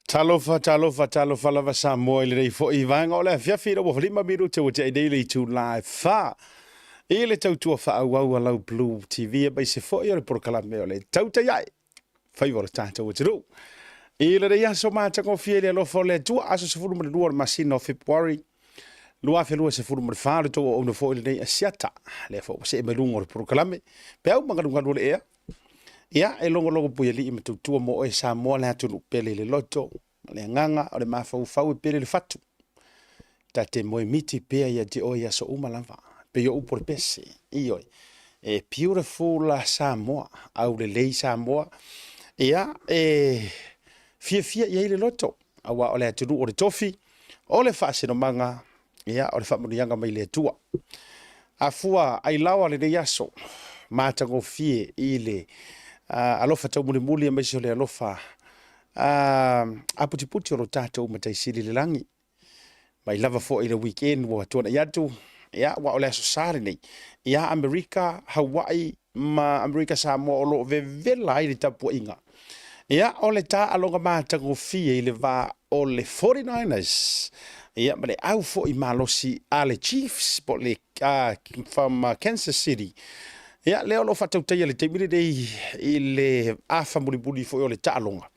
Talofa lava Samoa le rei fo i vanga o le fiafira wo lima miru te o te daily to live fa. I le tautua fa au lau Blue TV ba se fo i le porkala me o le TAUTAI A'e favor tata o te ru. I le rei aso mata ko fie le lofo le tua aso se furu mo duar masina o February. Lua fe lua se furu mo fa to o no fo i le rei asiata le fo se me lungo le porkala me. Pe au mangalu le ea. Ia, e longo pui ali ima tutua mo e Samoa le atu pele le loto, le nganga, o le mafau pele le fatu. Ta te moe miti pea ia te o ia so umalava, pe yo upore pese, ioi. E beautiful Samoa, au le lei Samoa, ia, fia ia le loto, awa o le atu o le tofi, o le fase no manga, ia, o le whamurianga mai le tua. Afua, ai lawa le yaso, mātango fie i le, alofa tau muli a maisi o le alofa aputiputi o lo tātou mataisili le langi. Mai lava fo i le weekend wa tuana iatu. Ia, wa o le aso sare nei. Ia, Amerika, Hawaii, ma Amerika Samoa o lo vevela i le tapu inga. Ia, o le tā alonga mātango fie i le va o le 49ers. Ia, ma le au fo i malosi a le Chiefs, po le from Kansas City. Ia, leo lo fatautai le teimile dei i le afa mulibuli fo o le ta'alonga.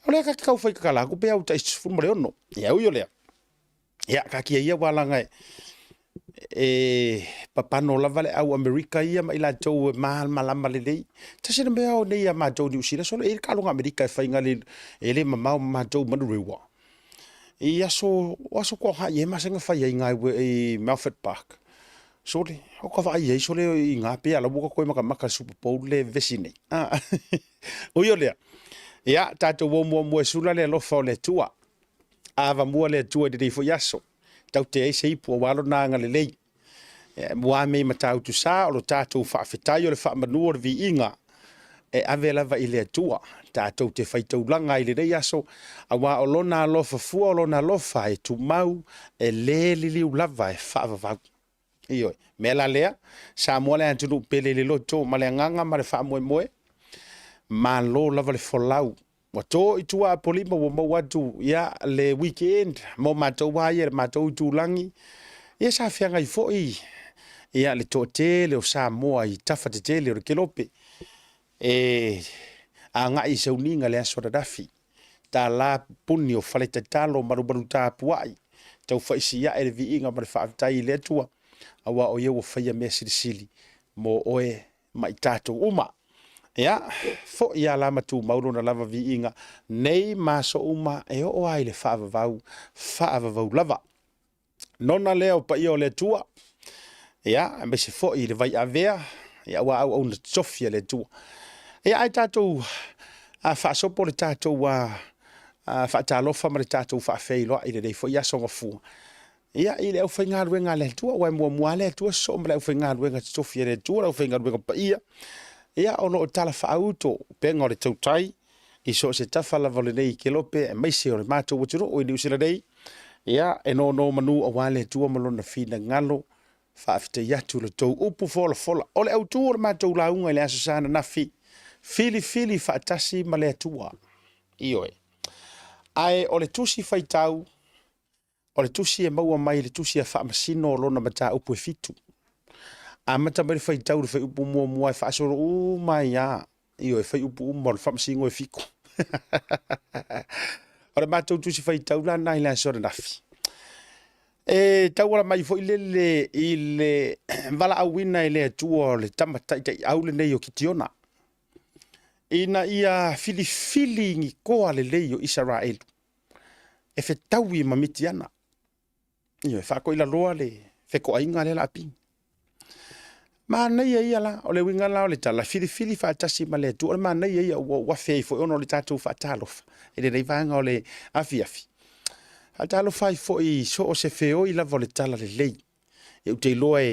O lea kakau fai kakalaku pe au tai sifuru mo le ono. Ia ui o lea. Ia, kakia ia walanga papano lava le au Amerika ia ma ila tau malama le dei. Tasina mea o nei a mātou ni usira. So le kalonga Amerika e whainga le mamau mātou manurewa. Ia so ko hai e masenga whai ai ngai i Melford Park. Sole, o ka vai ai sole i ngā pe ala buka koe maka Super Bowl le vesine. Ui o lea. Ia, tātou mua sula le alofa o le tua. Ava mua le tua de dei fo yaso. Tau te eise ipu o walo nanga le lei. Mua mei matau tu sa o lo tātou whaafetai o le whaamanua vi inga. E ave lava i le tua. Tātou te whaitau langa i le rei aso. A wā o lona alofa fua o lona alofa e tu mau e le liliu lava e whaavavau. Ioi, mela lea, Samoa le antunu pele le loto, ma le nganga ma le wha moe, ma lo lava le folau. Wa tō i tua polima wa mau atu, ia le weekend, mo mātou waia, le mātou tu langi. Ia sa whianga i foi, ia le tō tele o Samoa i tafa te tele o le kelope. A ngā i sauninga le asora dafi. Tā la puni o whale te talo marubaru tā puai. Tau whaisi ia e le vi inga ma le whaavitai le atua. Awa o iau o whaia mea sirisili mo oe mai tātou uma. Ia, fo ia lama tu mauro na lava vi inga, nei maso uma e o ai le whaavavau lava. Nona leo pa ia o le tua. Ia, me se fo i le vai avea, ia wa au na sofia le tua. Ia, ai tātou whaasopo le tātou whaatalofa ma le tātou whaafeiloa i le rei fo ia songa fua. Ia, i le au whainga ruenga le tua, wai mua le tua, so ma le au whainga ruenga tofia le tua, au whainga ruenga pa ia. Ia, ono o tala whaauto, penga o le tautai, i so se tawhala vole nei ke lope, e maise o le mātou watiro, o i ni usira nei. Ia, e no manu a wale tua malona fina ngalo, whaafita iatu le tau upu fola. O le au tua le mātou launga i le aso sana nafi, fili whaatasi ma le tua. Ioe. Ai, o le tusi whaitau, o le tusi e maua mai le tusi e whaamasino o lona mata upu e fitu. A mata mai le whaitau le whai upu mua e whaasoro mai a. Io e whai upu mo le whaamasingo e fiku. O le mātou tusi whaitau la nai la sora nafi. E tauara mai fo i le wala awina i le atua o le tamatai au le nei o kitiona. Ina ia fili ngi koa le lei o Israel. E whetau i mamiti ana. Ia, whako ila loa le, wheko ainga le la api. Ma nei ia la, o le winga la o le tala, fili whaatasi ma le tu, o le ma nei ia wa fei fo ono le tātou whaatalofa. E le reivanga o le afi. Whaatalofa i fo i so o se feo i lava o le tala le lei. E utei loa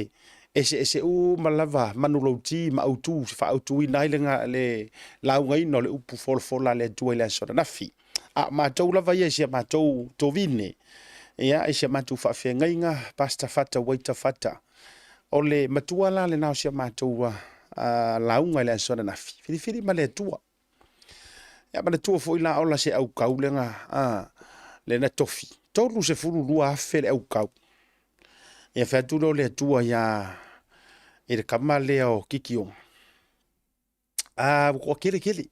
ese ma lava manulouti ma autu, se whaautu i nai le launga ino le upu fola le tua i le asora nafi. A mātou lava ia sia mātou tovine. Ia, isia mātou whaafengainga, pasta fata, waita fata. O le matua la le nao sia mātou launga i le ansona nafi. Fili ma le tua. Ya mana tua fo ila ola se au kau lenga le na tofi. Tolu se furu lua afe le au kau. Ia fatu lo le tua ya e kama le o kikiong. Ko kele kele.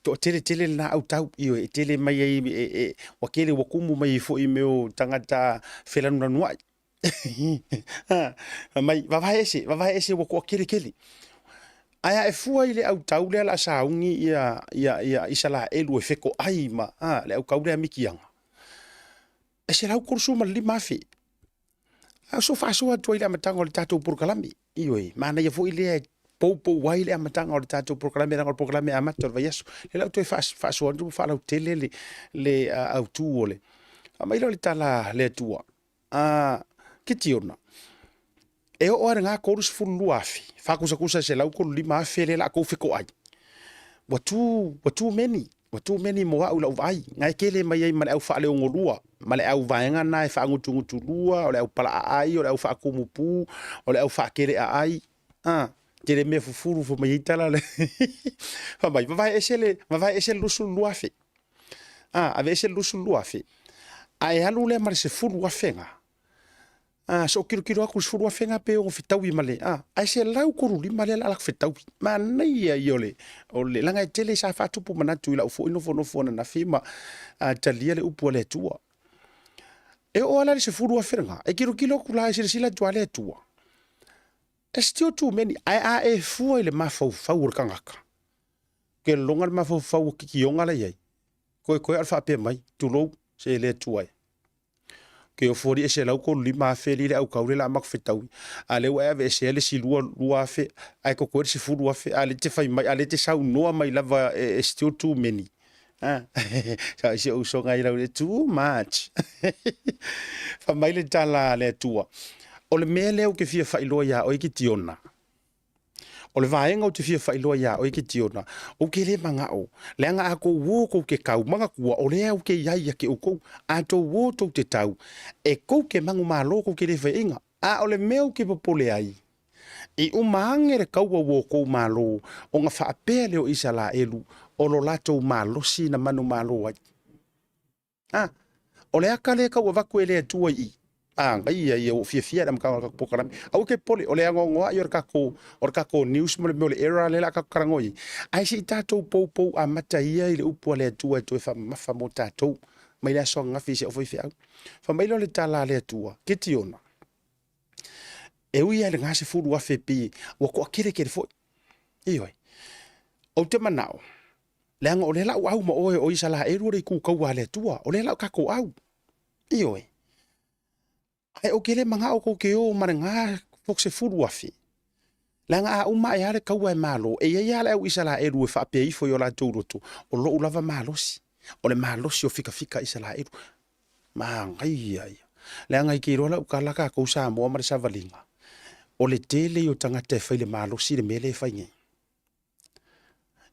To tele na au tau io e tele mai e wa kele wa kumu mai fo i meu tangata felanu na nuai. Mai va ese wa ko kele. Aya e fua i le au tau le la saungi ia isala elu e feko ai ma le au kau le amikianga. E se lau kursu ma lima fe. So fa so to ile matanga o le tatou proklame. Ioi, mana ia fo ile pou wai le matanga o le tatou proklame na o proklame amata va yeso. Le lau to fa so ndu fa lau tele le au tu ole. Ma ilo le tala le tua. Kitiona. E o ara nga korus fulu afi. Fa kusa se lau ko lima afi le la ko feko ai. What too many mo au lau vai. Ngai kele mai ai ma au fa le ngolua. Ma le au vaenga na e fa ngutu lua, o le au pala ai, o le au fa kumupu, o le au fa kele ai. Tere me fufuru fo mai tala le. Fa mai va esele lusu luafe. Ave esele lusu luafe. Ai halu le mar se furu afenga. So kiro aku furu afenga pe o fitawi male. Ai se lau koru li male la fitawi. Ma nei yole. O le langa tele sa fa tupu manatu ila ufo inofo na fima talia le upu le tua. E o ala se furu afenga. E kiro kula e sila tuale tua. E still too many. Ai e fua ile mafau kangaka. Ke longa mafau kikionga la yai. Koe alfa pe mai. Tulo se le tuai. Ke o fori e se lau ko lima afe li le au kaure la mak fetaui. Ale wa ave se ele si lua afe. Ai ko koe se furu afe. Ale te fai mai. Ale te sau noa mai lava e still too many. Sa se o so ngai lau too much. Fa mai le tala le tua. O le mea leo ke fia whailoa ia o iki tiona. O le vaenga o te fia whailoa ia o iki tiona. O ke le manga o. Le anga ako wo kou ke kau. Manga kua o lea o ke iaia ke o kou. A to wo tou te tau. E kou ke mangu malo kou ke le whainga. A o le mea o ke popole ai. I o maangere kaua wo kou malo. O nga whaapea leo isa la elu. O lo lato malo si na manu malo ai. O le aka le kaua waku e lea tua i. Ngai ia o fia na maka pokaram. Au ke pole o le angongoa i o kako news mo le era le la ka karangoi. Ai si tatou pou a mata ia i le upu le tua e fa mafa mo tatou. Mai la so ngafi se o foi fia. Fa mai lo le tala le tua. Ke tiona. E ui le ngase furu afe pi wa ko kere fo. Ioi. O te manao. Le anga o le la au mo o isa la e ru ku kau le tua. O le la kako au. Ioi. Ai o kele manga o ko ke o maranga fok se furu afi. Langa a uma e ale kaua e malo. E ia ale au isala e rue fa pe ifo yo la turoto. O lo ulava malosi. O le malosi o fika isala e rue. Ma ngai ai. Langa i ke rola u kalaka ko sa mo mar sa valinga. O le tele yo tangata e faile malosi le mele fa nge.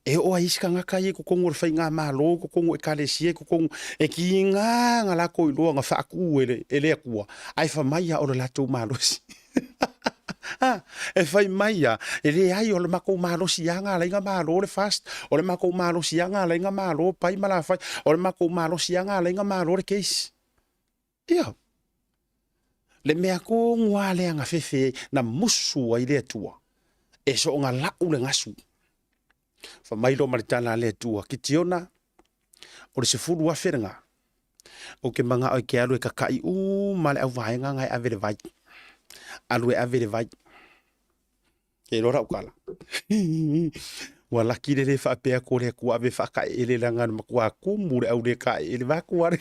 E o a iska nga kai ko kongo fa nga malo ko kongo e kalesie ko kongo e ki nga la ko lo nga fa ku ele ku ai fa mai o la to malosi e fa mai ele ai o le mako malosi nga la nga malo le fast o le mako malosi nga la nga malo pai mala fa o le mako malosi nga la nga malo le case ia le me ko ngwa le nga fefe na musu ai le tua e so nga la u le ngasu fa mai lo maritana le tua ki tiona o le se furu afenga o ke manga o ke alu e kakai male au vaenga ngai avere vai alu e avere vai e lora ukala wala ki le fa pe ko le ku ave fa ka ele langa ma ku ku mure au le ka ele va ku ar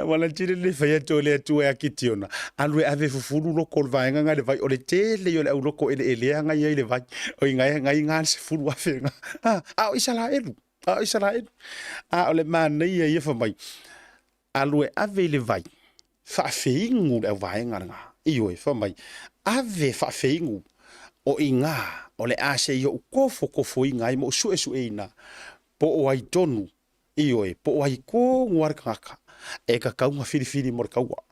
wala tire le fa to le tu e kitiona alu ave fufuru lo ko vaenga ngai le vai o le tele yo le au lo ko ele nga ye le vai o ngai nga se furu afenga o isala elu o le man ye fa mai alu ave le vai fa feingu le vaenga nga io fa mai ave fa feingu o inga o le ase yo kofo inga mo su ina po o ai tonu io po o ai ko ngwar kaka e ka kaunga fili mo kaua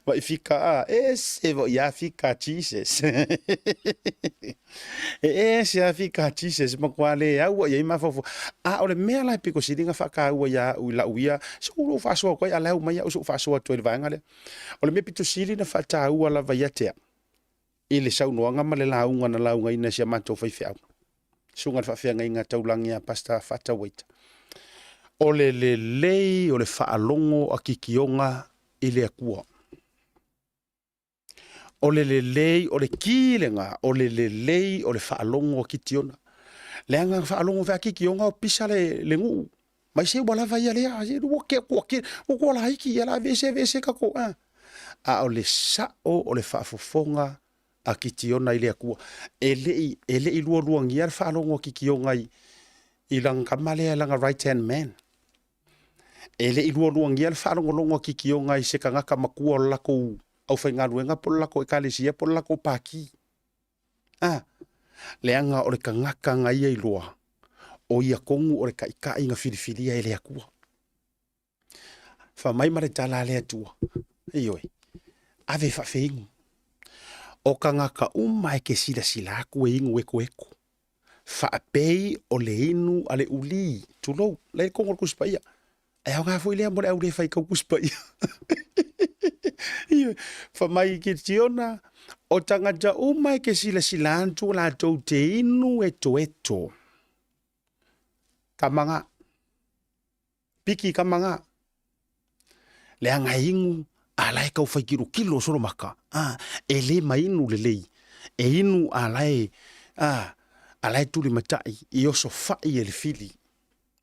Vai fika ese vo ia fika Jesus. Ese ia fika Jesus makwale au ia mafofo. Ole mea lai piko siringa faka ua ia ula uia. So fa so ko ala mai so fa so to vanga le. Ole me pito siri na fata ua la vai atea. Ile sau noanga ma le launga na launga ina sia mato fai fea. Sunga fa fea ngai nga taulangi a pasta fata waita. Ole le lei ole faalongo a kikionga ile akua. Ole le lei ole kilenga ole le lei ole faalongo a kitiona. Leanga faalongo fa kikionga o pisa le ngu. Mai se wala vai ale a se wo la hiki ala vese kako a ole sao ole faafofonga a kitiona ile akua. Ele i lua ngia faalongo a kikionga i lang kamale langa right hand man. Ele i lua ngia faalongo kikionga i se kangaka makua lako au fai ngaruenga po lako e kalesia po lako paki. Leanga ole kangaka ngai i lua. O ia kongu ole ka ika inga filifilia ele akua. Fa mai mare tala ale atua. Ioi. Ave fa feingu. O kangaka umai ke sila aku e ingu eko. Fa apei o le inu ale uli. Tulou. Le kongo kuspaia. E au ngā fwile amore au le fai kau kuspaia. Fa mai ki tiona. O tangata umai ke sila antu la tau te inu eto. Kamanga. Piki kamanga. Le anga ingu. Alai kau fai kilo solo maka. E le mainu le lei. E inu alai. Alai tuli matai. I oso fai ele fili.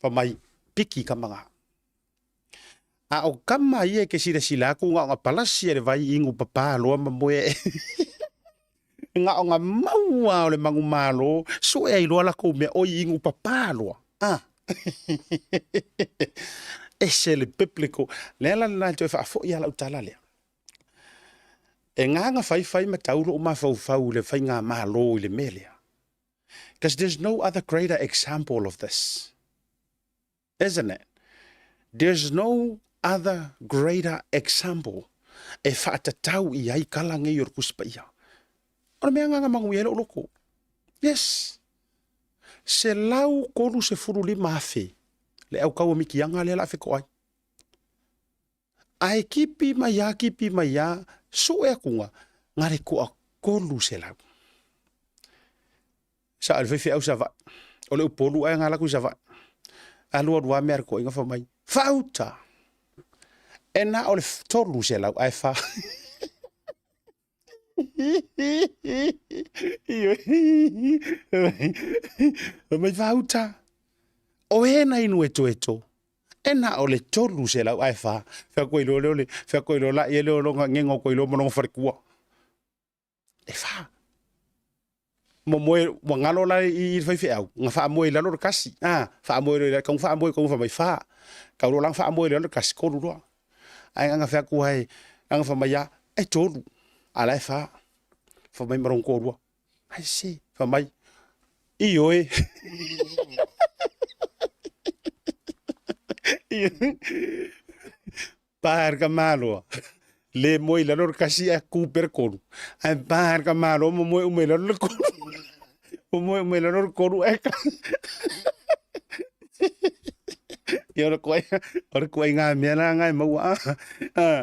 Fa mai piki kamanga. O kama ia ke sila aku nga palasi ele vai ingu papa loa mamoe. Nga maua ole mangu malo. So e iloa la kou mea o ingu papa loa. Ese le pepliko. Lela na te fa fo ia la utala lea. E nga fai matauro o mafau le fai nga malo ile melea. Because there's no other greater example of this. Isn't it? There's no other greater example. E whaatatau i ai kalange i orkuspa ia. Ona mea nganga mangu ielo loko. Yes. Se lau kolu se furu lima afe. Le au kaua miki anga le la afe ko ai. Ai kipi maya. So e kunga. Ngare ko a kolu se lau. Sa alfefe au sava. Ole upolu ai ngala ku sava. Alua mea ko inga fa mai. Fauta. E na ole tolu se lau ai fa. Mai fauta. O e na inu eto. E na ole tolu se lau ai fa. Fea koe le. Fea koe la i ele olonga ngengo koe lo monongo wharekua. E fa. Mo moe wangalo la i whaife au. Nga wha moe lalo kasi. Wha moe le kong wha moe kong wha mai fa. Kau lang wha moe lalo kasi koru roa. Ai anga whea kuhai. Anga wha mai e tolu. Ala e fa. Wha mai marong korua. Ai se. Wha mai. I oe. Pārka māloa. Le moe lalo kasi a kūpere koru. Ai pārka māloa mo moe ume lalo koru. Mo moe ume lalo koru eka. I ora koe ngā mea na ngai maua.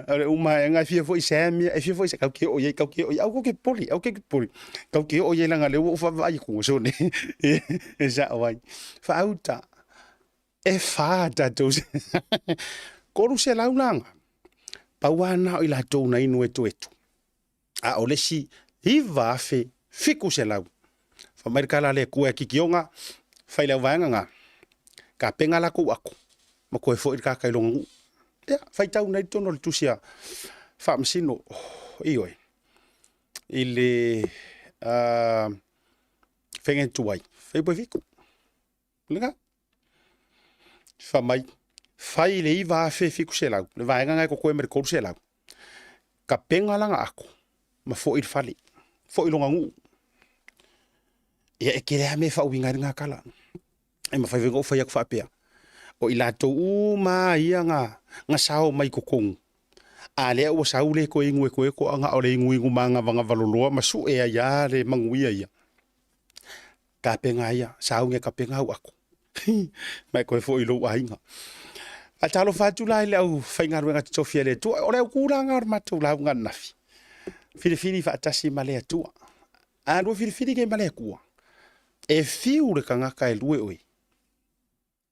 Ora umai ngai fia fo i sēmia. E fia fo i sēmia. Kau ke o i. Au ke poli. Kau ke o i langa leo ufa vai kunga sone. E sa wai. Fa auta. E fa tatou. Koru se laulanga. Pauana o i la tau na inu eto. A o lesi hiva afe fiku se lau. Fa mairikala le kua kikionga. Fai lau vaenga ngā. Ka penga la kou ako. Ma koe fo i kaka ilonga ngu. Fai tau na i tono le tusia. Fa masino. Ioi. Ile. Fengen tuai. Fai boi fiku. Lenga. Fa mai. Fai le iwa afe fiku se lau. Le vaenga ngai ko koe mere koru se lau. Ka penga langa ako. Ma fo i fali. Fo i longa ngu. Ia e kere ame fa uinga ringa kala. E ma fai vengo fai aku whapea. O i lato ma ia nga sao mai kukongu. a le o saule ko ingu ko anga o le ingu manga vanga valoloa masu e ia le manguia ia ka penga ia saunge ka penga ako mai ko fo ilo ainga a talo fatu lai le au fainga ruenga tofia le tu o le kuranga ar matu la nga nafi fili fa tasi male tu a do fili ke male ku e fiu le kanga ka lue oi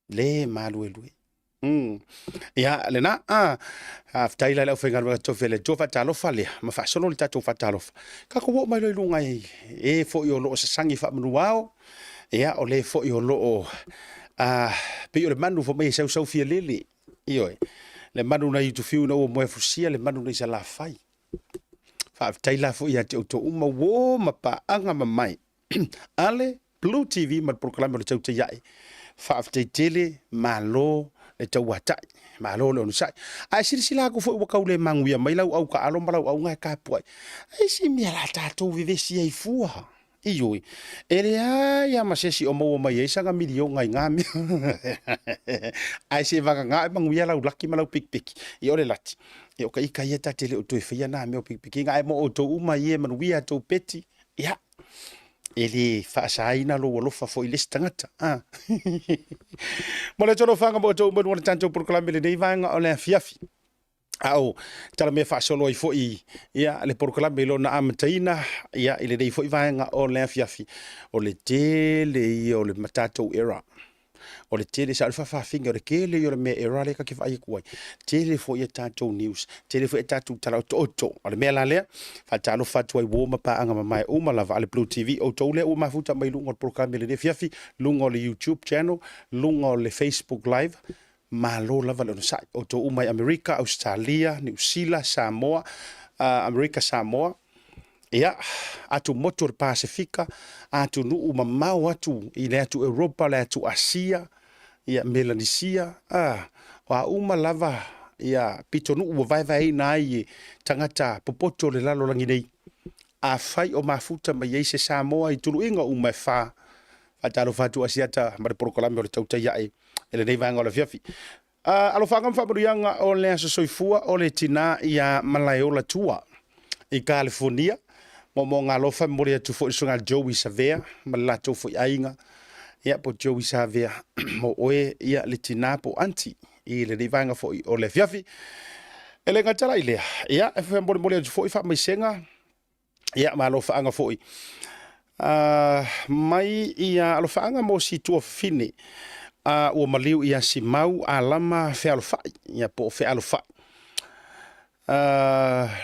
le malu lue ya le na aftai la fainga ruenga tofia le tofa talo fale ma fa solo le tatu fa talo ka ko mai lo lunga e fo yo lo se sangi fa mnuao ya o le fo yo lo pe yo le manu fo mai sau fia lele io le manu na itu fiu no mo fusia le manu na isa la fai fa taila fo ia to uma wo ma pa anga mai ale Blue TV ma proclame le TAUTAI A'e fa tele malo le tauatai malo le sai ai sila ko fo ka le manguia mai lau au ka alo malau au nga ka poi ai si mi la tato vive si ai fua ioi ele ya masesi o mo mai esa nga milio ngai ngami ai se vaga nga manguia lau laki malau pik i ole lati e o kai kai ta tele o to fia na me o pik nga mo o to uma ye manuia to peti ya ele fa saina lo fa fo ile stangata mo le tolo fanga mo to mo tanto proclame le nei vanga o le fiafi au tala me fa solo i fo i ya le proclame lo na amtaina ya ile dei fo i vanga o le fiafi o le tele i o le matato era o le tele sa fa finga o le kele yo le me era le ka ki fa i kuai tele fo i tato news tele fo i tato tala to o le me la le fa talo fa tu i wo ma pa anga mai o ma lava le Blue TV o to le o ma futa mai lungo proclame le fiafi lungo le YouTube channel lungo le Facebook live ma lo lava le sai o to mai America Australia New Zealand Samoa America Samoa ia atu motor Pacifica atu nu mamau atu ile atu Europa le atu Asia ia Melanesia wa uma lava ia pitonu u vai nai tangata popoto le lalo langi nei a fai o mafuta mai ese Samoa i tulu inga uma fa atalo fatu asiata ma proclame o le TAUTAI A'e ele nei vanga o le fiafi alo fanga fa burianga o le soifua o le tina ia malaiola tua i California mo ngalo fa mo le tu fo sunga Joey Savea ma la tu fo ainga ia po Joey Savea mo oe ia le tina po anti i le nei vanga fo o le fiafi ele ngatala ile ia e fa mo le tu fo fa mai senga ia ma lo fa anga fo mai ia lo fa anga mo si tu fine o maliu ia si mau alama fe alfai ia po fe alfai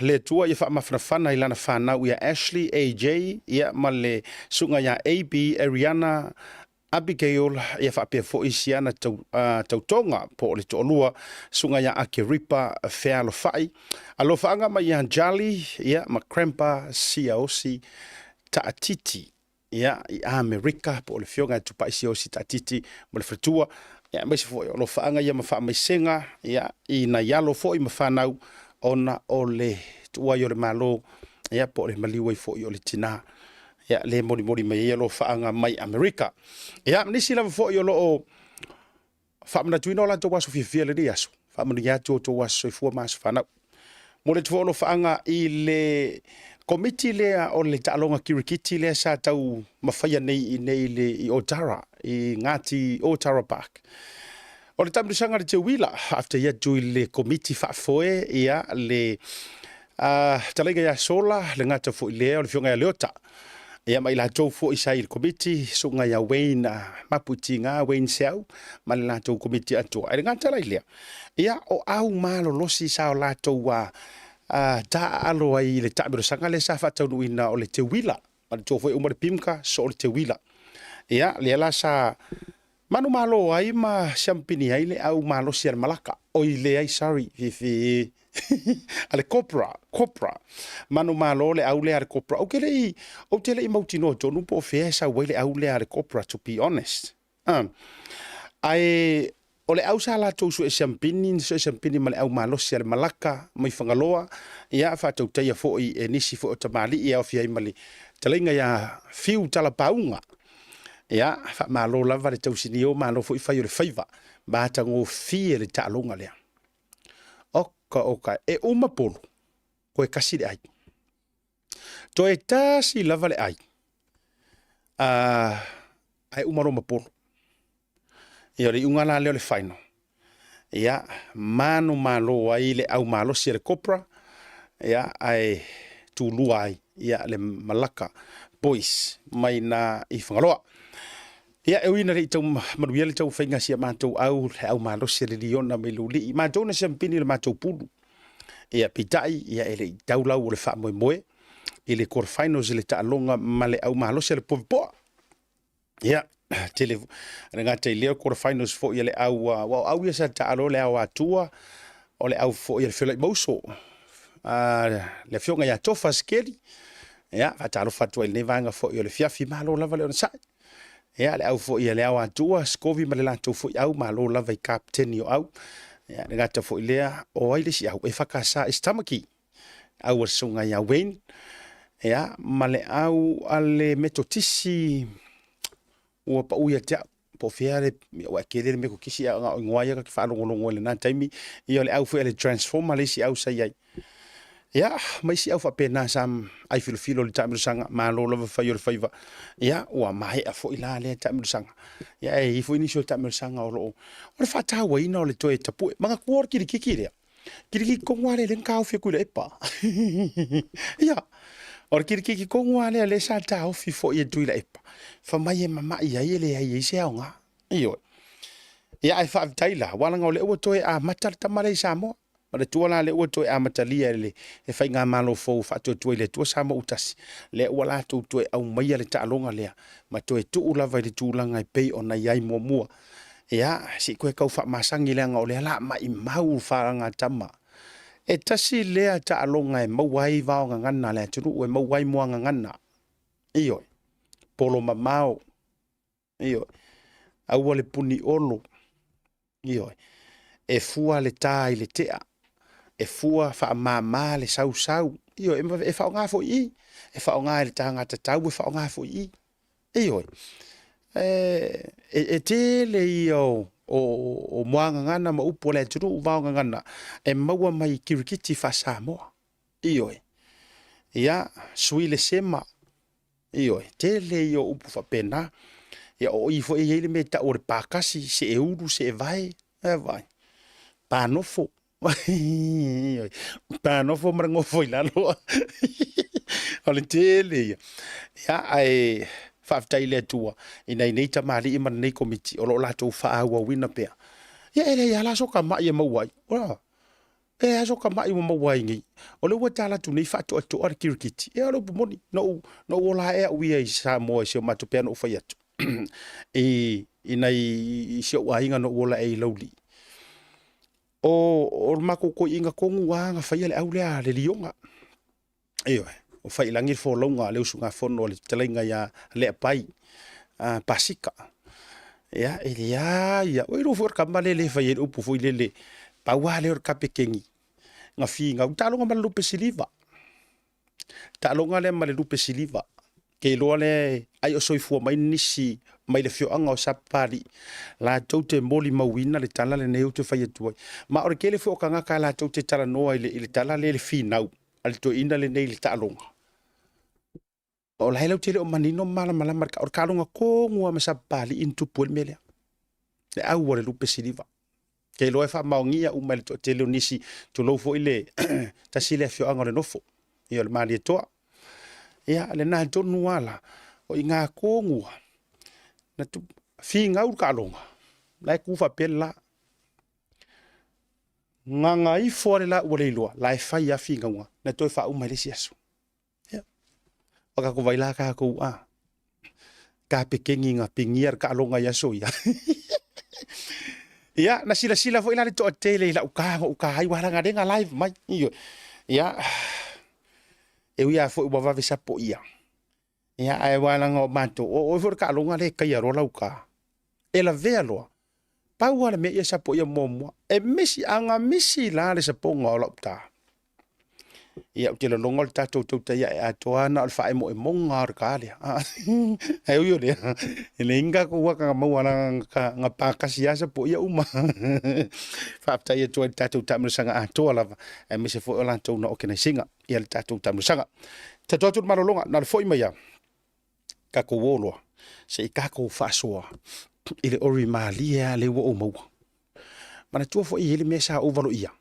le tua ia fa mafana ilana fana ia Ashley AJ ia male sunga ia AB Ariana Abigail ia fa pe fo isiana tautonga po le tolua sunga ia Akiripa fe alfai alo fa anga mai Jali ia Makrempa COC Taatiti ia i America po le fionga tu PacificEzy tatiti mo le fretua ia mai se fo lo faanga ia ma fa mai senga ia i na yalo fo i ma fa nau ona o le tua yo le malo ia po le maliu fo i o le tina ia le moni mai ia lo faanga mai America ia nisi la fo i o lo fa mana tuino la to waso fi le diaso fa mana ya to waso fo mas fa nau mo le tu lo faanga i le komiti lea o le talonga kirikiti lea sa tau mawhaia nei le i Otara, i ngati Otara Park. O le tamrisanga le te wila, after ia tui le komiti whaafoe ia le talenga ia sola, le ngata fo i lea o le fionga ia leota. Ia mai la tau fo i sai le komiti, sunga ia Wayne maputi ngā Wayne Seau, ma le la tau komiti atua. E le ngata lai lea. Ia o au malo losi sa o la tau ta alo ai le tamiro sanga le sa fatau ina o le te wila ma le tofo e umare pimka so o le te wila ia le ala sa manu malo ai ma champini ai le au malo siar malaka o i le ai sorry fi ale copra manu malo le au le ale copra o kele o tele i mautino tonu po fe sa wele au le ale copra to be honest ai o le au sa la tau su e champini ma le au malosi ale malaka mai whangaloa ia fa tau teia fo i e nisi fo o tamali ia o fiai mali talinga ia fiu tala paunga ia fa malo lava le tau sini o malo fo i fai o le faiva ba tango fie le talonga lea o oka e uma polo ko e kasi le ai to e tasi lava le ai ai uma roma polo ia ri unga la le faino ia manu malo ai le au malo si le kopra ia ai tulu ai ia le malaka boys mai na i whangaloa. Ia e wina rei tau maruia le tau whainga sia mātou au le au malo si le liona me luli i mātou na siampini le mātou pulu. Ia pitai ia e le taulau o le wha moe moe i le quarter finals i le taalonga ma le au malo si le povipoa. Ia tele renga te leo quarter finals fo ia le au au ia sa taalo le au atua o le au fo ia le whilai mauso. Le fionga ia tofa skeri. Ia fatalo fatua i le vanga fo ia le fiafi malo lava le ona sai. Ia le au fo ia le au atua skovi ma le latou fo au malo lava i captain o au. Ia le gata fo ilea o ai le si au e whakasa istamaki. Au sunga ia Wayne. Ia ma le au ale metotisi ua pa uia tea po fiare o akele me ko kisi a ngoia ka fa longo le na taimi ia le au fo le transformer le si au sai ai. Ia, mai si au fa pena sam ai filo le tamiru sanga malo lava fa yo faiva. Ia, ua mai a fo ila le tamiru sanga. Ia e fo inisio tamiru sanga o lo. O le fa ta wa ina o le toe tapu. Manga kuor kiri le. Kiri ko ngale le ka ofi ku le epa. Ia. O kiri ko ngale le sa ta ofi fo ye tu le epa. Fa mai e mama ia le ai se nga. Iyo. Ia ai fa taila wala ngole o toe a matar tamale Samoa. Ma le tua la le ua toe amatalia le e whai ngā malo fōu whātua tua i le tua sama utasi. Le ua la tau toe au maia le taalonga lea. Ma toe tuu lava i le tūlanga i pei o na iai mua mua. Ia, si koe kau wha masangi lea ngā o lea la ma i mau whāranga tama. E tasi lea taalonga e mauai vao ngangana lea tunu e mauai mua ngangana. Iyo, polo mamao. Iyo, aua le puni olo. Iyo, e fua le tā i le tea. E fua fa mama le sau iyo e fa nga fo i e fa nga le tanga tatau e fa nga fo i iyo e te le iyo o moanga ngana ma upo le tunu va ngana e maua mai kirikiti fa Samoa iyo ia sui le sema iyo te le iyo upo fa pena ya o i fo e le meta o pakasi se e uru se vai panofo panofo marango foi la lo ole tele ya ai faftai le tua ina nei tamali i man nei komiti o lo la tu fa wa wina pe ya ele ya la so ka ma ye mawai ora e so ka ma i mawai ngi o le wata la tu nei fa to ar kirkiti e lo moni no ola e wi ai Samoa se ma tu pe no fa ya e ina i se wa inga no ola e loli o mako ko inga kongu wanga fai le aulea le lionga iyo o fai langi fo longa le usunga fono le telenga ya le pai pasika ya ya o ro for kamale le fai o pu foi le pa wa le or kapekengi nga finga talonga ma lupe siliva talonga le ma lupe siliva ke lo le ai o soifua mai nisi mai le fio anga o sapari la tote Moli mawina le tala le neu te fai tuai ma ore kele fo kanga ka la tote tala noa ile tala le finau al to ina le nei le talonga o la hele tele o manino mala marka or kalonga ko ngua ma sapali into pol mele le au le lupe siliva ke lo fa maungia o mal to tele nisi to lo fo ile tasile fio anga le nofo ia le mali toa ia le na tonu wala o inga kongu na tu finga u kalonga lai ku fa pella nganga i fore la o le loa lai fai a finga wa na to fa u mai siasu ia o ka ko vai la ka ko ka pekengi nga pingier kalonga ya so ia ia na sila fo ila to tele la u ka ai wala nga denga live mai ia e ia fo wa va vesa po ia ai wala ngo mato o for ka longa le ka ia rola uka e la velo pa wala me ia sa po ia momo e misi anga misi la le sa po ngola upta ia o te longa le tatou TAUTAI A'e atoa na o le whae mo e monga o ka lea. Hei ui o lea. E le inga ko waka nga maua nga pākasi asa po ia uma. Whaaptai atoa le tatou tamirisanga atoa lava. E me se fo o lantou na oke nei singa. Ia le tatou tamirisanga. Tatou atu marolonga na le fo ima ia. Kako woloa. Se i kako whasoa. Ile ori maalia le wo o maua. Mana tua fo i ele mesa ovalo ia.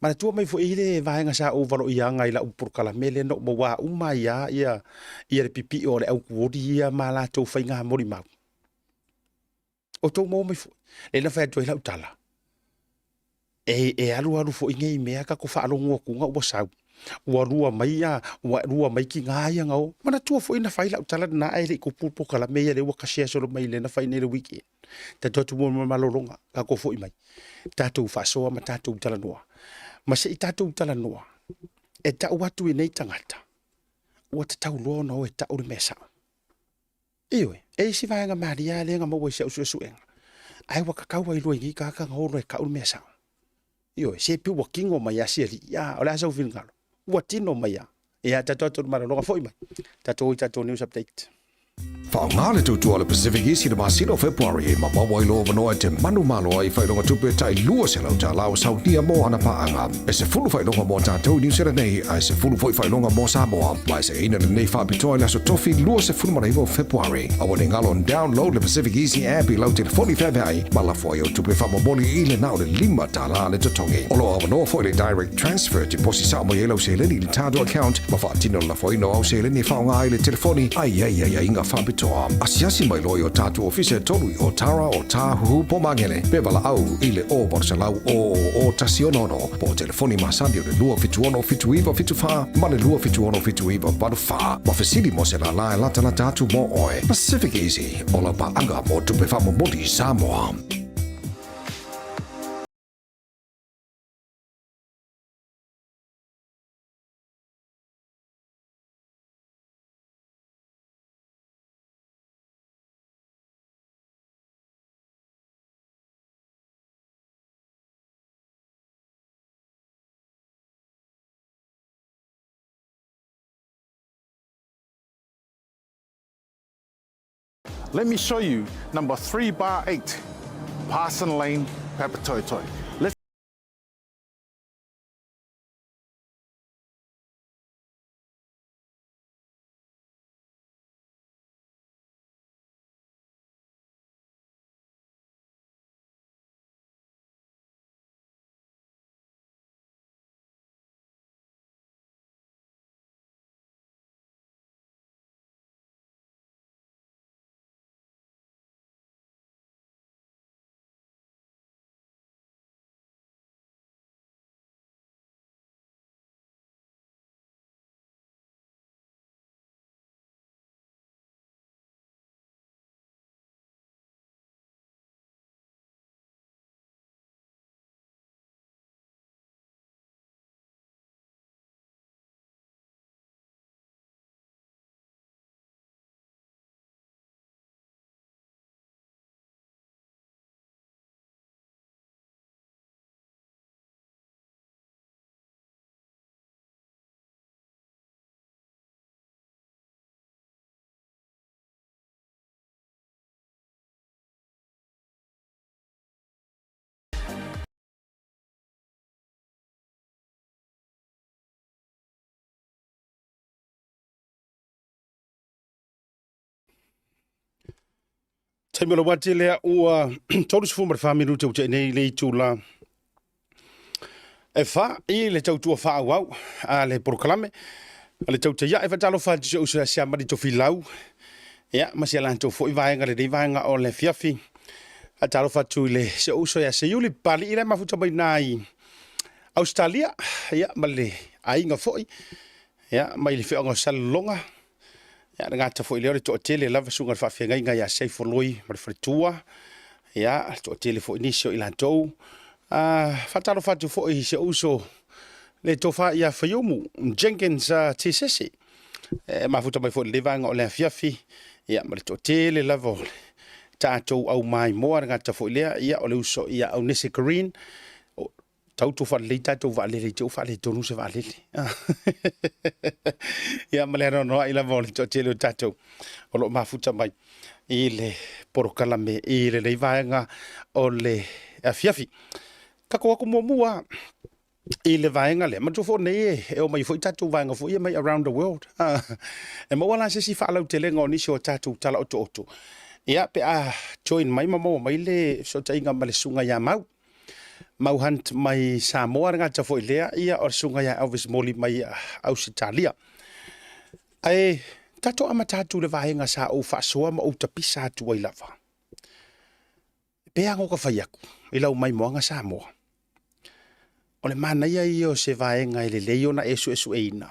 Mana tua mai fo ile vaenga sa ovalo ia ngai la upurkala mele no wa uma ia le pipi o le au kuodi ia mala to fainga mori mau. O to mo mai fo. Le na fa to ila utala. Alu fo inge mea ka ko fa alongo ku nga wasau. Wa rua mai ki nga ia ngau. Mana tua fo ina faila utala na ai ko pupukala me le wa kasia solo mai le na fa ine le wiki. Ta to mo malolonga ka ko fo mai. Tatou fa so ma tatou utala noa. Ma se i tatou utala noa, e tau watu i nei tangata. Ua te tau loa no e tau ri mesa. Iwe, e si vaenga maria le nga maua i se usu enga. Ai waka kaua i lua ingi kaka ngoro e kau ri mesa. Iwe, se pi wakingo mai asiri, ya, ole asa ufin ngalo. Ua tino mai ya. Ia tatou maralonga fo i mai. Tatou news update. Whaongale tutua le PacificEzy na masino February e mawawa i loa manoa te manu malo ai whailonga tupe tai lua se lau ta lao sautia mo ana paanga. E se fulu whailonga mo tātou New Zealand nei, ai se fulu whailonga mo Samoa. Mai se ina na nei whapitoa la so tofi lua se fulu maraivo February. Awa ne ngalon download le PacificEzy app i lau telefoni whawai, ma la fwai o tupe whamamoli i le nao le lima ta la le totongi. Olo awa noa fwai le direct transfer te posi sa mo i lau se leni le tātou account, ma whaatino la fwai no au se leni whaonga ai le telefoni, ai inga whapitoa. Asiasi mai loi o tātou ofise tolu o tara o tāhuhu po mangele. Bevala au ile o borsalau o Tasi Market. Po telefoni masandi o le lua fituono fituiva fitufa, ma le lua fituono fituiva valufa. Ma fesili mo se la lae lata atu mo oe. PacificEzy, o la paanga mo tupe whamo modi Samoa. Let me show you number 3/8, Parson Lane, Papatoetoe. Let's Taimela wate lea ua tolu sifu mara whamiru tau te nei le itu la. E wha i le tau tua wha au a le porokalame. A le tau te ia e whatalo wha te usa sia mari to filau. Ia, masi ala tau fo i vaenga le vaenga o le fiafi. A talo wha tu le se usa ya se yuli pali i le mafuta mai nai Australia. Ia, ma le ainga fo i. Ia, mai le whionga salonga. Ya nga ta fo ile le to tele lava sunga fa fenga nga ya sei foloi ma le tua ya to tele fo inisio ila to fatalo fatu fo i se uso le to fa ya fayomu Jenkins tsese ma futa mai fo le vanga o le fiafi ya ma le to tele lava ta to au mai mo nga ta fo ile ya o le uso ya o nese green Tautu whalele tatou whalele te whalele tonu se whalele. Ia malera noa ila vole to tele o tatou. O lo mafuta mai. I le porokala me i le leivaenga o le afiafi. Kako wako mua i le vaenga le. Matu fo nei e o mai fo i tatou vaenga fo i mai around the world. E mawala se si whaalau te lenga o nisi o tatou tala oto oto. Ia pe a join mai mamo mai le so tainga ma le sunga ia mau. Mau hunt mai Samoa nga ta foi lea ia o sunga ya Elvis Moli mai Australia. Ai tato amatatu le vaenga sa o fa soa ma o tapisa tu ai lava. Pe ango ka faiaku ila o mai moanga Samoa. O le mana ia i o se vaenga ile leio na esu eina.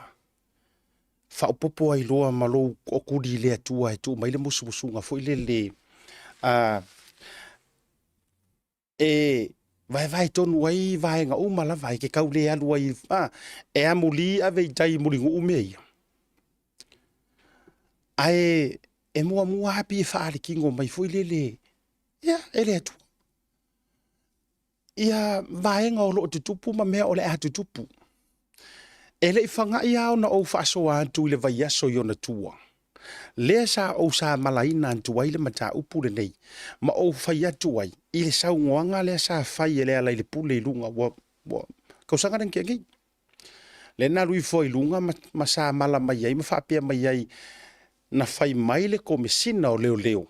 Fa o popo ai loa malo o kudi le atua e tu mai le mususunga foi le vai tonu ai vai nga umala vai ke kaule alu ai e amuli ave tai mulingu umei ai e mua happy fa ali kingo mai foi lele ya ele tu ia vai nga lo tupu ma me ole atu tupu ele fanga ia na o fa so atu le vai so yo na tua le sa o sa malaina tu ai le mata upu le nei ma o fa ia tu ai ile sa ngoanga le sa fa ile ala ile pule lunga wa ko sanga den kengi le na lui foi lunga ma sa mala mai ai ma fa pe mai ai na fai mai le ko mesina o leo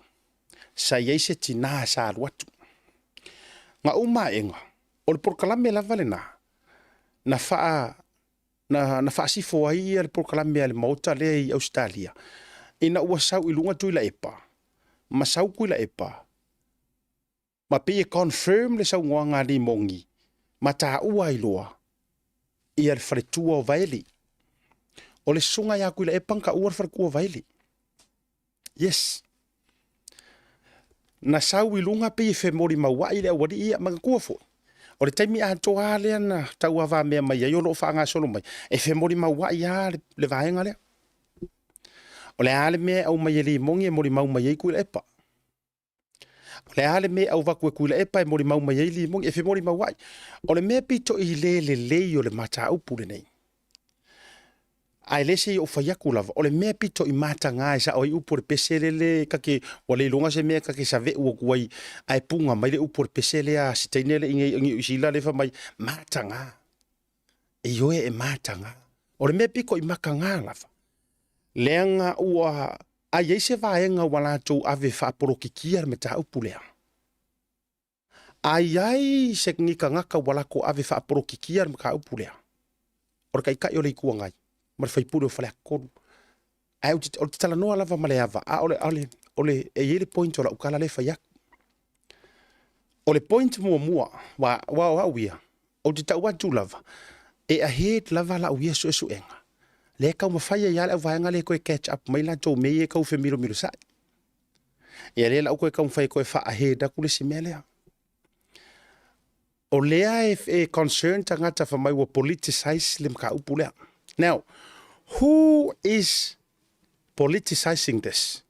sa ia se tina sa watu nga uma enga o le porkalame la valena na fa si fo ai le porkalame le mota le i Australia ina ua sau ilunga tu ila epa. Ma sau ku ila epa. Ma pe confirm le sau ngoanga li mongi. Ma ta ua iloa. Ia le fretua o vaili. O le sunga ya ku ila epa nka ua fretua o vaili. Yes. Na sau ilunga pe fe mori mawa ile wadi ia magakua fo. O le taimi a toa lea na tau ava mea mai ai o lo whaanga solo mai. E fe mori mawa ia le vaenga lea. O le ale me au mai li mongi e mori mau mai ai kuila epa. O le ale me au vaku e kuila epa e mori mau mai ai li mongi e fe mori mau wai. O le me pito i le o le mata au pule nei. Ai lese i o whaiaku lava. O le me pito i mata ngā e sa o i upo le pese le kake o le ilonga se mea kake sa ve ua kuai ai punga mai le upo le pese le a sitaine le ingi usila le fa mai mata ngā. E yoe e mata ngā. O le me piko i maka ngā lava. Leanga ua ai eise vaenga wala tau ave whaaporokikia me ta upulea. Ai se ngika ngaka wala ko ave whaaporokikia me ka upulea. Ora kai o le ikua ngai. Mar whaipure o whale akoru. Ai o te tala noa lava maleava. Ole e yele point o la ukala le whaiaku. Ole point mua wa uia. O te tau atu lava. E a head lava la uia so esu enga. Le kau mawhaia ia le vaenga le koe catch up mai la tau mei e kau fe miro sai. Ia le lau koe kau mwhai koe wha ahe da kule si mea lea. O lea e concern tangata wha mai wa politicize le mka upu lea. Now, who is politicizing this?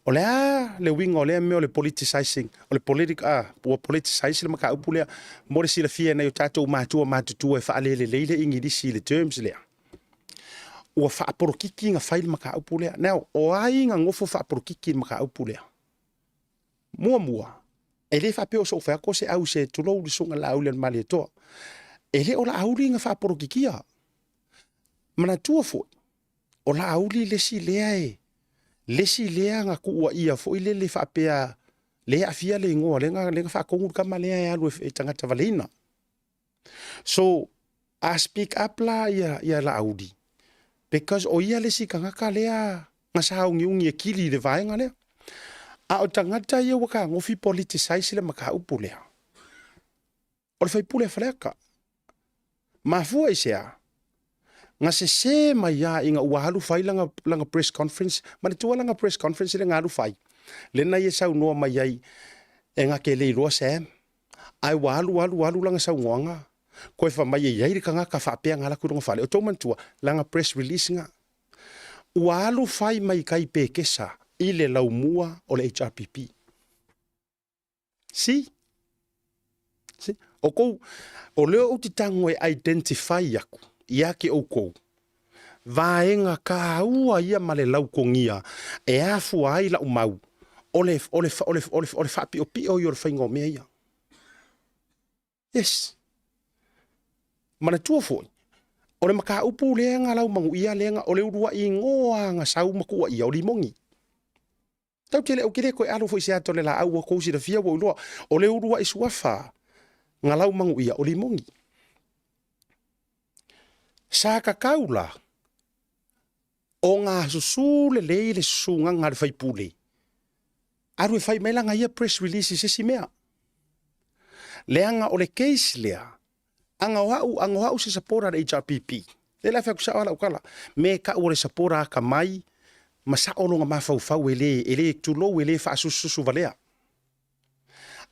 O lea le winga o lea mea le politicizing, o le politicize le mka upu lea, more si la fia na yo tatou mātua e wha alele leile ingi disi le terms lea. Ua whaaporokiki nga whaile maka upulea. Now, o ai nga ngofo whaaporokiki maka upulea. Mua. E le whapeo so whaako se au se tulou li sunga la aulen mali e toa. E le o la auli nga whaaporokikia. Mana tua fo. O la auli lesi lea e. Lesi lea nga kuua ia fo ile le whapea lea afia le ingoa. Lenga whaakongu kama lea e alu e tangata valina. So, I speak up la ia la auli. Because o ia lesi kangaka lea nga sa ungi e kili le vaenga lea. A o tangata ia waka ngofi politicize le maka upu lea. O le whaipule whaleaka. Mafua i sea. Nga se mai ia inga ua halu whai langa press conference. Mane tua langa press conference le nga halu whai. Lena ia sau noa mai ai e nga ke leiroa Sam. Ai wa halu langa sau ngoanga. Koe wha mai e yairi ka ngaka whapea ngala kurunga whale. O tau mantua, langa press release nga. Ua alu whai mai kai pēkesa i le laumua o le HRPP. Si? O kou, o leo o ti tango e identify aku, ia ke o kou. Vaenga ka ua ia male lau kongia, e afu ai la umau, ole whapi o pi o yor whaingo mea ia. Yes. Mana tua foi. Ole maka upu leanga lau mangu ia leanga, ole urua i ngoa nga sau makua ia o limongi. Tau tele o kire koe alo foi se atole la au o kousi da fia wo ulua, ole urua i suafa, nga lau mangu ia o limongi. Sa kaula, o ngā susu le le susu ngā whai pule. Aru e whai meilanga ia press release se si mea. Leanga o le case lea, anga wau se sapora le HRPP. Le la whaku sa ala ukala, me ka ua le sapora ka mai, ma sa olonga mawhau ele tulo ele wha susu valea.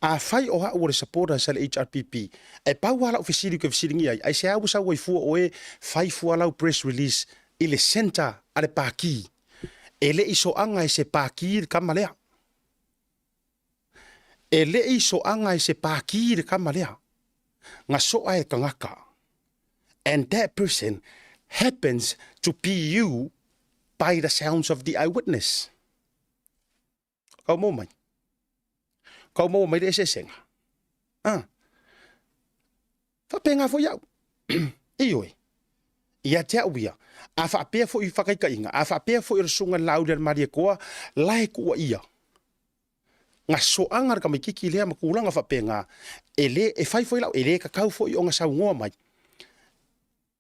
A whai o hau le sapora sa le HRPP, e pau ala o fisiri ke fisiri ngia, ai se au sa wai fua o e whai fua lau press release, ile center ale paki. Ele iso anga i se paki kamalea. Ele iso anga i se paki kamalea. Nga soa e kangaka. And that person happens to be you by the sounds of the eyewitness. Kau mo mai. Kau mo mai de se senga. Whapenga fo iau. Ioi. Ia te uia. A whapea fo i whakaikainga. A whapea fo i rasunga lauder maria koa. Lai kua ia. Nga soanga ka mai kiki lea makulanga whapenga. Ele e whai fo i lau. Ele ka kau fo i o nga sau ngoa mai.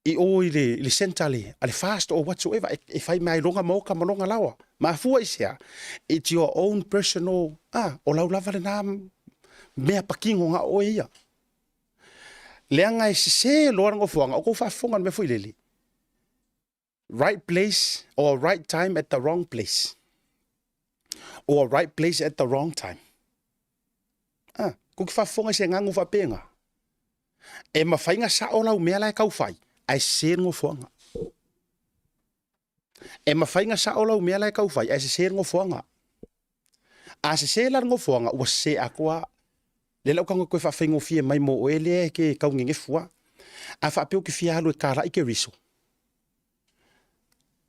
I o i le sentale. Ale fast or whatsoever. E whai mai ronga moka malonga lawa. Ma fua i sea. It's your own personal. O lau lava le nā mea pakingo nga o ia. Leanga e se loa ngo fuanga. O ko whafonga me fo i lele. Right place or right time at the wrong place. Or right place at the wrong time. Kuki whafonga se ngangu whapenga. E mawhainga sa o lau mea lai kau whai. Ai se ngo fuanga. E mawhainga sa o lau mea lai kau whai. Ai se ngo fuanga. A se la ngo fuanga. Ua se a koa. Le lau kanga koe whawhaingo fie mai mo o ele ke kau nge fua. A whapeo ki fia halu e kāra ike riso.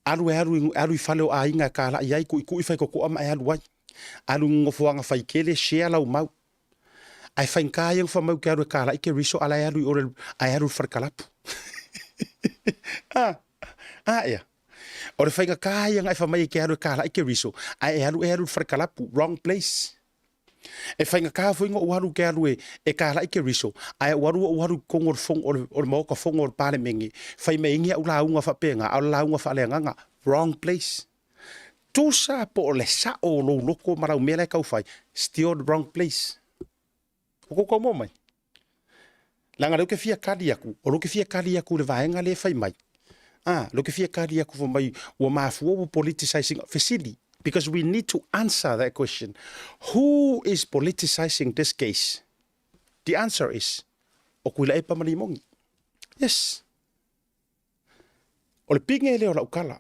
Alu i whaleo a inga kāla i ai ku i whai koko ama e alu ai. Alu ngofuanga whai kele shea lau mau. Ai whainka iang wha mau ke alu e kāla ike riso ala e alu i ore ai alu wharkalapu. Ea. Ore whainga ka iang ai whamai ke alu e kāla ike riso. Ai e alu wharkalapu. Wrong place. E whainga ka whainga uharu ke alu e kāla ike riso. Ai uharu kongor fong o mauka fong o pāle mengi. Whai me ingia u launga whapenga. Au launga whaaleanganga. Wrong place. Tusa po o le sa o lo loko marau mele kau whai. Still the wrong place. Oko kau mo mai. Langa leo ke fia kari aku. O lo ke fia kari aku le vaenga le whai mai. Lo ke fia kari aku mai ua mafua o politicizing facility. Because we need to answer that question. Who is politicizing this case? The answer is o kuila e pamalimongi. Yes. O le pinge leo la ukala.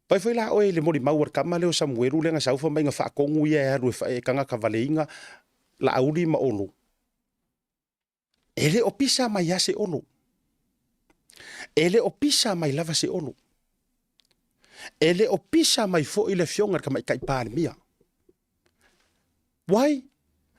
Pai foi la oe le mori mauar kama leo Samuelu le nga saufa mai nga whaakongu ia e aru e kanga kavaleinga la auri ma olo. Ele o pisa mai ase olo. Ele o pisa mai lava se olo. Ele o pisa mai fo i le fionga ka mai kai pālemia. Why?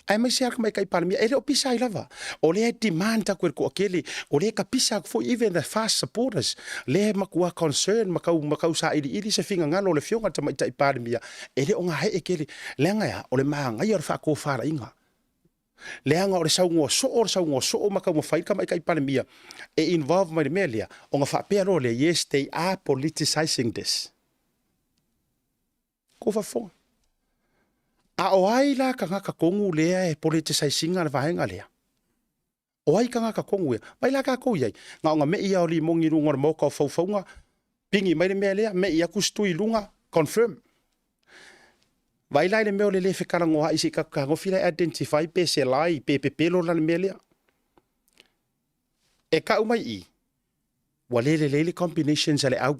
Ai mai se ka mai kai pālemia. Ele o pisa i lava. O le demand ta ko akele. O le ka pisa fo even the fast supporters. Le makua concern makau sa ili se finga ngalo le fionga ta mai kai pālemia. Ele o nga he ekele. Le nga ya o le maanga ia fa ko fara inga. Le anga o le saungo so makau mo fai ka mai kai pālemia. E involve mai le melia. O nga fa pero le yes they are politicizing this. Ko fa fo. A o ai la ka ngaka kongu lea e politicizing ana vahenga lea. O ai ka ngaka kongu e. Mai la ka kou iai. Nga me ia o li mongi runga mo ka faufaunga. Pingi mai le mea lea. Me ia kustui lunga. Confirm. Vai lai le meo le whekara ngoha isi ka ngofila identify pe se lai pe pelo la le mea lea. E ka umai i. Wa le combinations ale au.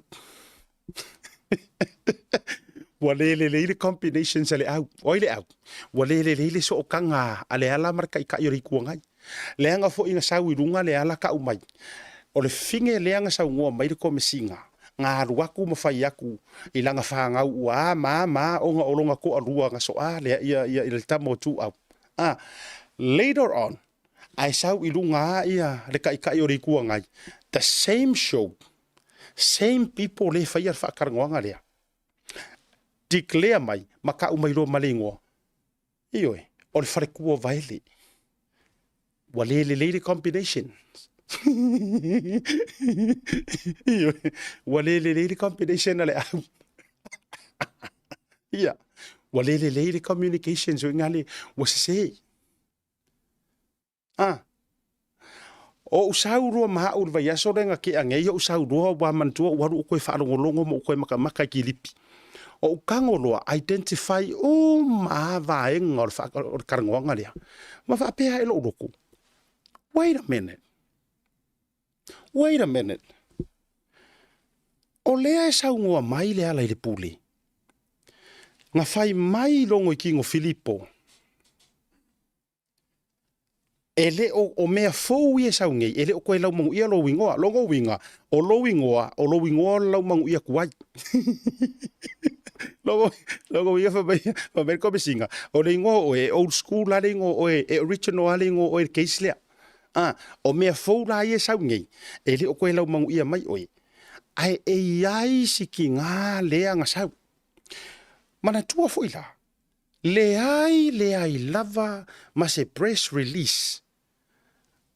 Wa le combinations ale au. Oi le au. Wa le so o kanga ale ala marka i ka yori kuangai. Leanga fo inga sau irunga le ala ka umai. O le finge leanga sau ngua mai ko mesinga. Ngā ruaku mawhai aku ilanga whangau ua ma o ngā olonga ko arua ngā soa lea ia le tamo tu au. Later on, ai sau irunga ia le kai o rikua ngai. The same show, same people le whai ar whakarangoanga lea. Declare mai, maka umai ro malingoa. Ioe, o le whare kua vaile. Wa le combination. Ioe, wa le combination ale au. Ia, wa le communications o ingale, wa se. O usau roa maha ur vai aso renga ke angei o usau roa wa mantua waru koe whaarongolongo mo koe maka kilipi. O ukangoloa identify o maa vaenga o karangoanga lea. Ma whapea elo uroko. Wait a minute. O lea e sau ngoa mai lea lai le pule. Nga whai mai longo i kingo Filipo. Ele o mea fou ia sau ngei, ele o koe lau mangu ia lo wingoa, longo winga, o lo wingoa lau mangu ia kuai. Longo winga whabai koe singa, o le ingoa o e old school la le ingoa o e original la le ingoa o e case lea. O mea fou la ia sau ngei, ele o koe lau mangu ia mai oe. Ai ai si ki ngā lea ngā sau. Mana tua fo ila. Le ai lava ma se press release.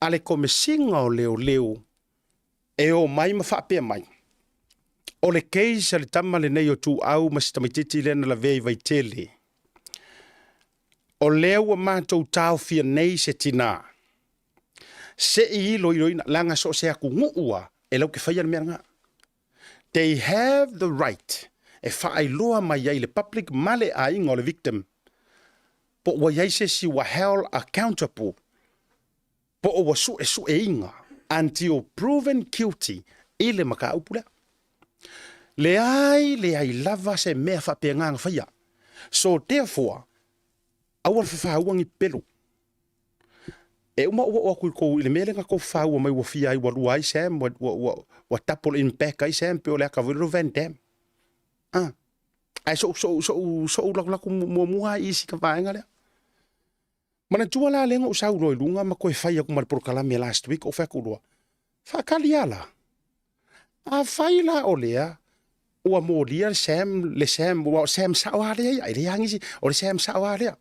Ale kome singa o leo e o mai ma whapea mai. O le keis ale tamale nei o tu au ma si tamaititi lena la vei vai tele. O leo a mātou tau fia nei se tina. Se i loina langa so se aku nguua e lau ke whaia mea ngā. They have the right e whaailoa mai ai le public male a inga o le victim. Po wa yaise si wa held accountable. Po o wa su e inga until proven guilty i le maka upula. Le ai lava se mea whapea nganga whaia. So therefore, awal whawhangi pelo. E uma ua ko i le mele nga ko whaua mai wa fia i wa lua ai sem, wa tapol in back ai sem, pe o le aka viro Van Dam. Ai so laku mua i si ka vaenga lea. Mana tua la lenga usau roi lunga ma koe whai aku mariporkalame last week o whakurua. Whakali ala. A whai la o lea, ua Moli le Sam sawa lea, ai rea ngisi, o le Sam sawa lea.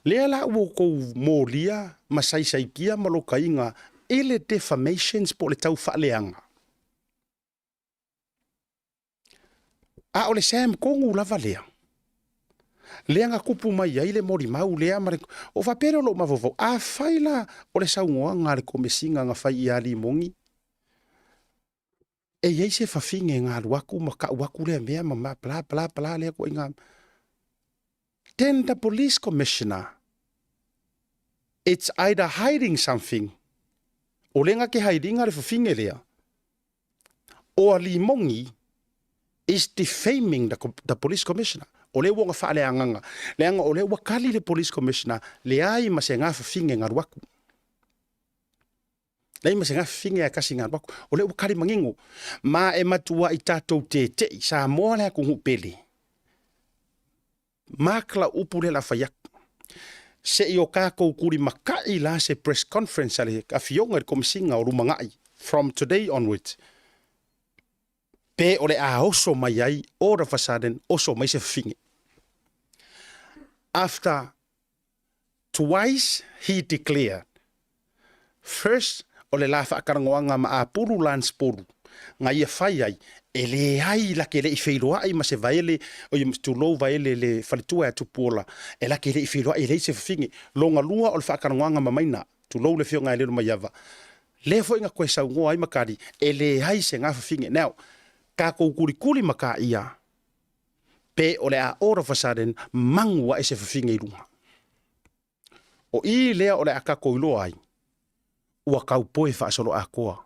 Lea la ua kou Moli ma saisaikia ma loka inga, ele defamations po le tau whaaleanga. A o le Sam kongu lava lea. Lea nga kupu mai ai le mori mau lea mare o whapere lo mavovau a whaila o le saungoa ngā le komesinga ngā whai i ali mongi e iei se whawhinge ngā ruaku ma ka uaku lea mea ma pla lea ko inga then the police commissioner it's either hiding something o lenga ke hidinga le whawhinge lea o ali mongi is defaming the police commissioner. O le wonga whaale anganga. Leanga o le wakali le police commissioner le ai ma se ngā whawhinge ngā ruaku. Le ai ma se ngā whawhinge a kasi ngā ruaku. O le wakali mangingo. Ma e matua i tātou te sa moa lea kungu pele. Makla upu le la whaiak. Se i o kākou kuri makai la se press conference ale a fionga le komisinga o rumangai. From today onwards. Pe o le a oso mai ai, ora fasaden, oso mai se whinge. After twice he declared, first o le la whaakarangoanga ma a puru lans puru, nga ia whai ai, e le ai la ke le i whairoa ai ma se vaele, o i tulo vaele le whalitua e tupuola, e la ke le i whairoa ai le se whinge, longa lua o le whaakarangoanga ma maina, tulo le whio ngai lero mai ava. Le fo inga koe sau ngoa ai makari, e le ai se ngā whinge. Now, ka kou kuri maka ia, pe o le a ora fasaren mangua e se whawhinga i runga. O i lea o le a kako iloa ai, ua kau poe whaasolo a koa,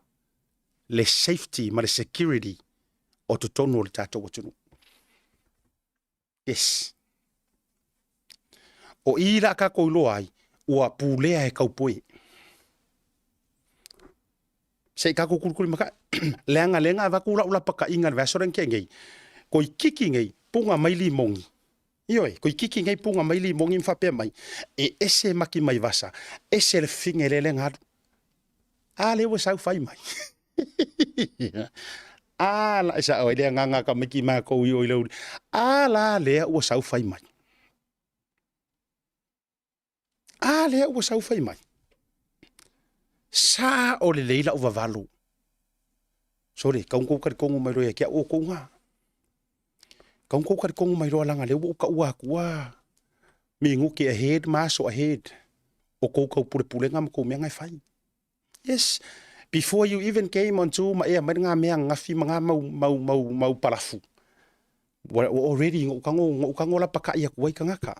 le safety ma le security o to tonu o le tātou atunu. Yes. O i lea kako iloa ai, ua pūlea e kau poe. Se ka kukuli maka lenga va kula ula paka inga va soren ke ngai. Ko kiki ngai punga mai li mongi. Ioi, ko kiki ngai punga mai li mongi mfa pe mai. E ese maki mai vasa. Ese le fingelele ngadu. Ale wo sau fai mai. Ala isa o ile nganga ka miki ma ko yo ile. Ala le wo sau fai mai. Ale wo sau fai mai. Sa o le leila o vavalu. Sorry, kaung ko kar kongu mai roya kia o konga. Kaung ko kar kongu mai roya langa le wo ka ua kua. Mingu ke ahead, maso ahead. O ko pure ngam ko me ngai fai. Yes, before you even came onto ma e mai nga me ngafi mga mau parafu. Already ukango la paka ia kuai kangaka.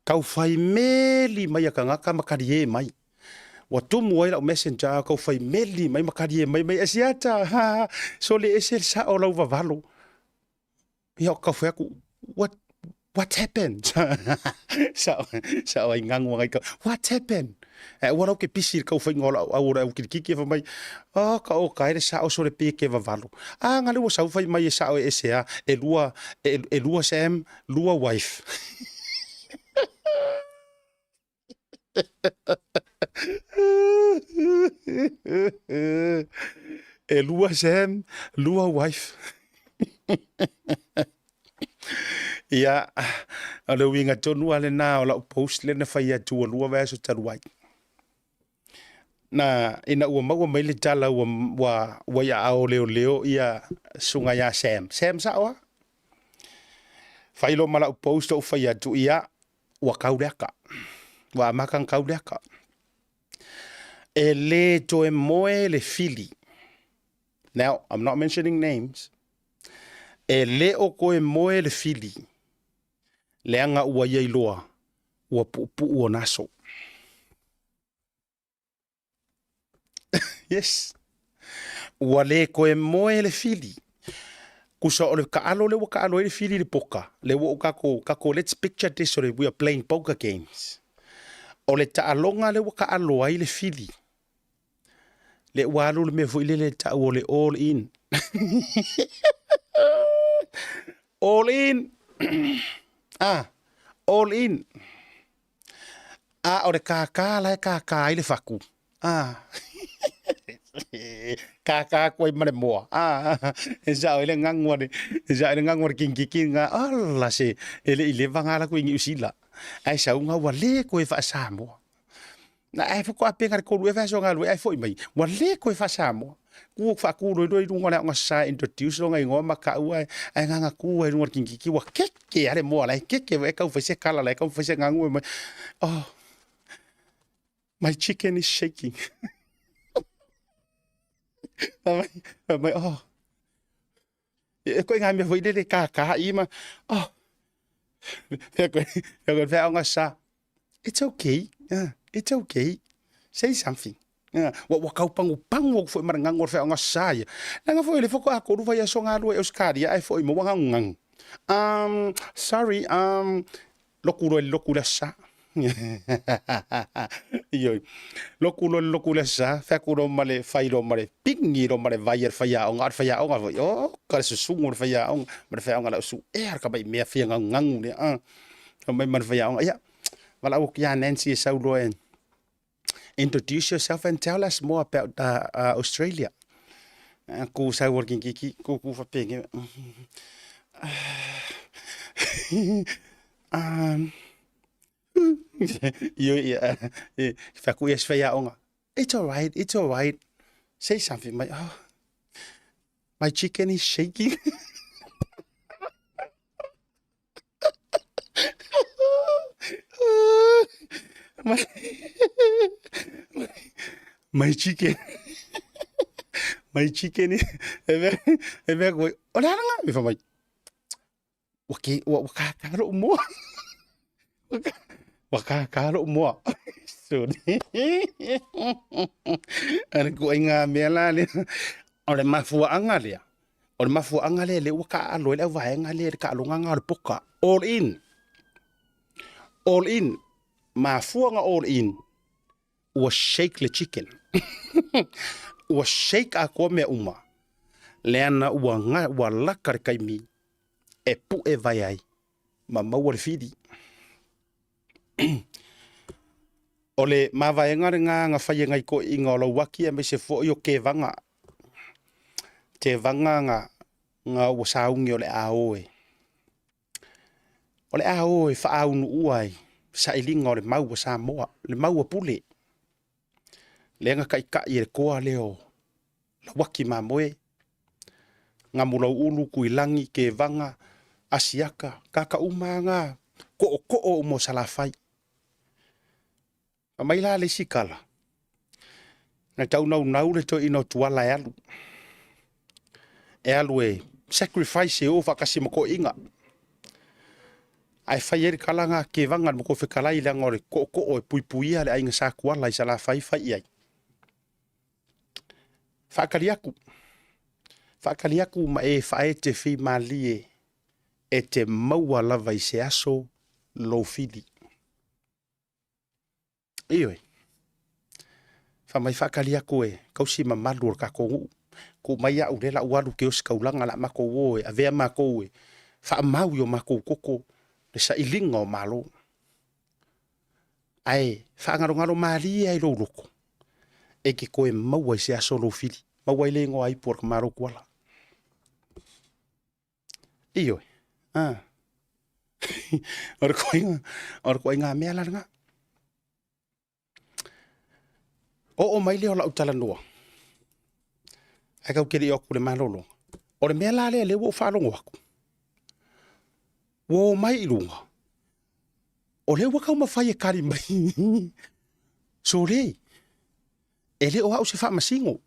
Kau fai meli mai kangaka makari mai. Watu muai la messenger kau fai meli mai makari mai asiata ha so le esel sa o lau vavalo. Ia kau fai aku what happened? Sa ai ngangu ngai ka what happened? Wala ke pisir kau fai ngola ora o kiki fa mai. Ka o kai sa o so le pe ke vavalo. Ngale wo sa fai mai sa o esa e lua sam lua wife. E lua sam, lua wife. Ia, ale winga tonu ale na ola post le na fai atu lua verso taruai. Na ina ua maua mai le tala wa ya ao leo ia sunga ya sam. Sam sawa? Fai lo mala post o fai atu ia wa kaureka. Wa makang kaureka. E le to e moe le fili. Now, I'm not mentioning names. E le o ko e moe le fili. Le anga ua iei loa. Ua pupu ua naso. Yes. Ua le ko e moe le fili. Kusa o le kaalo le waka alo le fili le poka. Le wo kako let's picture this so we are playing poker games. O le taalonga le waka alo ai le fili. Le walu le me fu le ta o le all in. All in. All in. O le kaka ai le faku. Kaka koe mare moa. E sa ele ngangware. E sa ele ngangware kingi nga. Ala se. Ele ile vangala koe ngi usila. Ai sa unga wale koe fa sa moa. Na ai fo ko apenga ko lu fa so nga lu ai fo mai. Wale koe fa sa moa. Ku fa ku ro runga nga sa introduce nga ngoma ka ua ai nga ku ai runga kingi wa keke ale moa lai keke e ka fa se kala lai ka fa se ngangu mai. Oh. My chicken is shaking. Mai oh. E ko nga me foi le kaka ima. Oh. Ko fa nga sa. It's okay. It's okay. Say something. Wa kau pangu foi marangangor fa nga sa ya. Nga foi le foko ako ru vai so nga lu e Oscaria ai foi mo ngang. Sorry, lokura sa. Yo lokula sa fa ko male fai male pingi male vaier faya on ar faya on o ka se sungur faya on male faya on la su ka bai me fia ngang ne mai man faya on ya wala o ya Nancy sa lo en introduce yourself and tell us more about Australia. Ko sa working kiki ko fa penge It's all right. Say something. My chicken is shaking. my chicken. My chicken is. Wakakaro mo. So, ano ko ay nga mela le. Ole mafua angale. Ole mafua angale le waka alo le vai angale ka lo nga poka. All in. Mafua nga all in. ua shake le chicken. Ua shake a koa mea uma. Leana ua laka re kaimi. E pu e vai ai. Ma maua le fidi. O le mavaenga re ngā whaia ngai ko i ngā lau waki e me se fo i o ke vanga. Te vanga ngā ua saungi o le aoe. O le aoe wha aunu uai. Sa ilinga o le maua Samoa. Le maua pule. Lenga kai i e koa leo. La waki ma moe. Ngā mulau ulu kuilangi ke vanga. Asiaka. Kaka umanga. Ko o mo salafai. Maila le sikala. Na tau nau le to ino tuala e alu. E alu e sacrifice e o whakasi mako inga. Ai whai eri kalanga ke vanga mako whekalai le ngore ko o e puipuia le ainga sa kuala i sala whai ai. Whakaliaku ma e whae te whi malie e te maua lava i se aso lo fili. Ioi. Whamai whakaliaku e kausi ma malu ka kongu. Ko mai au le la ualu ke os kaulanga la mako o e avea mako e. Wha mau yo mako koko le sa ilinga o malo. Ai, whaangaro maali ai lo loko. E ki koe maua i se aso lo fili. Maua i le ngo ai por maro kuala. Ioi. Ora koe ngā mea laranga. O mai leo la utala noa. Ai kau kere i oku le malolo. O le mea la le wo whalongo aku. Wo mai ilunga. O le wakau mawhai e kari mai. So le. E le o hau se wha masingo.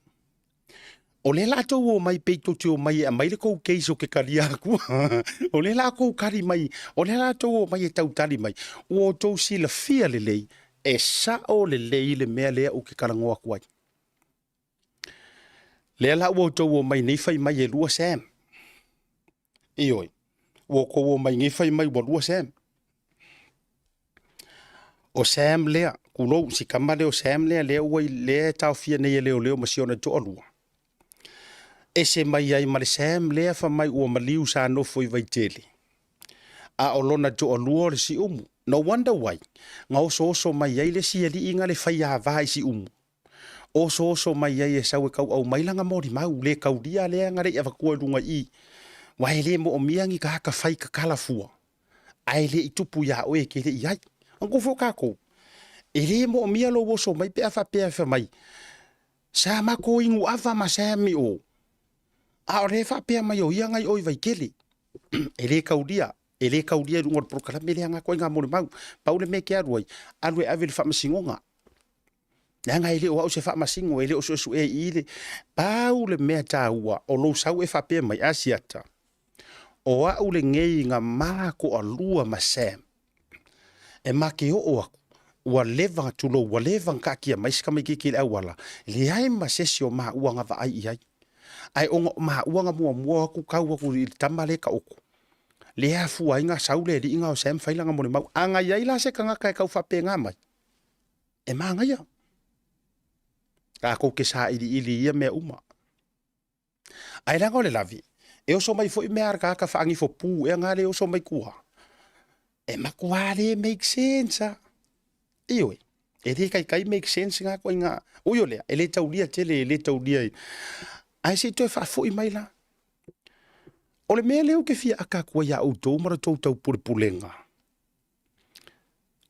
O le la tau o mai peito te o mai a mai le kou keiso ke kari aku. O le la kou kari mai. O le la tau o mai e tau tari mai. O tau si la fia le lei. E sa o le lei le mea lea o ke karangoa kuai. Lea la o tau o mai nei fai mai e lua Sam. Ioi. O ko o mai nei fai mai o lua Sam. O Sam lea. Kulo si kamale o Sam lea ua i lea tau fia nei e leo ma Sione to alua. E se mai ai ma le Sam lea fa mai ua maliu sa nofo i vaitele. A o lona to alua le si umu. No wonder why. Nga oso mai ai le si ali inga le fai a vai si umu. Oso mai ai e sau e kau au mailanga mori mau le kau dia lea ngare e wakua runga i. Wai le mo o miangi ka haka fai ka kalafua. Ai le itupu ya oe ke le i ai. Ango fo kako. E le mo o mia lo oso mai pe afa mai. Sa mako ingu afa ma sa mi o. A o le fa pe mai o ia ngai oi vai kele. E le kau dia. E le kau dia runga prokala me le anga koe ngā mori mau. Pau le me ke aruai. Alue ave le fa masingonga. Nga ele o au se fa masingo ele o so e ile. Pau le mea tā ua. O lo sau e fa pe mai asiata. O au le ngei ngā mako a lua ma Sam. E make o aku. Ua levanga tulo, ua levanga kakia maisika mai kiki le awala. Le ai ma sesi o maa uanga va ai iai. Ai onga maa uanga mua aku kau aku i tamale ka oku. Le afu ai ngā saule li inga o Sam failanga mone mau. Anga iai la se ka ngaka e kau fape ngā mai. E maa ngai au. Ka kou ke sa ili ia mea uma. Ai rango le lavi. E oso mai fo i mea arka ka whaangi fo pū. E ngā le oso mai kua. E makua le make sense. Ioi. E te kai make sense ngā koe ngā. Uio lea. E le tau lia tele. E le tau lia. Ai se toi wha fo i mai la. O le mea leo ke fia aka kua ia au tau mara tau pulenga.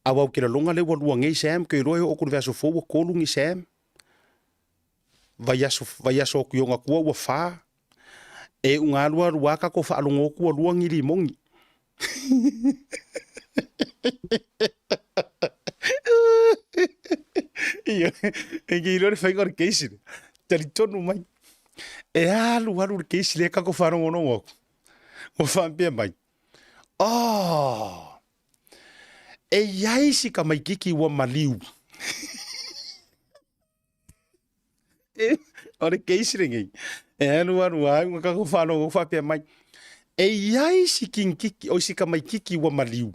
Awau ke la longa le walua ngei Sam. Ke roe o kuru vea fo wa kolungi Sam. Vai aso kionga kua ua wha. E unga alua ruaka ko wha alongo kua lua ngiri mongi. Ia, e ki iro le whainga re keisire. Tari tonu mai. E alu re keisire e kako whanongo nongo aku. O whampia mai. E iaisi ka mai kiki ua maliu. Ore keisire ngei. E anu ai ka ko whanongo whapia mai. E iai si king kiki, o si ka mai kiki ua maliu.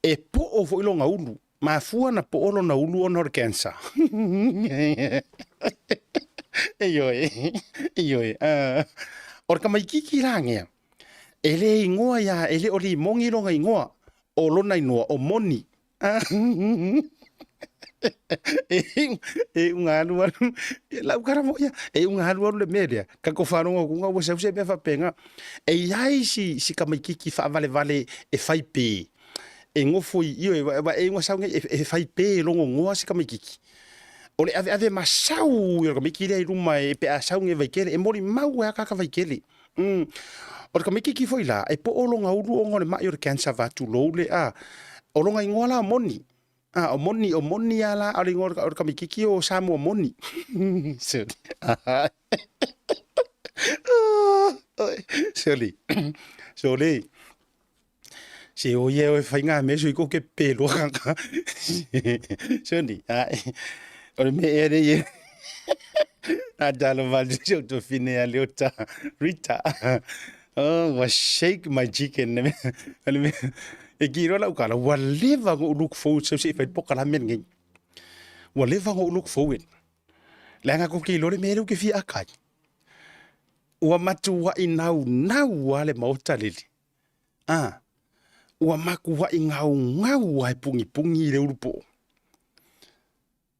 E po o fo ilonga unu. Mafua na po olo na ulu ona or cancer. Ioi. Or ka mai kiki rangia. Ele ingoa ya, ele ori mongi ronga ingoa. Olo na inoa o moni. Unga alu alu. Lau karamoia. Unga alu alu le media. Kako whanonga kunga ua sause me whapenga. Iai si ka mai kiki wha vale vale e whaipe. E ngofo i e ngwa saunga e whaipe longo ngoa si ka mai kiki. Ole ave masau yo ka mai kiri ai ruma e pe a saunga e vaikele. E mori mau e kaka vaikele. Ora ka miki ki foi la e po olonga uru o ngore mai o cancer vatu loule a olonga ingola moni o moni ala ali ngor ka miki ki o samu moni so Soli se o ye o fainga me so ko ke pelo ka Soli ora me ere ye adalo valde to fine a leota Rita. Oh, was shake my chicken. E giro la ukala whatever go look forward so if I pokala men ngi. Whatever go look forward. Langa ko ki lore meru ke fi akai. Wa matu wa inau wale mauta lili. Wa maku wa ngau wa pungi le urupo.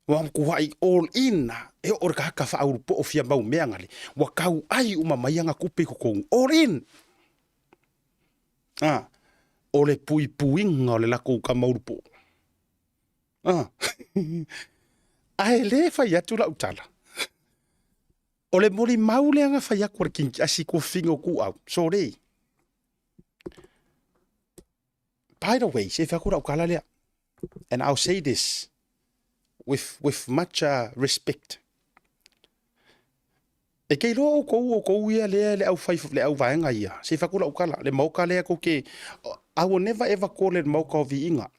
Wa ku wa all in e or ka ka fa urupo o fia mau meangale. Wa kau ai uma maianga kupe ko all in. O le puinga o le lako ka maurupo. Ai le fai atu la utala. O le mori maule anga fai aku ar kinki asi ko fingo ku au. Sorry. By the way, se fakura ukala lea. And I'll say this with much respect. E kei loa o kou ia le au fai le au vaenga ia. Se fakura ukala le mauka lea ko ke I will never ever call it mauka o vi inga.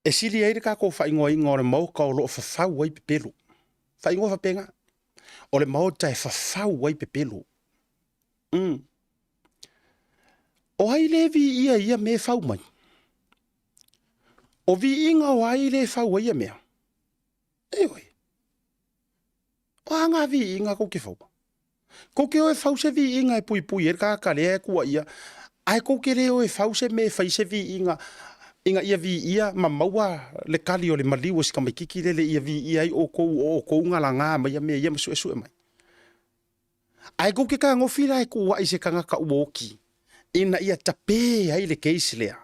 E sili eire ka ko wha ingoa inga o le mauka o loo whawhau ai pepelo. Wha ingoa whapenga. O le mauta e whawhau ai pepelo. O hai le vi ia me whau mai. O vi inga o hai le whau ia mea. Eoi. O anga vi inga ko ke whau. Ko ke o e whau se vi inga e pui e ka lea e kua ia. Ai ko ke reo e whau se me whai se vi inga ia vi ia ma maua le kali o le maliu o sika mai kiki le ia vi ia ai o kou ngala ngā mai me ia masu e sue mai. Ai ko ke ka ngofira e kua i se kanga ka uoki. Ina ia tape ai le keisi lea.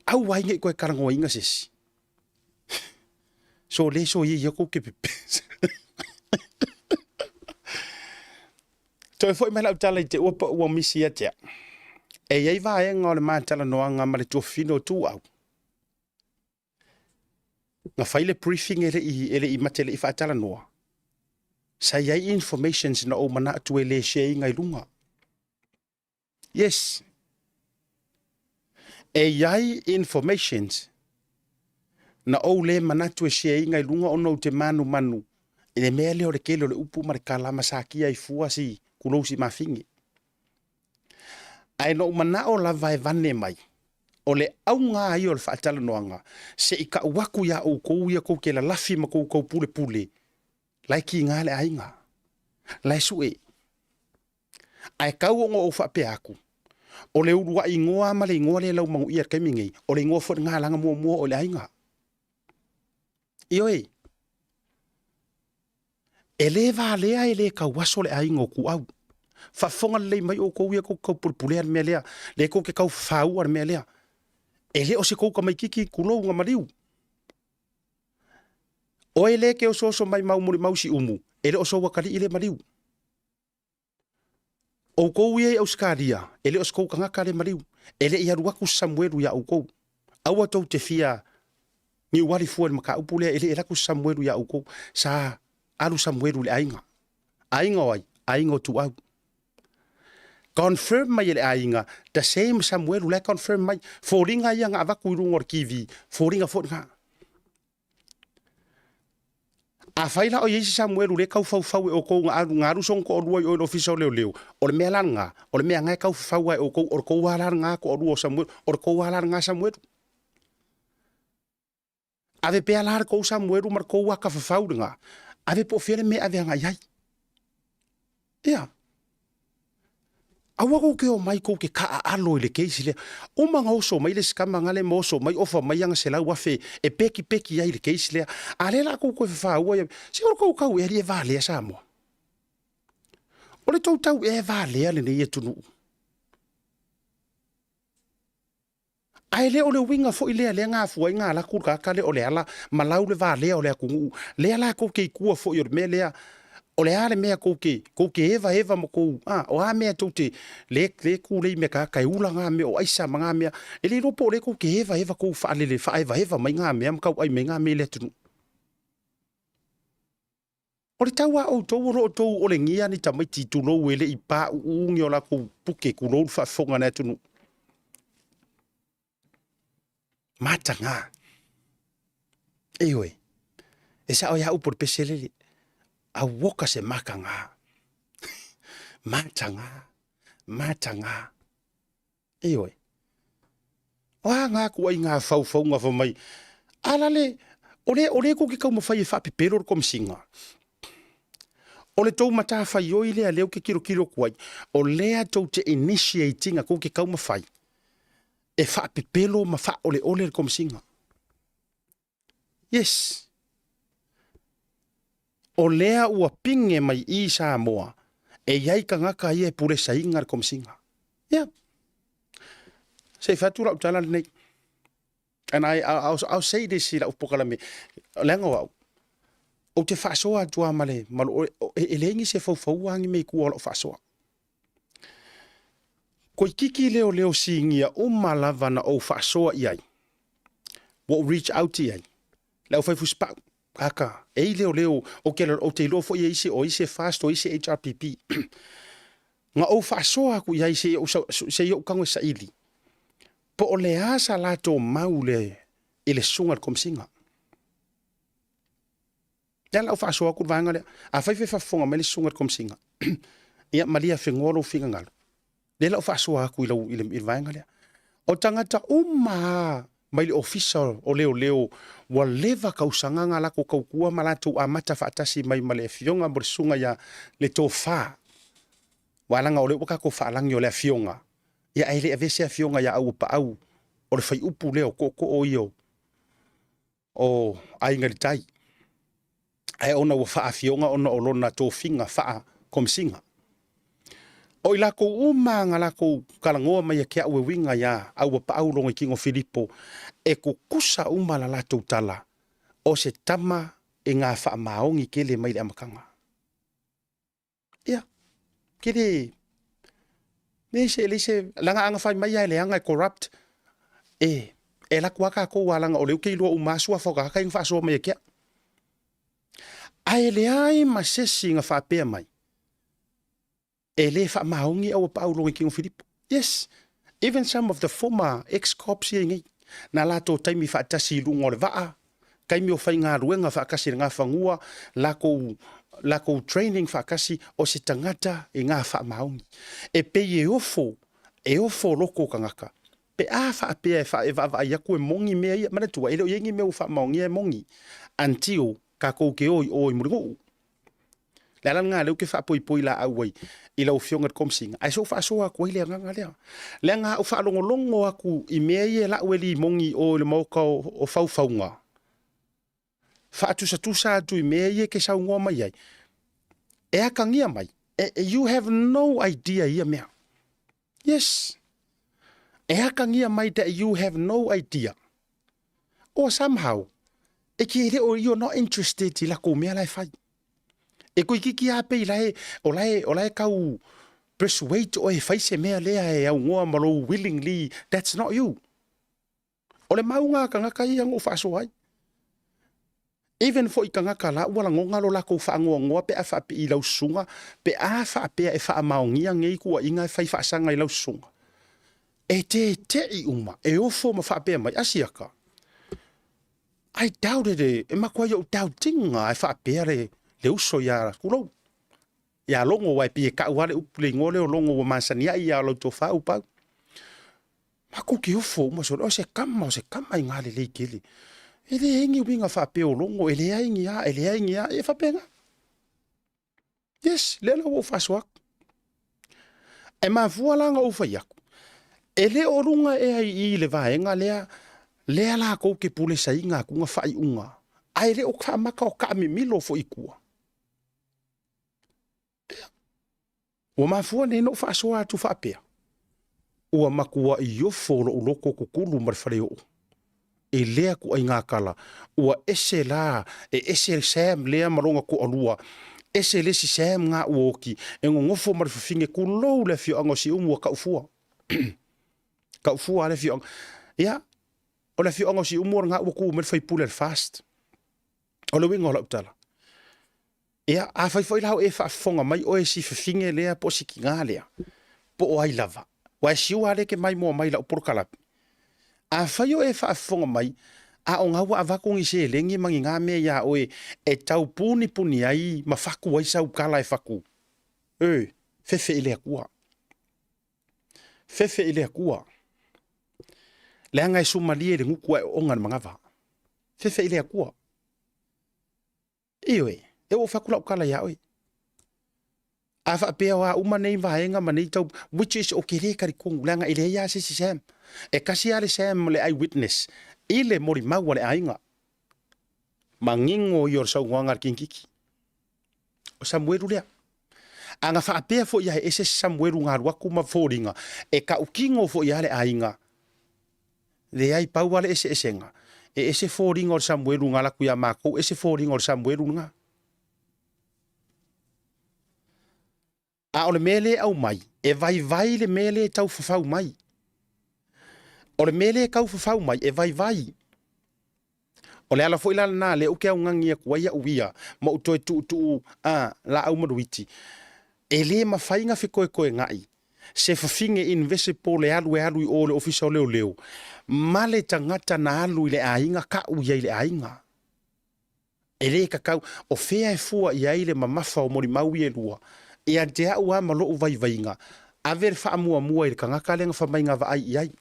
Au wai ngai koe karangoa inga sesi. So le so ia ko ke pepe. Toi foi mai lau tala i te ua misi a tea. E iei vae ngā le mātala noa ngā male tua fino tu au. Ngā whaile briefing ele i matele i whaatala noa. Sa iei informations na o mana atu e le share ngai lunga. Yes. E iei informations na o le mana atu e share ngai lunga ono te manu. Ine mea leo le kele o le upu mare kalama sakia i fua si kulousi mafingi. Ai no mana o la vai vane mai. O le au ngā ai o le whaatala noanga. Se i ka waku ia o kou ia kou ke la lafi ma kou pule. Lai ki ngā le ainga. Lai sue. Ai kau o ngā o whape aku. O le urua i ngoa ma le ngoa le lau mangu ia kemingei. O le ngoa fwot ngā langa mua o le ainga. Ioi. E le va lea e le ka waso le ainga o ku au. Whafonga le mai o kou ia kou pulpule ar mea lea. Le kou ke kau whau ar mea lea. E le o se kou ka mai kiki kulou nga mariu. O e le ke o soso mai mau si umu. E le o so wakari i le mariu. O kou ia au skaria. E le o se kou ka ngaka le mariu. E le i aruaku Samuelu ia au kou. Aua tau te fia ni wari fua ni maka upulea. E le laku Samuelu ia au kou. Sa alu Samuelu le ainga. Ainga oi. Ainga o tu au. Confirm mai ele ainga. The same Samuel le confirm mai. Foringa ia ngā waku irungor kiwi. Foringa foringa. A whaila o Yeisi Samuel le kau fau e o kou ngā rusong ko orua i oil official leo. O le mea lan ngā. O le mea ngai kau fau e o kou. O kou halar ngā ko orua Samuel. O kou halar ngā Samuel. Ave pe ala ko sa mueru mar ko wa ka fauringa. Ave po fere me ave nga yai. Ia. Awa ko ke o mai ko ke ka alo le keisi le. O manga oso mai le skama ngale moso mai ofa mai yang se la wafe e peki ai le keisi le. Ale la ko fa wa se ko ka e ri vale sa mo. O le tau e vale ale ne tunu. Ai le o le winga fo ile le nga fu nga la ku ka le o le ala malau le vale o le ku le ala ko ke ku fo yo me le o le ale mea kouke eva mo kou, o a mea toute, le ku le me ka kai ula ngā mea, o aisa ma ngā mea, e le ropo le kouke eva kou whaalele, eva mai ngā mea, mkau ai me ngā mea le tunu. O le tau a o tou ro tou o le ngia ni tamai titu lou ele i pā uungi o la kou puke ku lou whaafonga na tunu. Mata ngā. Ewe, e sa o ya upor peselele, a woka se makanga. Matanga. Ewe. O ngā kua i ngā fau ngā whamai. Alale, ole ko ki kau mawhai e whapipero kom singa. Ole tau mata whai oi lea leo ke kiro kuai. O lea tau te initiating a ko ki kau mawhai. E whapipero ma wha ole kom singa. Yes. O lea ua pinge mai i Samoa, e iai ka ngaka ia e pure sa ingar kom singa. Yeah. Se fatura utala nei. And I'll say this ila upokala me. Lenga wau. O te whaasoa tua male, e lengi se fau angi mei kua o whaasoa. Koi kiki leo singia o malavana o whaasoa iai. What reach out iai. Leo whai fuspau. Aka, e leo, o ke o te lofo i ise fast o ise HRPP. Nga o whaasoa ku iai se o kangwe sa ili. Po o le asa lato mau le ile sungar kom singa. Ia la o whaasoa ku vanga le, a whai whaafonga me le sungar kom singa. Ia malia whengoro whinga ngalo. Le la o whaasoa ku ile vanga le. O tangata umaa, mai le official o leo wa leva kausanga nga lako kaukua malatu a mata whaatasi mai male fionga mo sunga ya le tō wha. Walanga o le waka ko whaalangi o le fionga. Ia ele avese fionga ya au pa au. O le whai upu leo ko o io. O ainga tai. Ai ona wa wha fionga ona o lona tō finga wha komsinga. O i lako nga lako kalangoa mai a kia ue winga ya au pa au longa kingo Filipo e kukusa la lato tala o se tama e ngā wha maongi kele mai le amakanga. Ia, kere lese langa anga whai mai le anga corrupt e lako waka ko walanga o leo keilua umasua whakaka inga whaasua mai a kia. Ai le ai masesi nga whapea mai. E le wha maongi au pa au longa kingo Filipo. Yes, even some of the former ex-cops here ngai. Na lato taimi whaatasi lunga o le waa. Kaimi o whai ngā ruenga whaakasi ngā whangua. Lako training whaakasi o se tangata e ngā wha maongi. E pe e ofo loko kangaka. Pe a whaapea e wha iaku e mongi mea ia. Manatua, ele o yengi mea u wha maongi e mongi. Until ka kou ke oi muringo. Lala ngā leo ke whaapoi la auai i lau fionga komsinga. Ai so whaasoa kua ile nganga lea. Lea ngā u whaalongolongo aku i mea i e la ueli mongi o le mauka o whauwhaunga. Whaatusa atu i mea i e ke saungoa mai ai. E akangia mai. You have no idea ia mea. Yes. E akangia mai that you have no idea. Or somehow, e ki re o you're not interested i lako mea lai whai. E koe kiki ape i lae, o lae kau persuade o e whaise mea lea e au ngoa malo willingly, that's not you. O le maunga ka ngaka i ango whaaso ai. Even fo i ka ngaka la, wala ngongalo la kou whaangoa ngoa pe a whaape i lau sunga, pe a whaapea e wha maongia ngei kua inga e whai whaasanga i lau sunga. E te i uma, e ofo ma whaapea mai asiaka. I doubted e makua i au doubtinga e whaapea le uso ya kulo ya longo wai pie ka wale upule ngole o longo wa masania ia lo to fa upa ma ku ki ofo mo so se kama i ngale le kele Ele ingi winga whapeo longo, ele ingi a, e whapenga. Yes, lela o whaswak. E mafua langa o whaiaku. Ele orunga e ai I le vaenga lea la kou ke pule sa inga kunga whai unga. Ai le o ka maka o ka milo fo ikua. Ua mafua ne no whaasua atu whapea. Ua makua I ofo lo uloko kukulu marwhareo. E lea ku ai ngā kala. Ua ese la, ese Sam lea maronga ko alua. Ese lesi Sam ngā uoki. E ngofo marwhawhinge kulou le fio ango si umua ka ufua. Ka ufua le fio ango. Ia, o le fio ango si umua ngā uoku marwhai pule fast. O le winga o la utala. Ia, a whai lau e whaafonga mai o e si whawhinge lea po si ki ngā lea. Po o ai lava. Wa siua le ke mai mo mai la upur kalapi. A whai o e whaafonga mai, a o ngā wa avakongi se lengi mangi ngā mea ia oe e tau puni ai ma whaku ai sau kala e whaku. Fefe ile akua. Fefe ile akua. Leanga e sumalie le ngukua e ongan mangava. Fefe ile akua. Iwe, e o whaku lau kala ia oe. A whapea wa umanei vaenga manei tau, which is o kere karikongu, leanga ile ia se si Sam. E kasi ale Sam le eyewitness. Ile mori maua le ainga. Mangingo yor sau wangar kinkiki. O Samuelu lea. Anga whaapea fo ia ese Samuelu ngā ruaku ma fōringa. E ka ukingo fo ia le ainga. Le ai pau wale ese esenga. E ese fōringa o Samuelu ngā laku ia mākou. Ese fōringa o Samuelu ngā. A o le mele au mai. E vai le mele tau fafau mai. O le mele kau fafau mai e vai. O le ala fo ilala nā le uke au ngangia kuaia uia. Ma utoe tu la au maruiti. E le mawhainga whikoe ngai. Se whawhinge invisible le alu I o le ofisa o leo. Ma le tangata na alu I le ainga ka uia I le ainga. E le kakau o whea e fua I aile ma mafa o mori maui e lua. E a te au a malo vai inga. A ver wha mua I le kangaka lenga whamainga va ai I ai.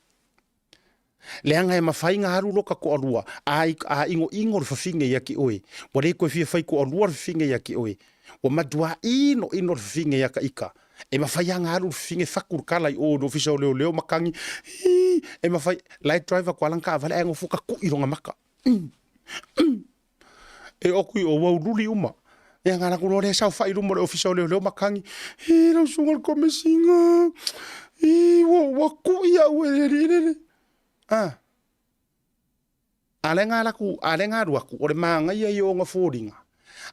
Leanga e mawhainga haru loka ko alua. A ingo le whawhinge ia ki oe. Wa re koe fia whai ko alua le whawhinge ia ki oe. Wa madua ino le whawhinge ia ka ika. E mawhaianga haru le whawhinge whakur kala I o le ofisa o leo makangi. E mawhai light driver kwa lanka avale e ngofuka ku I ronga maka. E oku I o wau luli uma. E ngana kulo le sau whai rumo le ofisa o leo makangi. E rau sungal komesinga. E wa ku ia ue Alenga laku, alenga ruaku, o le maanga ia I o ngā fōringa.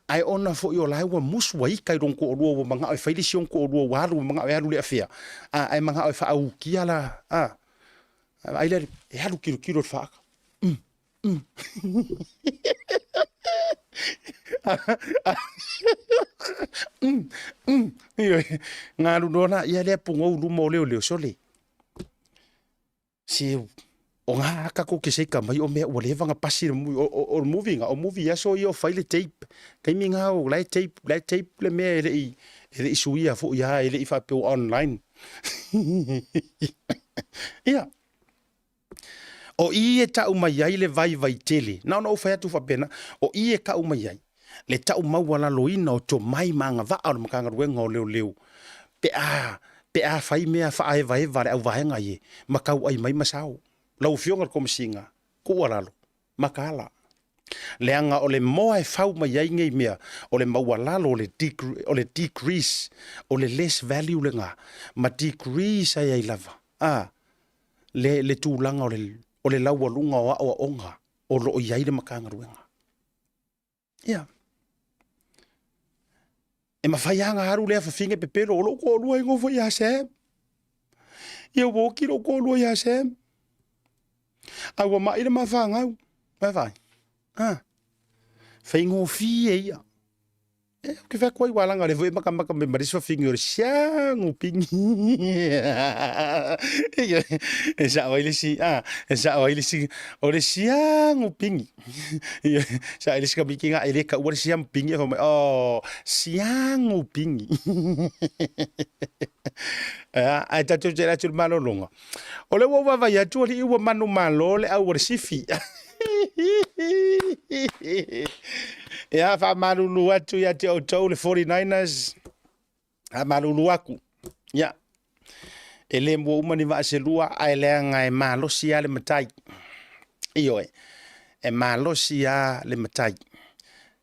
Ai ona fo I o lai wa musua I kai ronko o rua wa manga o whaili si onko o rua wa haru manga o haru le awhia. Ai manga o whaau kia la. Ai le, e haru kiro whaaka. Ngā runona, ia lea pungou rumo leo sole. Si o ngā kako ke seika mai o mea ua lewanga pasi o movie nga. O movie aso I o whaile tape. Kaimi ngā o lai tape le mea ele I suia fo ia ele I whapeo online. Ia. O I e tau mai ai le vai tele. Nao na uwhai atu whapena. O I e kau mai ai. Le tau maua loina o to mai maanga vaa o makanga ruenga o leo. Pe a whai mea wha e vare au vahenga ye. Makau ai mai masao. Lau fionga komisinga. Kua lalo. Makala. Leanga o le moa e whau mai ai ngei mea. O le maua lalo o le decrease. O le less value le ngā. Ma decrease ai lava. Le tūlanga o le laua lunga o a onga. O lo o iai le makanga ruenga. Ia. E mawhaianga haru lea whawhinge pepero. O lo ko olua ingofo ia Sam. Ia woki lo ko olua ia Sam. Aua mai le mawhangau. Mai vai. Whaingo fie ia. Ke wha koi walanga le voe maka me mariso whingi o le siangu pingi. E sa oilisi. E sa oilisi. O le siangu pingi. Sa oilisi ka miki nga ele ka ua le siangu pingi. Oh, siangu pingi. Ai tatu te ratu malo longa. O le wawa vai atu ali iwa manu malo le au le sifi. Ia whamalulu atu ia te outou le 49ers. Ha malulu aku. Ia. E le mua uma ni vaaselua ai lea ngai malosi a le matai. Iyo e. E malosi a le matai.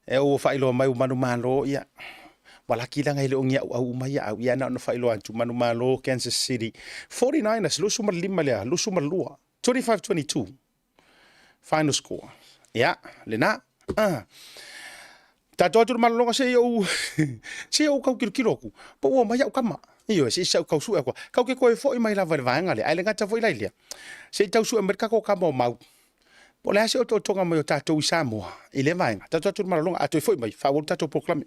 E o whailo mai umanu malo ia. Walaki langa ile ongia au mai au ia na whailo antu manu malo Kansas City. 49ers lo suma lima lea, lo suma lua. 25-22. Final score. Ia, le na. Ta to malonga se yo se yo kau kilo ku. Po o mai au kama. Iyo se sa kau su ko. Kau ke ko foi mai la vanga le. Ai le ngata foi la ile. Se tau su Amerika ko kama mau. Po le se o to tonga mai o tatou i Samoa. Ile vanga. Ta to malonga a to foi mai. Fa wo tatou proclame.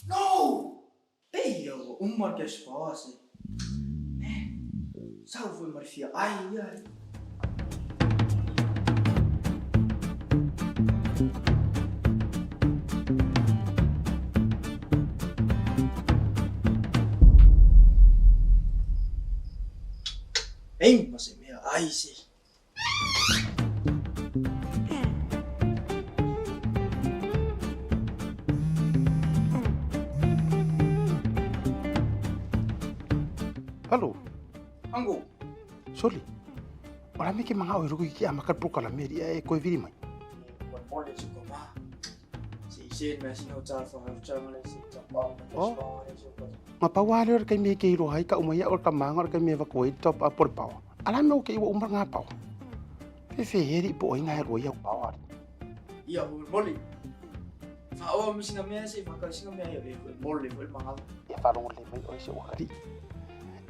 No! Ei, uma que esposa. Salve, Marfia. Ai, ai. Ei, mas é minha. Ai, sim. Hello. Ango. Soli. Ora me ke manga o ru ki ama ka proclame e ko viri mai. Moli se koma. Se mas no tal for have chama se top. Ma pa wale or kai me ke ro hai ka umai or ka manga or ka me va ko top up por pau. Ala me o ke o umba nga pau. Fe heri po inga ro ia pau. Ia Moli. Fa o mi singa me se fa ka singa me ia Moli foi manga. E fa long le mai o se o kari.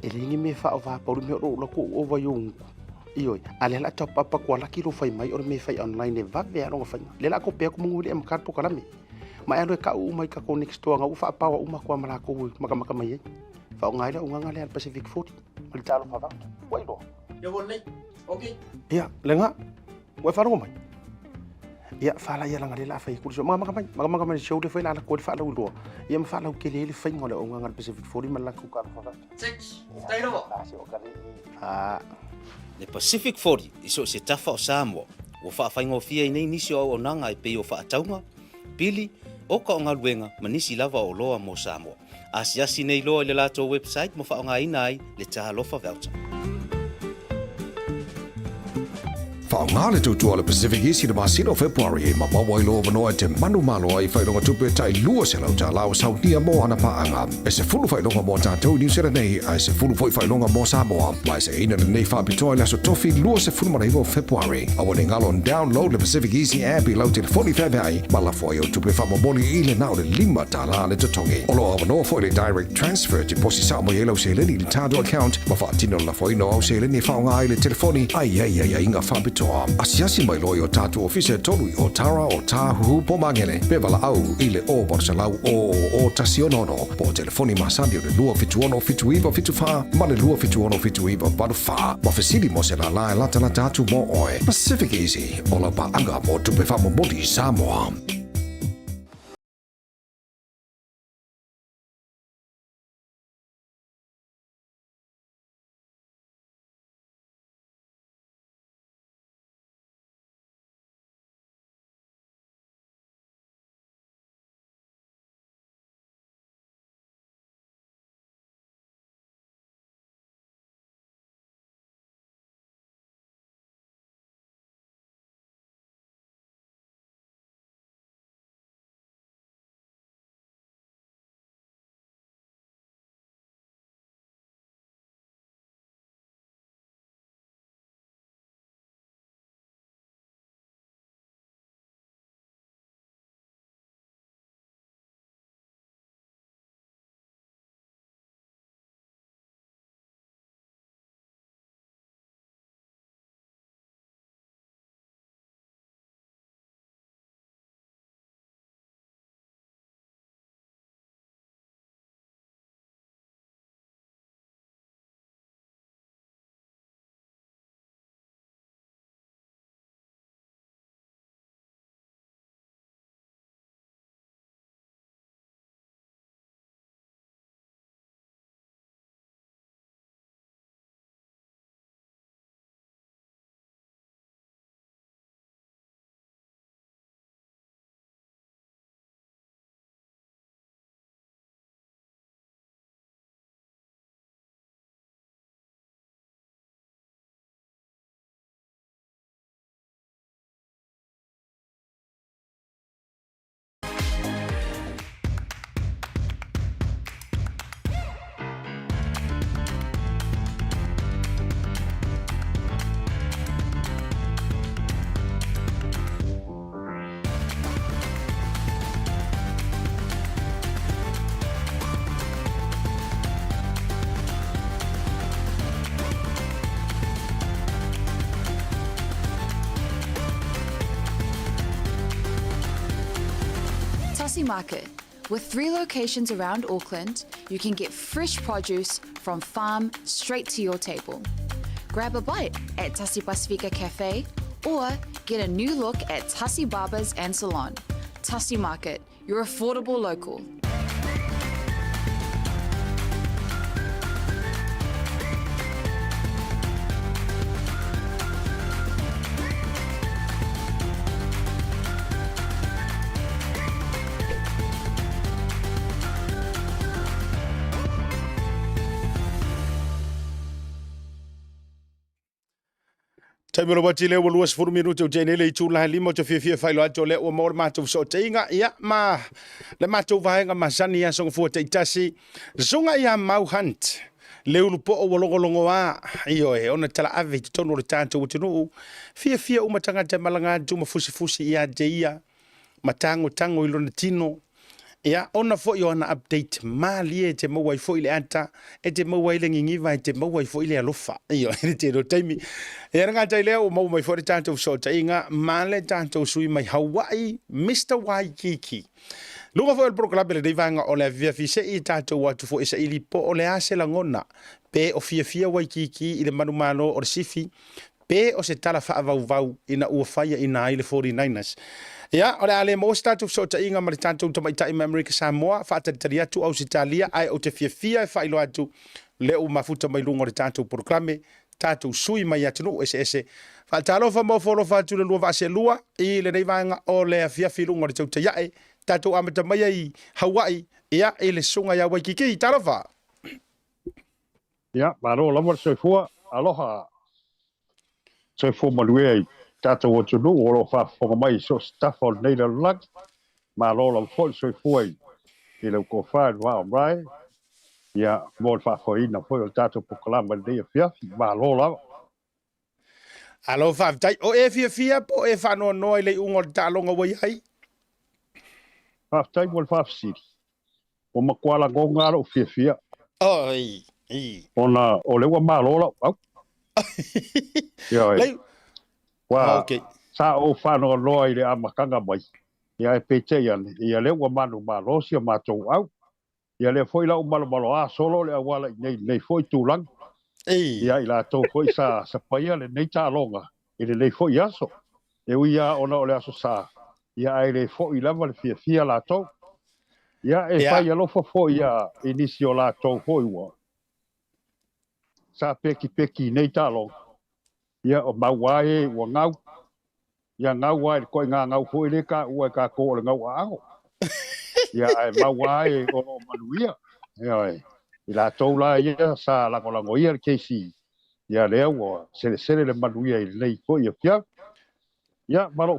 E ringi me fa o va pau me ro la ko o va yung. Iyo, ale la top up ko la kilo fai mai or me fai online e va ve ro fai. Le la ko pe ko munguli e makar po kala me. Ma ero ka u mai ka ko next to nga u fa pa u ma ko mala ko maka mai. Fa ngai la unga ngale al Pacific 40. Mal talo fa va. Wai do. Ya boleh. Okay. Iya, lenga. Wa fa ro mai. Iya, fa la ya la ngale la fai ku so maka mai show de fai la ko fa la u do. Ia ma fa la ke le fai ngole unga ngal Pacific 40 mal la ku ka fa va. Six. Stay lo. Le Pacific 40 iso se tafa o Samoa. Ua whaafaingo fia i nei nisi o nanga e pei o whaataunga. Pili, o ka o ngā luenga manisi lava o loa mo Samoa. Asiasi nei loa i le lato website mo whaonga ina ai le tahalofa voucher. Whaongale tautua le PacificEzy le masino February e mawawa i loa vanoa te manu malo ai whailonga tupe tai lua se lau ta lao saunia mo ana paanga. E se fulu whailonga mo tātou New Zealand nei, ai se fulu whailonga mo Samoa. Mai se ina nei whapitoa le aso tofi lua se fulu maraivo February. Awa ne ngalon download le PacificEzy app i lau telefoni whewe ai, malafo i o tupe whamamoli i le nao le lima ta la le tatongi. Olo awa no fo le direct transfer te posi sa mo i lau se leni le tātou account, ma whaatino la fo ino au se leni whaonga ai le telefoni, ai inga whapitoa. Asiasi mai loi o tātou ofise tolu o tara o tāhuhu po mangele. Pevala au i le o borsalau o Tasi Onono. Po telefoni masandi o le lua fituono fitu iwa fitu wha, ma le lua fituono fitu iwa wadu wha. Ma fesili mo se la lae lata na tātou mo oe. PacificEzy, ola pa anga mo tupe wha mo modi Samoa. Tasi Market. With 3 locations around Auckland, you can get fresh produce from farm straight to your table. Grab a bite at Tasi Pacifica Cafe or get a new look at Tasi Barbers and Salon. Tasi Market, your affordable local. Taimero wati leo walua 10 minuto jene le itu la limo te fia failo ato le o mor mato so teinga ia ma le mato vaenga masani ya song fu te tasi zonga ia mau hunt le ulu po o wolongolongo a io e ona tala ave tono le tanto utinu fia umatanga te malanga tu mafusi ia jeia matango tango ilo tino ia ona fo yo na update mali e te mawai fo ile anta e te mawai le ngingi vai te mawai fo ile alofa io e te do taimi e nga tai leo mau mai fo tanto so tainga male tanto sui mai Hawaii Mr. Waikiki lunga fo el proclame le vanga o le via fise i tanto watu fo isa ili po o le ase la ngona pe o fia Waikiki ile manumalo o sifi pe o se tala fa vau ina ua faia ina ile 49ers. Ya, ora ale mo statu so ta inga mari tanto to mai tai America Samoa fa tari atu au Italia ai o te fia fa ilo atu le u mafuta mai lungo tanto proclame tatu sui mai atu ese fa talo fa mo folo fa tu le lua va se lua i le nei vanga o le fia lungo te ta ya tatu amata mai ai Hawaii ia ele sunga ya Waikiki talo fa ya maro lama se fua aloha se fua maluei tata o tunu o lo fa fo mai so stuff on nei le lag ma lo lo fo so foi e le ko fa wa right ya mo fa fo ina fo o tata po klamba de fia ma lo la alo fa tai o e fia po e fa no ile ungo talonga wai ai fa tai mo fa si o ma kwala go ngalo fia oi ona o le wa ma lo la ya wa okay sa o fa no lo ile amakanga mai ya e pete ya le wa manu ma lo sia ma to au ya le foi la o malo a solo le wala nei foi tu lang ya ila to foi sa paia le nei ta longa ile le foi aso e uia ona o le aso sa ya ile foi la va fia la to ya e fa ya lo fo ya inicio la to foi wa sa peki nei ta longa ya o mawai wa ngau ya ngau wai ko ngau fo ile ka ua ka ko le ngau ao ya ai mawai o manuia ya ila tola ya sa la ko la ngoia kesi ya le o se le manuia ile ko ya pia ya malo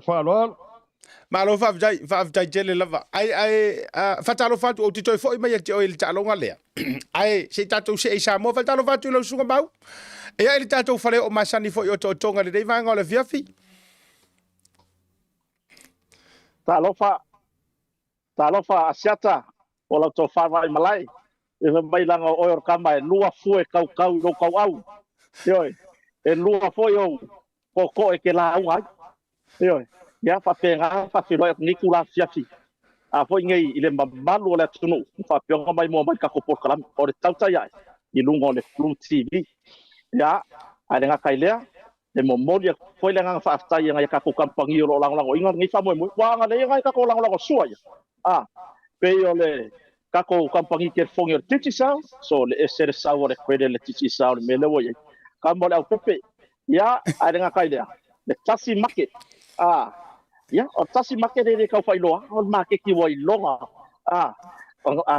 fa vai jele lava ai fatalo fatu o tito foi mai te o il talonga le ai se tato se sa mo fatalo fatu lo sunga bau e ele tato fale o masani foi o tonga le vanga o le viafi talofa asiata o la to fa vai malai e mai langa o or kama e lua fue kau no kau au yoi e lua foi o ko e ke la au ai yoi ya fa penga fa filo ni kula fiafi a foi ngai ile malu le tunu fa penga mai mo mai ka ko por kalam o TAUTAI A'E i lungo le Blue TV ya ale nga kailea e mo Moli foi le nga fa tai nga ka ko kampangi o lang inga ngi fa mo wa nga le nga ka ko lang suai pe o le ka ko kampangi ke fongi o Digicel so le ser sa o le credit le Digicel me le wo ka mo le au pepe ya ale nga kailea le Tasi Market ya o Tasi Market e ka fa ilo o market ki wo longa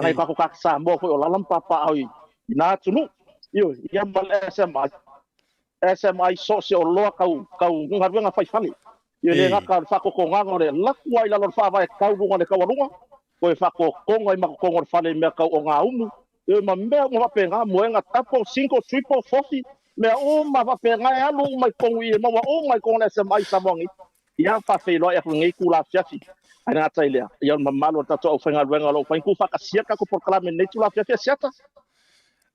ngai ka ko ka sa mo foi o lalam papa ai na tunu yo ya mal SMI so lo kau ngarwenga fai fali yo le nga ka fa ko nganga le lakwa ila lo fa vai kau lunga le kawarunga ko fa ko ngai ma ko ngor fali me kau o nga umu e ma me mo penga mo nga tapo 5 triple 40 me o ma va penga ya lu mai kongi ma wa o mai kon SMI samongi ya fa fe lo ya ngai kula fiafi ana tailea ya ma malo tato o fenga wenga lo fa ku fa ka sia ka ko por kala me nei tula fiafi siata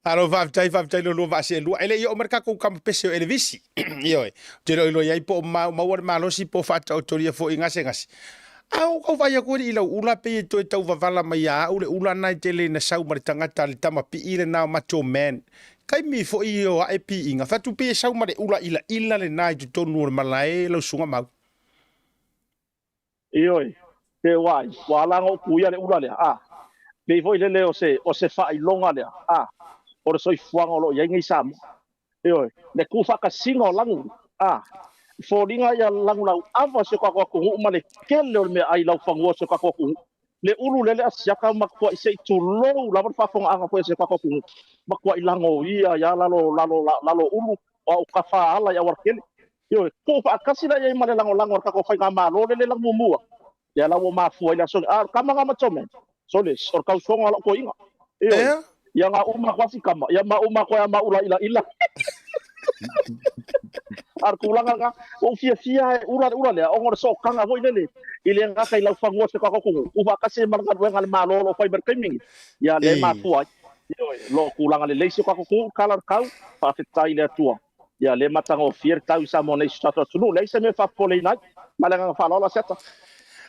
alo vai lo va se lu ele yo merka ko kam pese Elvis yo te lo yai po ma malo si po fa autoria fo ingase Au kau vai ko i lau ula pe to tau vavala mai a ule ula nai tele na sau mari tangata le tama pi ile na macho man. Kai mi fo i o a pi inga fa tu pe sau mari ula ila le nai tu tonu le malai lo sunga mau. Ioi, te wai, wala ngo kuia le ula le a. Pe foi le o se fa i longa le a. O soi fuanga lo ia ngai sam. Ioi, le ku fa ka singo langu a. Fo linga ia langu lau ava se kwa ku ma le kele o me ai lau fango se kwa ku. Le ulu le asiaka makua i se tu lo la fa fonga anga po se kwa ku. Makua i lango ia ya lalo ulu o ka fa ala ya warkele. Yo, ko fa kasila ya male lango ka ko fa ngama lo le lango mua. Ya la wo ma fu ila so kama ngama tome. So le or ka so ngala ko inga. Yo. Ya nga uma kwasi kama, ya ma uma ko ya ma ula ila. Ar kulang ka o fia ula le o ngor so kanga ho ile. Ile nga kai lau fango se ka ko ku. Ufa kasi man ka wengal ma lo fiber timing. Ya le ma fu ai. Yo, lo kulang le se ka ko color kau fa fitai le tua. Ya le matanga o fier tau sa mo nei stata tunu le se me fa pole nai malanga fa la seta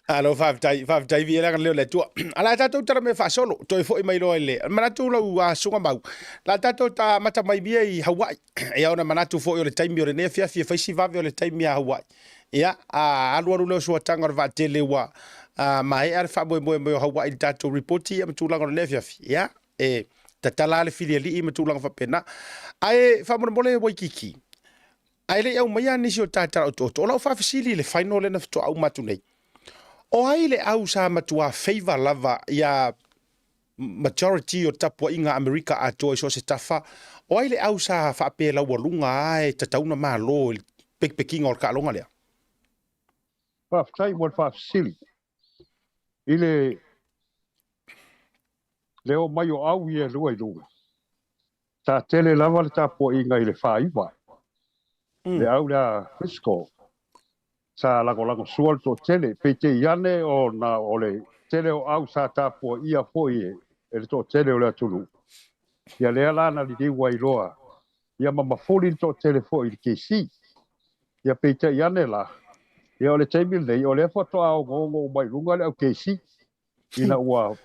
alo fa tai vi la le tu ala ta tu tra me fa solo to fo mai lo le mana tu lo wa sunga mau la ta tu ta mata mai bi i Hawaii e ona mana tu fo yo le time yo le ne fia si va yo le time ya Hawaii ya a alu lo so tanga va tele wa mai ar fa bo Hawaii ta tu report ya tu la le fia ya e tatala le filiali i matulanga fa pena ai fa mo le Waikiki ai le au mai ani sio tata o la fa fasili le final na to au matu nei o ai le au sa matua favor lava ya majority o tapua inga America a to so se tafa o ai le au sa fa pe la walunga ai tatauna malo peking or ka longa le fa sai mo fa fasili ile leo mai o au ia lua i lua. Ta tele lava le tapo inga i le whaiwa. Le au la Frisco. Sa lago sual to tele. Pete iane o le tele o au sa tapo ia foi e le to tele o le atulu. Ia lea lana li diwa i loa. Ia mamafoli to tele foi i KC. Ia pete iane la. Ia o le teimil nei o le foto au ngongo mai runga le au KC. Ina ua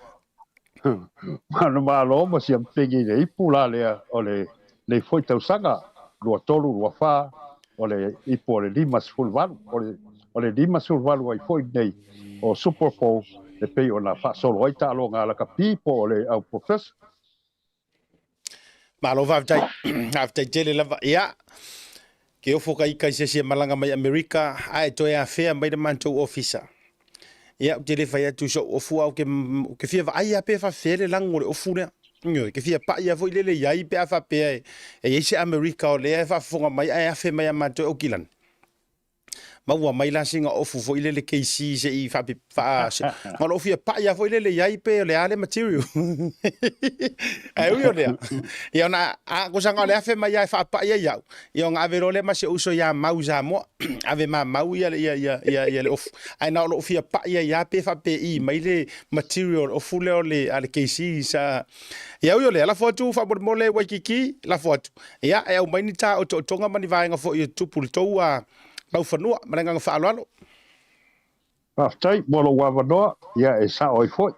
Mano malo ma si ampegi le ipula lea o le foi tau sanga lua tolu lua fa o le ipo le limas fulvalu o le limas fulvalu ai foi nei o Super Bowl le pei o na fa solo ai talo ngala ka pipo o le au professor malo va tai tele lava ya ke o foka ika se malanga mai America ai to ya fair mai de manto officer ia tele fai tu so o fu au ke fia va ai pe fa fele lango o fu ne no ke fia pa ia foi lele ia pe fa pe e ese America o le fa fonga mai ai afe mai ma to o kilan ma wa mai la singa o fu foi lele KC se i fa ma lo fia pa ia foi lele ia pe le ale material ai u le ia na a ko sanga le afe mai ai fa pa ia ia nga vero le ma se uso ya mau za mo ave ma mau ia le of ai na lo fia pa ia pe fa pe i mai le material o fu le ale KC sa ia u le la foto fa mo le Waikiki la foto ia e au mai ni ta o tonga mani vai nga fo i tupul to a lau whanua, marenga ngā whaaloalo. Aftai, molo wawanoa, ia e sa oi foi.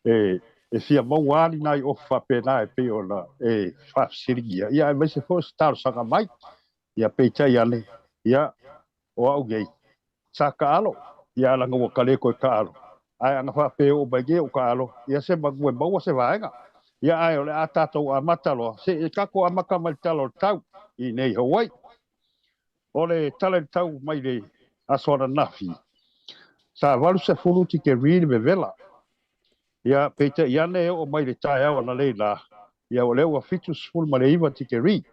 E fia mau ali nai o whapena e pe o na e whafsirigia. Ia e meise fo staro sanga mai. Ia peitai ane. Ia o au gei. Sa ka alo. Ia langa wa kale koe ka alo. Ai anga whape o baige o ka alo. Ia se mague maua se vaenga. Ia ai o le a tātou a matalo. Se e kako a makamali talo tau. I nei Hawaii. O le tala tau mai le asora nafi. Sa walu se fulu ti ke rini me vela. Ia peita iane o mai le tae awa na leila. Ia o leo a fitus fulu ma le iwa ti ke ri.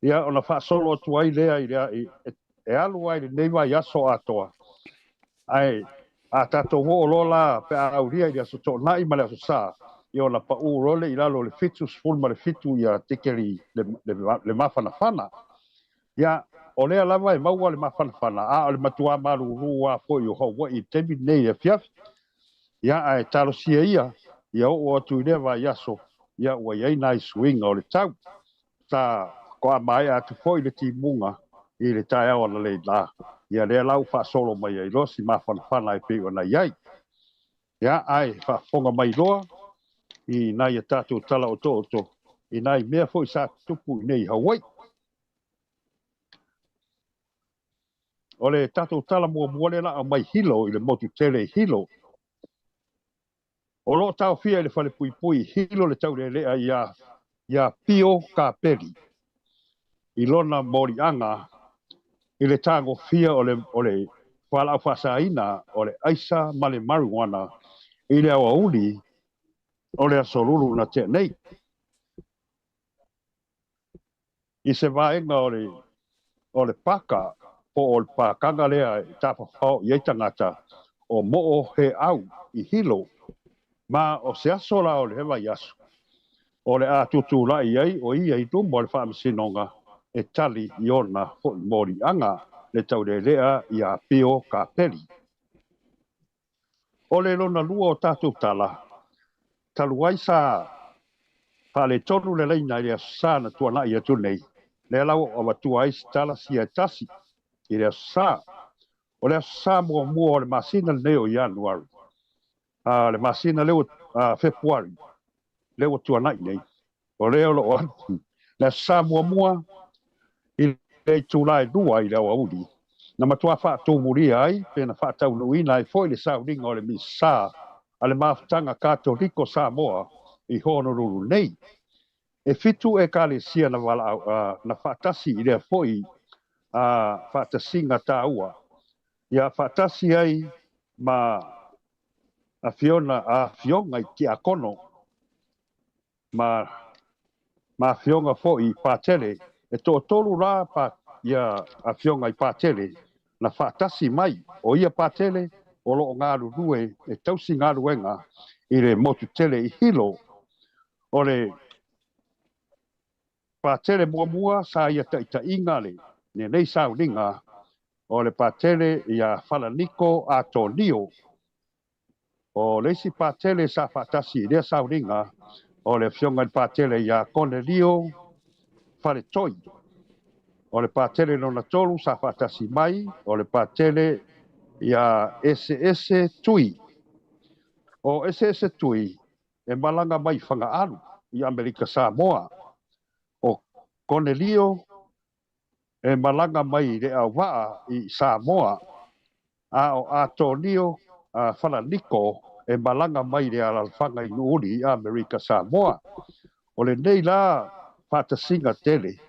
Ia o na wha solo atu ai lea i lea e alu ai le neiva i aso atoa. Ai a tato ho o lola pe a auria i aso to nai ma le aso sa. Ia o na pa u role i lalo le fitus fulu ma le fitu ia te ke ri le mafana fana. Ia o lea lava e maua le mawhanawhana, a o le matua maru rua fo i o hau i temi nei e fiafi. Ia a e talo sia ia o atu i lewa i aso, ia ua iei nai swinga o le tau. Ta ko a mai atu fo i le ti munga, i le tae au ana le la. Ia le lau wha solo mai ai losi ma whanawhana e peo na iai. Ia ai wha fonga mai loa i nai a tātou tala o tō. I nai mea fo i sa tupu i nei Hawaii. O le tātou tala mua le la mai hilo i le motu tele hilo. O lo tau fia le whale pui hilo le tau le lea ia pio ka peli. I lona mori anga i le tango fia o le whala whasaina o le aisa ma le marijuana i le awa uli o le asolulu na te nei. I se vaenga o le paka po o le pakanga lea i tapawhao i eitangata o moo he au i hilo ma o se asola o le hewa i asu. O le a tutu la i ei o ia i tumo le whaamisinonga e tali i ona fo i mori anga le tau le lea i a pio ka peli. O le lona lua o tātou tala, taluai sa le tonu le leina i le asa na tuana i atu nei, le lau o matua ai tala si e tasi i le asa. O le asa mua o le masina le neo i anuari. Le masina leo februari, leo tuana i nei. O leo lo atu, le asa mua i le tula e dua i le auli. Na matua wha tō muria ai, pena wha tau nuina i foi le sauringa o le misa, a le mafutanga Katoliko Samoa i Honolulu nei. E fitu e kale sia na wala na whatasi i lea foi whatasinga tāua. Ia whatasi ai ma a fionga i ki a kono ma fionga foi pātele e tō tolu rā ia a fionga i pātele na whatasi mai o ia pātele o lo ngāru rue e tausi ngāru enga i le motu tele i hilo o le pātele mua sa ia ta inga le ne nei sauringa o le pātele ia whalaniko a Tonio o leisi pātele sa whatasi i lea sauringa o le fionga i pātele ia Cornelio Faletoi. O le pātele no na tolu sa whatasi mai o le pātele ia SS Tui. O SS Tui e malanga mai whanga alu i Amerika Samoa. O Cornelio e malanga mai le au waa i Samoa. A o Antonio Falaniko e malanga mai le alalwhanga i nuuri i Amerika Samoa. O le nei la whatasinga tele.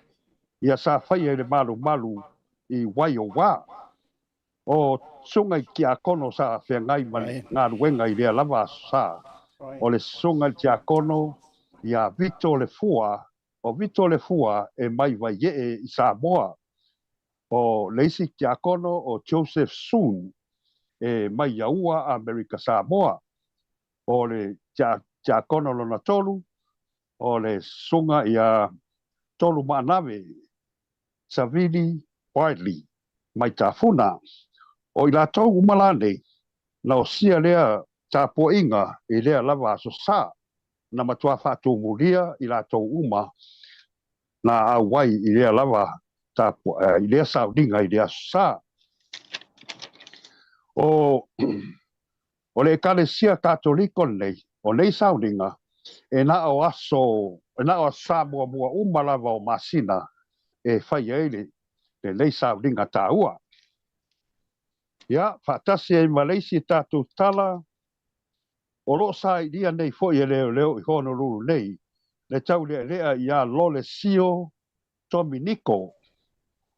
Ia sa whaia le malu i Waiowa. O sunga i ki a kono sa whengai mani ngā ruenga i rea lava sa. O le sunga i ki a kono i a Vito le Fua. O Vito le Fua e mai vai i Samoa. O leisi ki a kono o Joseph Soon e mai iaua Amerika Samoa. O le ki a kono lona tolu. O le sunga i a tolu maanave Savili Wiley mai tafuna. O i la tau umalane na o sia lea tapo inga i lea lava aso sa na matua whātou mulia i la tau uma na awai i lea lava tapo i lea sauringa i lea sa. O le kale sia Katoliko nei o nei sauringa e na o aso e na o sa mua uma lava o masina e whai eile le nei sauringa tāua. Ia, whatasi e Malaysia tātou tala, o lo sa i lia nei fo i leo i Honolulu nei, le tau lea i a lole sio Dominiko,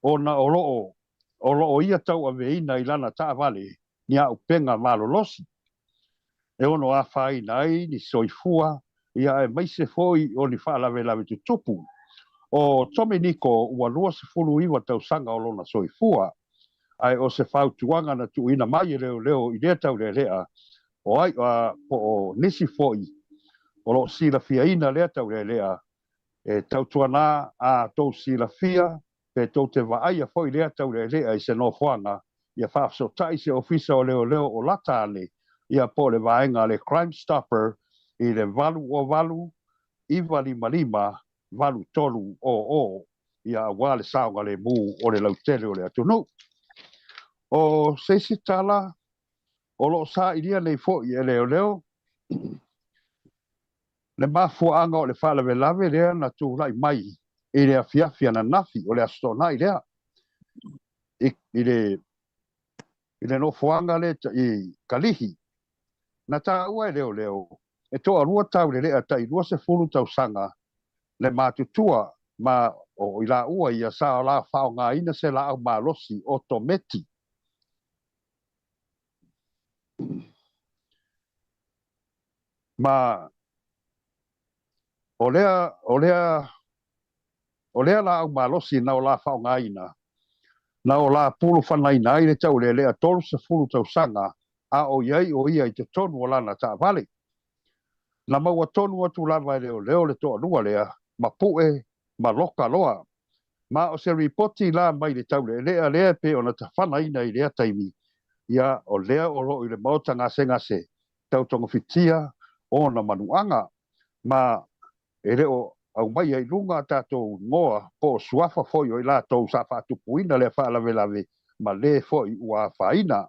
o na o loo ia tau a veina i lana taa vale, ni a upenga malolosi. E ono a whaina ai, ni soifua, ia e maise foi o ni whaalawe lawe tutupu. O Dominiko, ua lua se fulu iwa tau sanga o lona soifua, ai o se fautuanga na tuina mai leo i lea tau lea o ai o nisi foi o lo sila fia ina lea tau lea e tau tuana a tau sila fia pe tau te vaaya foi lea tau lea i se no fuanga ia whaaso tai se ofisa o leo o latane ia po le vaenga le Crime Stopper i le valu o valu iwa lima valu tolu o ia wa le saunga le mu o le lautele o le atunu. O se tala o lo sa iria nei fo i leo leo. Le mafuanga o le whalavelave lea na tū lai mai i le afiafia na nafi o le astona i lea. I le no fuanga le i kalihi. Na tā ua e leo leo. E toa rua tau le lea tai rua se fulu tau sanga le mātutua ma o i la ua ia sa o la whao ngā ina se la au malosi o tometi. Ma o lea la au malosi na o la whao ngā ina. Na o la pulu whanaina i le tau le lea tolu se fulu tau sanga a o iai o ia i te tonu o lana ta vale. Na maua tonu atu lava leo le toa lua lea, ma pue, ma loka loa. Ma o se ripoti la mai le tau lea pe o na ta whanaina i lea taimi. Ia o lea o lo i le mauta ngase, tau tonga fitia o na manuanga. Ma e leo au mai ai lunga tātou ngoa po suafa foi o i la tau sa whatupuina le whaalavelave ma le foi ua whaina.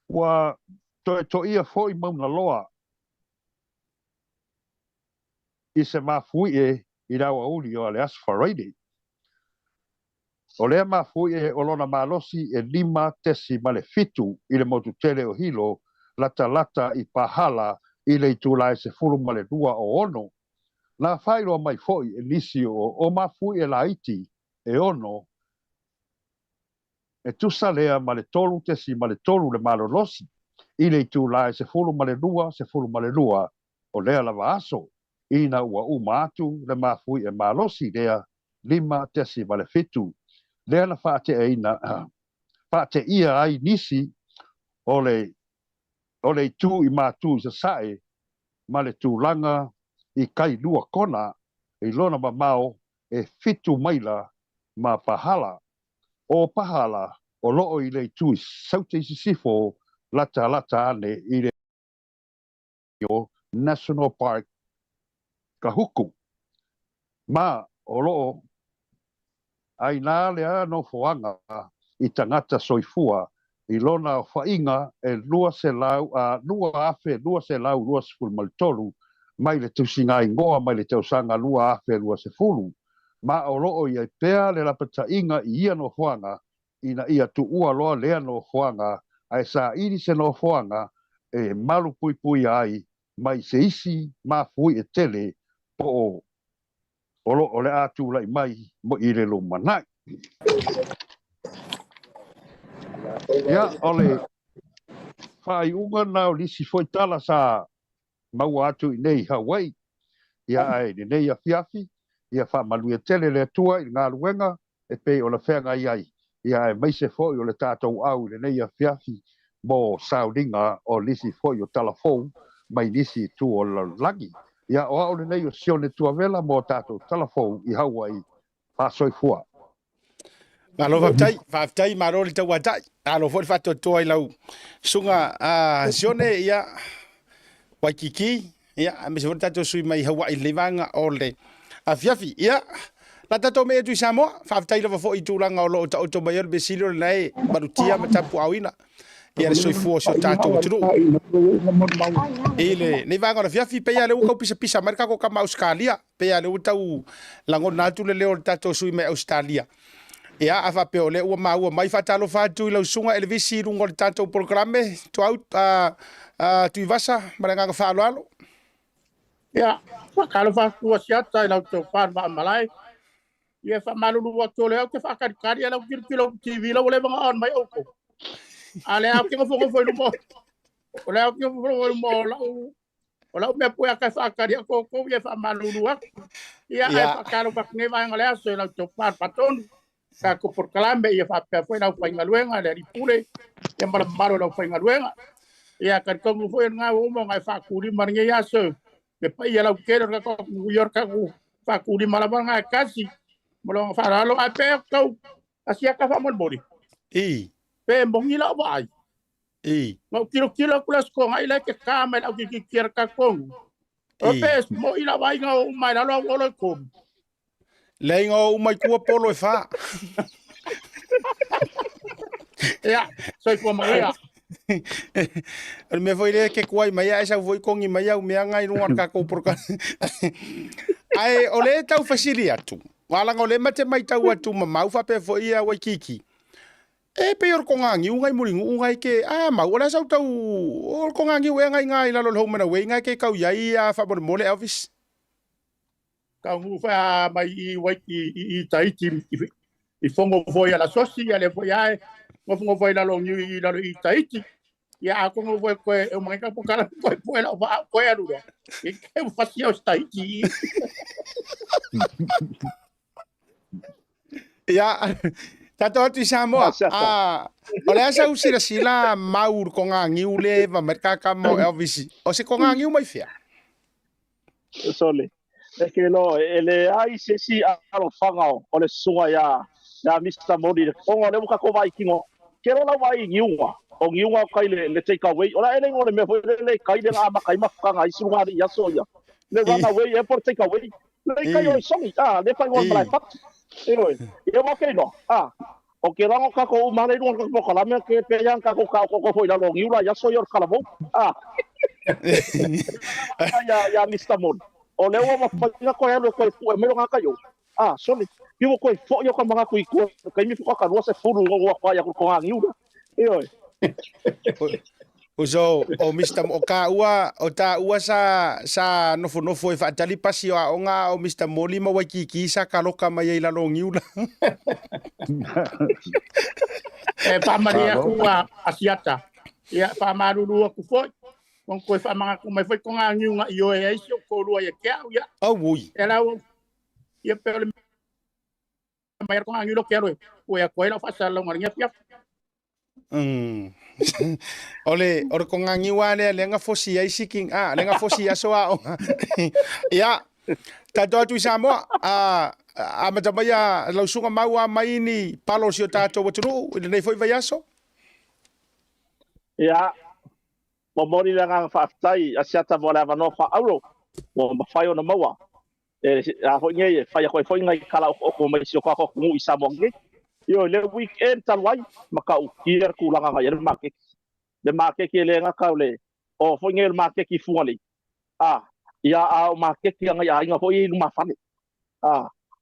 Ua to ia foi mauna loa i se mafui i rawa uli o le asfaraidi. O lea mafui o lona malosi e 5 tesi ma le fitu i le motutele o hilo lata i pahala i le itulai se fulu ma le 2 o ono. Na whairo mai foi e nisi o mafui e la iti e ono e tusa lea ma le tolu tesi ma le tolu le malolosi i le itulai se fulu ma le 2 o lea lava aso ina ua umatu le mafui e malosi lea 5 tesi ma le fitu lea na whaate ia ai nisi o le tu i matu i sa sae ma le tūlanga i kai 2 kona i lona mamao e fitu maila ma pahala o pahala o loo i le tu i saute i sifo lata ane i le National Park Kahuku. Ma o loo ai nā lea no foanga i tangata soifua i lona o whainga e lua se lau sefulu malitolu mai le tusinga i ngoa mai le tausanga lua afe lua sefulu. Ma o loo i ai pea le lapata inga i ia no foanga ina ia tu ua loa lea no foanga ai sa iri se no foanga e malu pui ai mai se isi ma fui e tele po o le atu lai mai mo i le lumanai. Ia ole whai unga nao lisi foi tala sa maua atu i nei Hawaii. Ia ai ni nei a fiafi, ia wha maluia tele le atua i ngā luenga e pe o la whenga iai. Ia ai meise foi o le tātou au le nei a fiafi mo sauringa o lisi foi o talafou mai lisi tu o la lagi. Ia o au le nei o Sione tuavela mo tātou talafou i Hawaii pasoifua. Malo whaftai maro le tau atai. Alo fori whato toa i lau. Sunga Sione ia Waikiki. Ia me se fori tato sui mai Hawaii levanga o le afiafi. Ia la tato mea tui Samoa. Whaftai lava fo i tūranga o lo o to mai ori besilo le nei marutia ma tapu awina. Ia le soifua so tato turu. Ile nei vanga na fiafi pe ia le uka pisa marka ko kama Australia. Pe ia le utau langona atu le leo tato sui mai Australia. Ia afa pe ole ua maua mai fatalo fatu ila usunga Elvis i rungo le tato programe to out tu vasa malanga fa alo. Ia fakalo fa siata ila to par ba malai. Ia fa malulu wa to le au te fakari ila kilo TV la ole banga on mai oko. Ale au ke fo foi mo. Ole au ke fo mo la. Ola me puya ka fakari ko ia fa malulu wa. Ia ai fakalo fa ne va ngale aso ila to par paton. Ka ko por Lambie ia fa foi na fa ngaluenga le ripule ia maro na fa ngaluenga ia kan ko foi nga o mo ngai fa kuri marnge ia so me pa ia la kero ka ko New York ka fa kuri malaba nga kasi mo lo fa lo a pe ko asia ka fa mon body pe mbongi la vai no kilo kulas ko ngai le ke kamel au ki kier ka ko o pe mo ila vai nga o mai la lo ko Leingo mai kua polo e fa. Ya, soi po mangia. Me foi le ke kuai mai ai sa foi kongi mai au me anga i runga ka ko por ka. Ai ole tau fasili atu. Wala ngole mate mai tau atu ma mau fa pe foi ia Waikiki. E pe or kongangi ungai muringu ungai ke ma wala sa tau or kongangi we ngai ngai la lo mana we ngai ke kau yai a fa mole Elvis. Kau ngu fa mai i Waikiki i Tahiti i fongo foi ala sosi ale foi ai ngo foi la lo i la i Tahiti. Ya aku ngo foi ko e mai ka pokala foi la va ko e ru. E ke facia o Tahiti. Ya tato atu Samoa. Ole asa usira sila maur kongangi ule va merka mo Elvis. O se kongangi mai fia. Sole. E ke lo ele ai se si alo fangao ole sunga ya Mr. Moli o le muka ko vai kingo ke lo la vai ngiunga o ngiunga kai le take away ola ele ngole me foi le kai le ama kai mafanga isunga ya soya le run away e por take away le kai o songi le fai ngol mai fat e mo ke no o ke rango ka ko male no ko kala me ke pe yang ka ko foi la lo ngiula ya soya kala mo ya Mr. Moli o le o mafanga ko ya lo ko e me lo nga kayo sole yo ko fo yo ka mga ku ko kai mi ko ka no se furu ngo wa ya ko ngi u Uso o Mr. Oka ua o ta ua sa no e fa tali pasi o nga o Mr. Moli ma Waikiki sa kaloka mai la lo ngiula. Pa maria ku asiata. Ya pa maruru ku fo. Kon ko fa mga ku mai foi ko ngi nga yo e isi ko lu ya ke ya. Ui. Era ya pero mai ko ngi lo kero o ya ko ela fa sa lo ngaringa pia. Ole ko ngangi wale lenga fosi ai siking lenga fosi aso a. Ya. Tato atu Samoa amatamaya lau sunga maua mai ni palo si o tato waturu nei foi vai aso. Ya. Mo mori nga fa tai asiata vola va no fa aulo. Mo fa yo na maua. A ho nge fa ya ko foi ngai kala o ko mai si o ko ngu isa monge. Yo le weekend talwai makau kier kulanga nga yer market le market ki le nga kaule o fo ngel market ki fuali ya a market ki nga nga fo i luma fane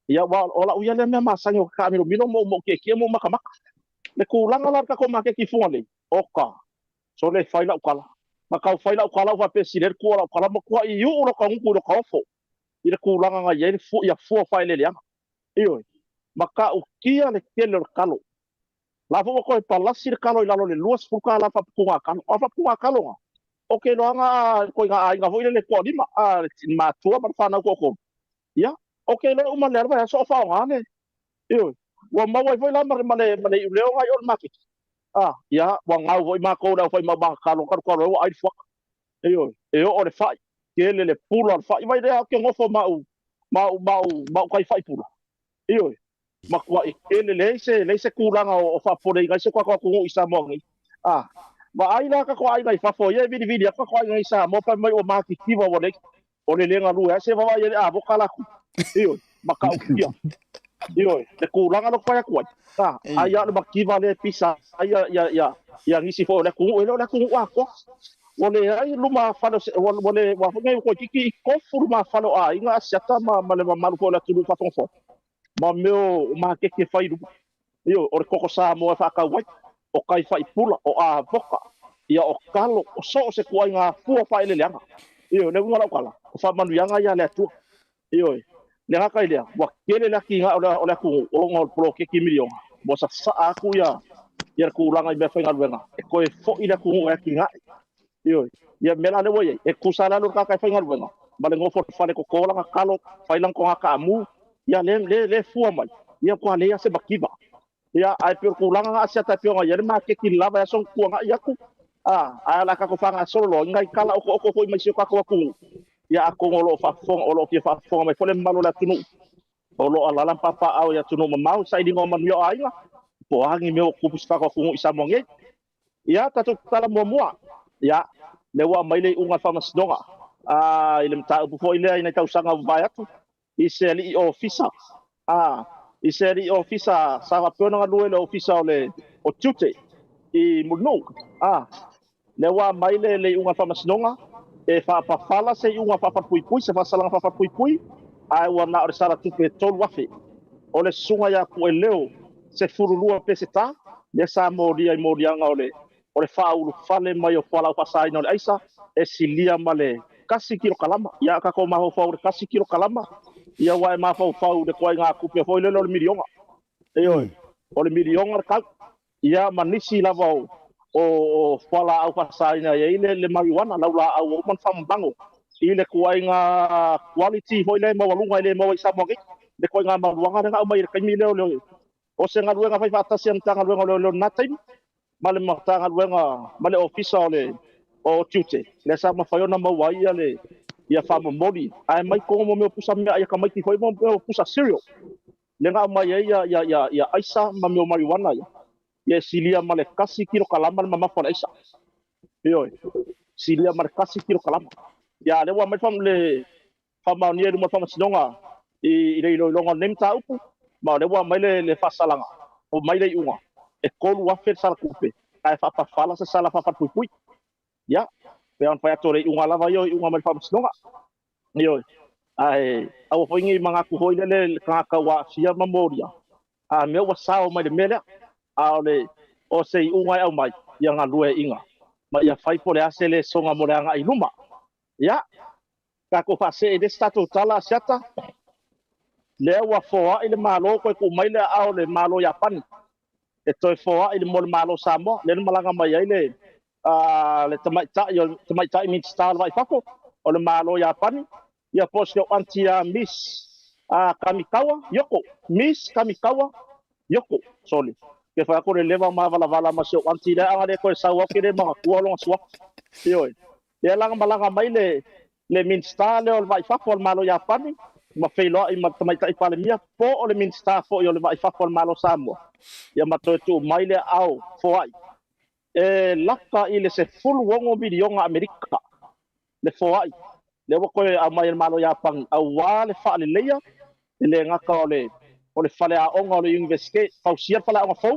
ya wa ola uya le ma sanyo ka mi no mo ke mo makama le kulanga la ka ko market ki fuali oka so le faila ukala makau faila ukala wa president ko la ukala mo ko i u lo ka ngu lo ka fo ile kulanga nga yer fu ya fu faile le iyo maka ukia le kele kalo la fo ko palasi le kalo ila le luas fuka la fa punga kalo okay no nga ko nga fo ile le ko di ma tua mar fa na ko ya okay le uma le ba so fa nga ne yo wa ma wa fo la mar male le nga yo market ya wa nga fo ma ko da fo ma ba kalo ko ai fo yo o le fa kele le pulo fa vai de ke ngo fo ma kai fa pulo yo makwa ikele le se kulanga o fa pole ga se kwa ku isa mongi ba ai la ka ko ai ga fa fo ye video ka ko ai isa mo pa mai o ma ki ki wo le lenga lu se va ye bo kala ku iyo maka ukia iyo le kulanga lo pa ku ai ya le ki va le pisa ai ya ngisi fo le ku wa ko le ai lu ma fa le wa fo ngai ko ki ko fu ma fa lo ai nga sata ma le ma ko la tu fa fo ma meu ma ke fai du yo o koko sa mo fa ka wai o kai fai pula o a voka ia o kalo o so se kuai nga fu fa ile langa yo le ngala kala o fa manu yanga ya le tu yo le ha kai le wa kele la ki nga o la ku o ngol pro ke ki million mo sa aku ya ku langa be fa ngal e ko e fo ila ku nga ki nga yo ya mela le wo e ku sala lu ka kai fa ngal wenga bale ngo fo fa le ko ko langa kalo fa ilang ko ka mu ya le fua mai ya kwa le ya se bakiba ya ai per kulanga asia ta pio ya ma ke kilava ya son kuanga ya ku ala ka ko fanga solo ngai kala ko mai sio ka ko ya ko ngolo fa fong olo ki fa fong mai fole malo la tunu olo ala la papa au ya tunu mau sai di ngomon yo ai po hangi me ko pus ka ko isa monge ya ta tu tala mo ya le wa mai le unga fa masdonga ilem ta bu fo ile ina tau sanga ba ya tu iseli ofisa I se ri ofisa sa va pona lue le ofisa o tute I munu le wa mai le unga whamasinonga e whaapawhala se unga whapapui se whasalanga whapapui ai wana o le sara tupe tolu wafe o le sunga ya pu e leo se furulua peseta le sa moria I morianga o le whaulu whale mai o whala upasai no le aisa e silia male kasi kilo kalama ia ka ko maho whau le kasi kilo kalama ia wa e maho whau le koe ngā kupe hoi lelo le mirionga o le mirionga le kau ia manisi lava o whala au pasaina ia le mariwana laula au o man whambango I le kuainga quality hoi le mawalunga I le mawa isa mogi le kuainga maruanga renga au mai le kaimi leo o se ngā ruenga whai whatasi an tanga ruenga leo natain ma le matanga ruenga ma le ofisa o tute le sa ma whaiona mawaia le ia whama Moli ai mai kongo mo meo pusa mea ia ka mai ki hoi mo meo pusa cereal le ngā mai ia aisa ma meo mariwana ia silia ma le kasi kilo kalama le mamafa le aisa ioi silia ma le kasi kilo kalama ia le wa mai fam le fama ni mo fama sinonga I le ilonga nem ta upu ma le wa mai le fasalanga o mai le unga e kolu wa fer sala kupe ai fa pa fala sa sala fa pui ia pe an fa tore unga lava yo unga mai fama sinonga ioi ai au foi ngi manga ku hoi le ka wa sia memoria me wa sao mai le mele ale o se unga au mai ia nga lue inga ma ia fai po le ase le songa mo le anga I luma ia ka ko fa se de stato tala siata le wa foa I le malo ko ku mai le au le malo ya pan e toi foa I le mo le malo Samoa le malanga mai ai le le tamai ta min star vai fako o le malo ya pan ia poste antia miss kamikawa yoko miss kamikawa yoko soli ke fa ko le leva ma vala ma se anti le anga le ko sa wa ke le ma ku lo swa ioi le langa malanga mai le min star le o vai fako malo ya pan ma feilo I ma tamai ta pale mia po o le min star fo yo le vai fako malo Samoa ia ma to tu mai le au fo ai e laka I le se full wongo milionga Amerika le fo ai le wa ko a mai malo ya pan au wa le fa le leia le ngaka o le fale a onga o le university fau sia fale a onga fau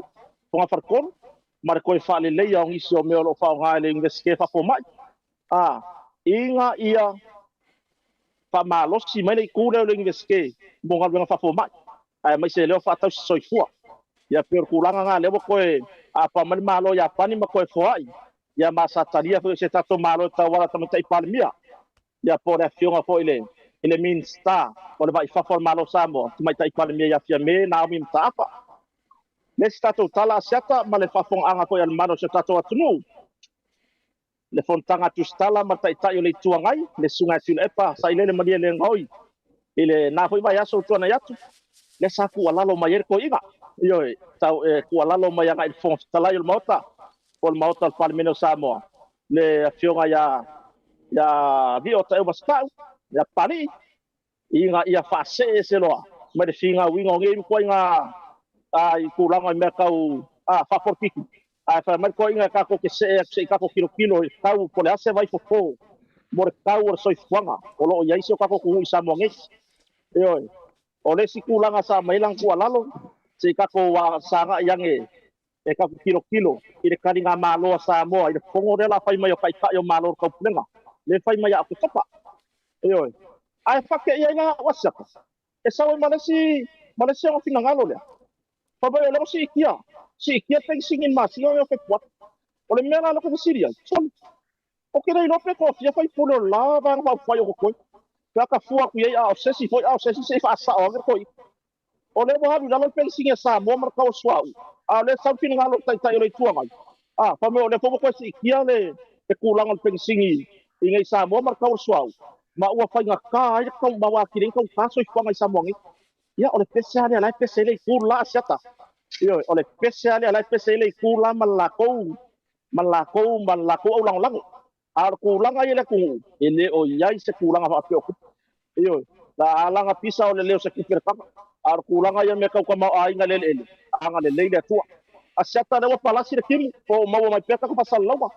ponga farkon ma ko fa le leia o ngisi o me o fa nga le university fa fo mai inga ia fa malo si mai le ku le university mo nga fa fo mai ai mai se le fa tau soifua ia per kulanga nga le ko a pa mai malo ya pani ma ko fo ai ia ma sataria fo se tato malo ta wala ta mai palmia ia por a fionga fo ile min star o le vai fa malo Samoa mai tai palmia ia fia me na mi mtapa le stato tala siata ma le fa fong anga ko ia mano se tato atunu le fontanga tu stala ma tai tai o le tuangai le sunga tu epa sa ile le malia le ngoi ile na foi vai aso tuana yatu le sa ku alalo mai ko inga io tau ku alalo mai nga il fong tala il mota pol mota palmino Samoa le fionga ya vi o tai bastau ya pari inga ia fa se loa ma de finga winga ngi ko inga ai kulanga me kau fa portiki fa mar ko inga ka ko ke se ka ko kilo kau ko le ase vai fo mor kau or soi fuanga o lo ia iso ka ko ku isa mo ngi oi o le si kulanga sa mai lang ku alalo se ka ko wa sanga yang e ka ko kilo I le karinga malo Samoa I le fongo de la fai mai o kai ka yo malo ko plenga le fai mai aku tapa oi ai fakke ia nga wasaka e sawe Manase o finangalo le fa ba le si kia peng singin ma si o fe kwat o le mena no ko siria son o ke dai no pe ko fia fai pulo la ba ba fai o ko ka fua ku ia o sesi se fa sa o ko o le mo habi la peng singa sa mo mar ka o swau le sa finangalo tai le tuanga fa me o le fo ko si kia le kulang o peng singi ingai sa mo mar ka o swau ma ua fai nga ka ai ka ma wa kiring ka ka so fa mai sa mo ngi ia o le pese ale ala pese le kula siata io o le pese ale ala pese le kula malako au lang ar kulanga ile ku ile o yai se kulanga fa pe io la alanga pisa o le leo se kiper ka ar kulanga ia me ka ma ai nga le anga le tua asiata le wa palasi le kimu o ma wa mai peka ka pasal lawa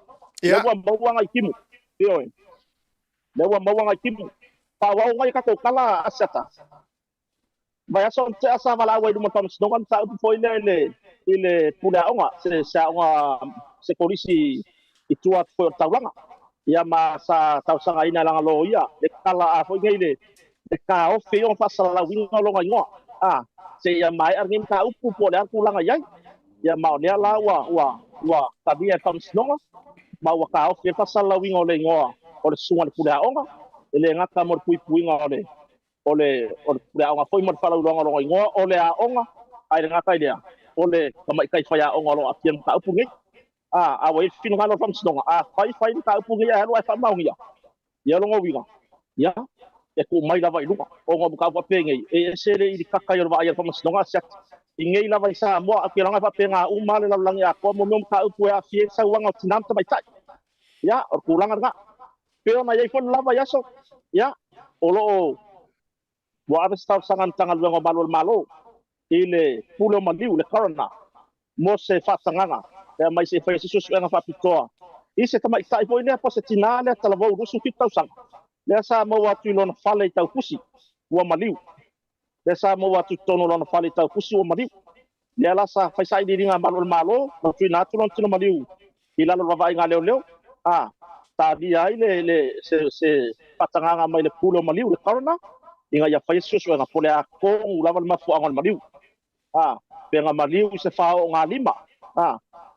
le wa ma wa kimu io le wa ma wa kimu pa wa ngai ka ko kala asiata Vai aso te asa wala wai duma pam snogan sa foi ile pula onga se sa onga se polisi itua foi taulanga ia ma sa tau sanga ina langa lo ia le kala a foi ngeile le ka o fe on fasala la winga lo ngai se ia mai arngin ka upu po le aku langa yai ia ma le la wa tabia pam snoga ma wa ka o fe fasala la winga le ngoa o le sunga le pula onga ele ngata mo pui pui ngale ole nga foi mo fala longa longa ngo ole a onga ai nga kai dia ole kamai kai faya onga lo apian ta upungi a wai fin ngalo fam snonga fai ta upungi ya lo fa mau ya longa winga ya e ko mai lava ilunga onga buka fa pengi e sele i kaka yo va ya fam snonga sat ingei lava sa mo apian nga fa penga umale la langi a ko mo ta upu ya fie sa wanga tinam ta mai tai ya or kulang nga pero na yai fon lava ya so ya olo wa abe sta sangan tangal wengo malo ile pulo maliu le corona mo se fa sanganga ya mai se fa susu nga fa pitoa ise tama ita ipo ile po se tinale tala vo rusu kitau sang le sa mo wa tu lon fale tau kusi wa maliu le sa mo wa tu tono lon fale tau kusi wa maliu le la sa fa sai di nga malo mo tu na tu lon tu maliu ila lo va nga leo ta dia ile se patanganga mai le pulo maliu le corona inga ya fai susu nga pole a ko ulava mafu angon maliu penga maliu se fao nga lima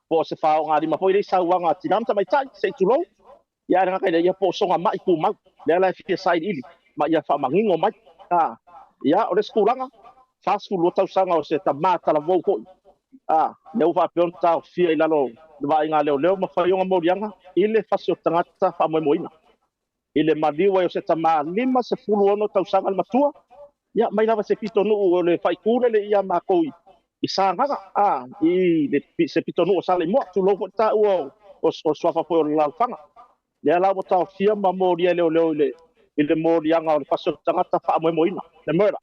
po se fao nga lima po ile sa wanga tinam ta mai tai se tulo ya nga kai ya po songa mai ku mau le la fi side ili ma ya fa mangingo mai ya o le skulanga fast food lo tau sanga o se tamata la vo ko le ufa pionta fi ila lo va inga leo ma fa yonga mo yanga ile fasio tangata fa mo moina ile maliwa yo se tama lima se fulu ono tau sanga matua ya mai lava se pitonu o le fai kule le ia makoi isanga i le se pitonu o sale mo tu lo ta o swafa fo la fanga le la bota fia ma mo dia le ile mo dia nga o faso tangata fa mo moina le mera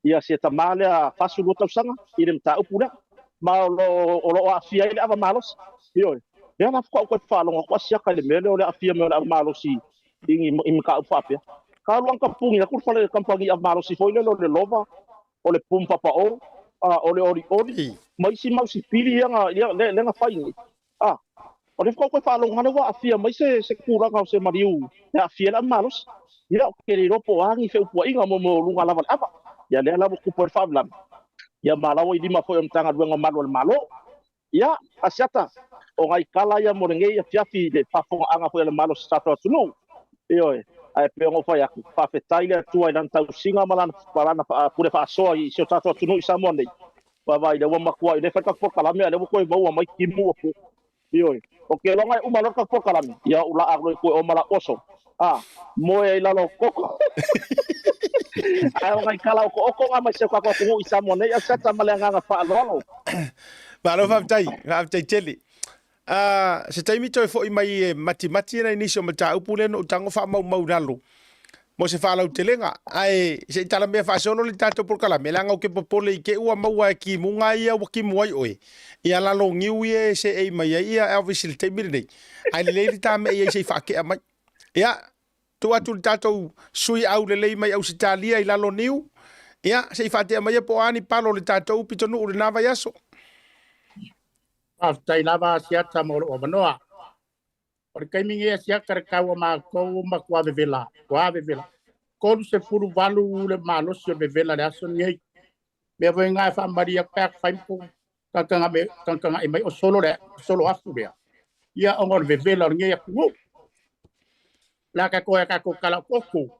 ia se tama le faso lo tau sanga ile mta upura ma lo afia ile ava malos yo ya na ko fa lo ko sia ka le mele o le afia me o malosi ingi ka upapia kalau ang kapungi aku fale kampangi amaro si foi le lova o le pumpa pa o le ori mai si mau si pili le nga fai o le ko fa lo ngana wa afia mai se kura ka se mariu ya afia la malos ya ke ri ropo angi fe po inga mo lunga lava apa ya le la ku por fablam ya malawo di ma foi tanga dua ngomalo malo ya asiata o ngai kala ya morenge ya fiafi de pafo anga foi le malo stato tunu Ioi, ai pe ngo fa ya fa fetaile tu ai dan tau singa malan parana pure fa so i se tato tunu isa monde va vai de wama kwa de fa ka por kala me de ko ba mai kimu ko ioi o ke longa u malor ka por kala me ya ula aglo ko o mala oso mo e la lo koko ai ngai kala ko ko ma se ka ko isa monde ya sa ta malanga fa lo ba lo fa tai tele se taimi toi fo mai mati na inisio mata upule no tango fa mau ralo mo se fa la utelenga ai se tala me fa solo li tato por kala melanga o ke popole ke ua mau ki munga ia o ki muai oi ia la lo ngiu ye se e mai ia Elvis le taimi nei ai le li ta me ia se fa ke mai ia tu atu tato sui au le mai au Italia i la lo niu ia se fa te mai po ani palo le tato pito no le nava yaso tai lava siata mo o manoa o kai mingi sia kar ka ma ko ma kwa vela ko se furu valu le malo se vela la so ni me vo nga fa maria pak fa pu ka me mai o solo afu bea ia ngor vela ngi ya ku la ka ko kala koko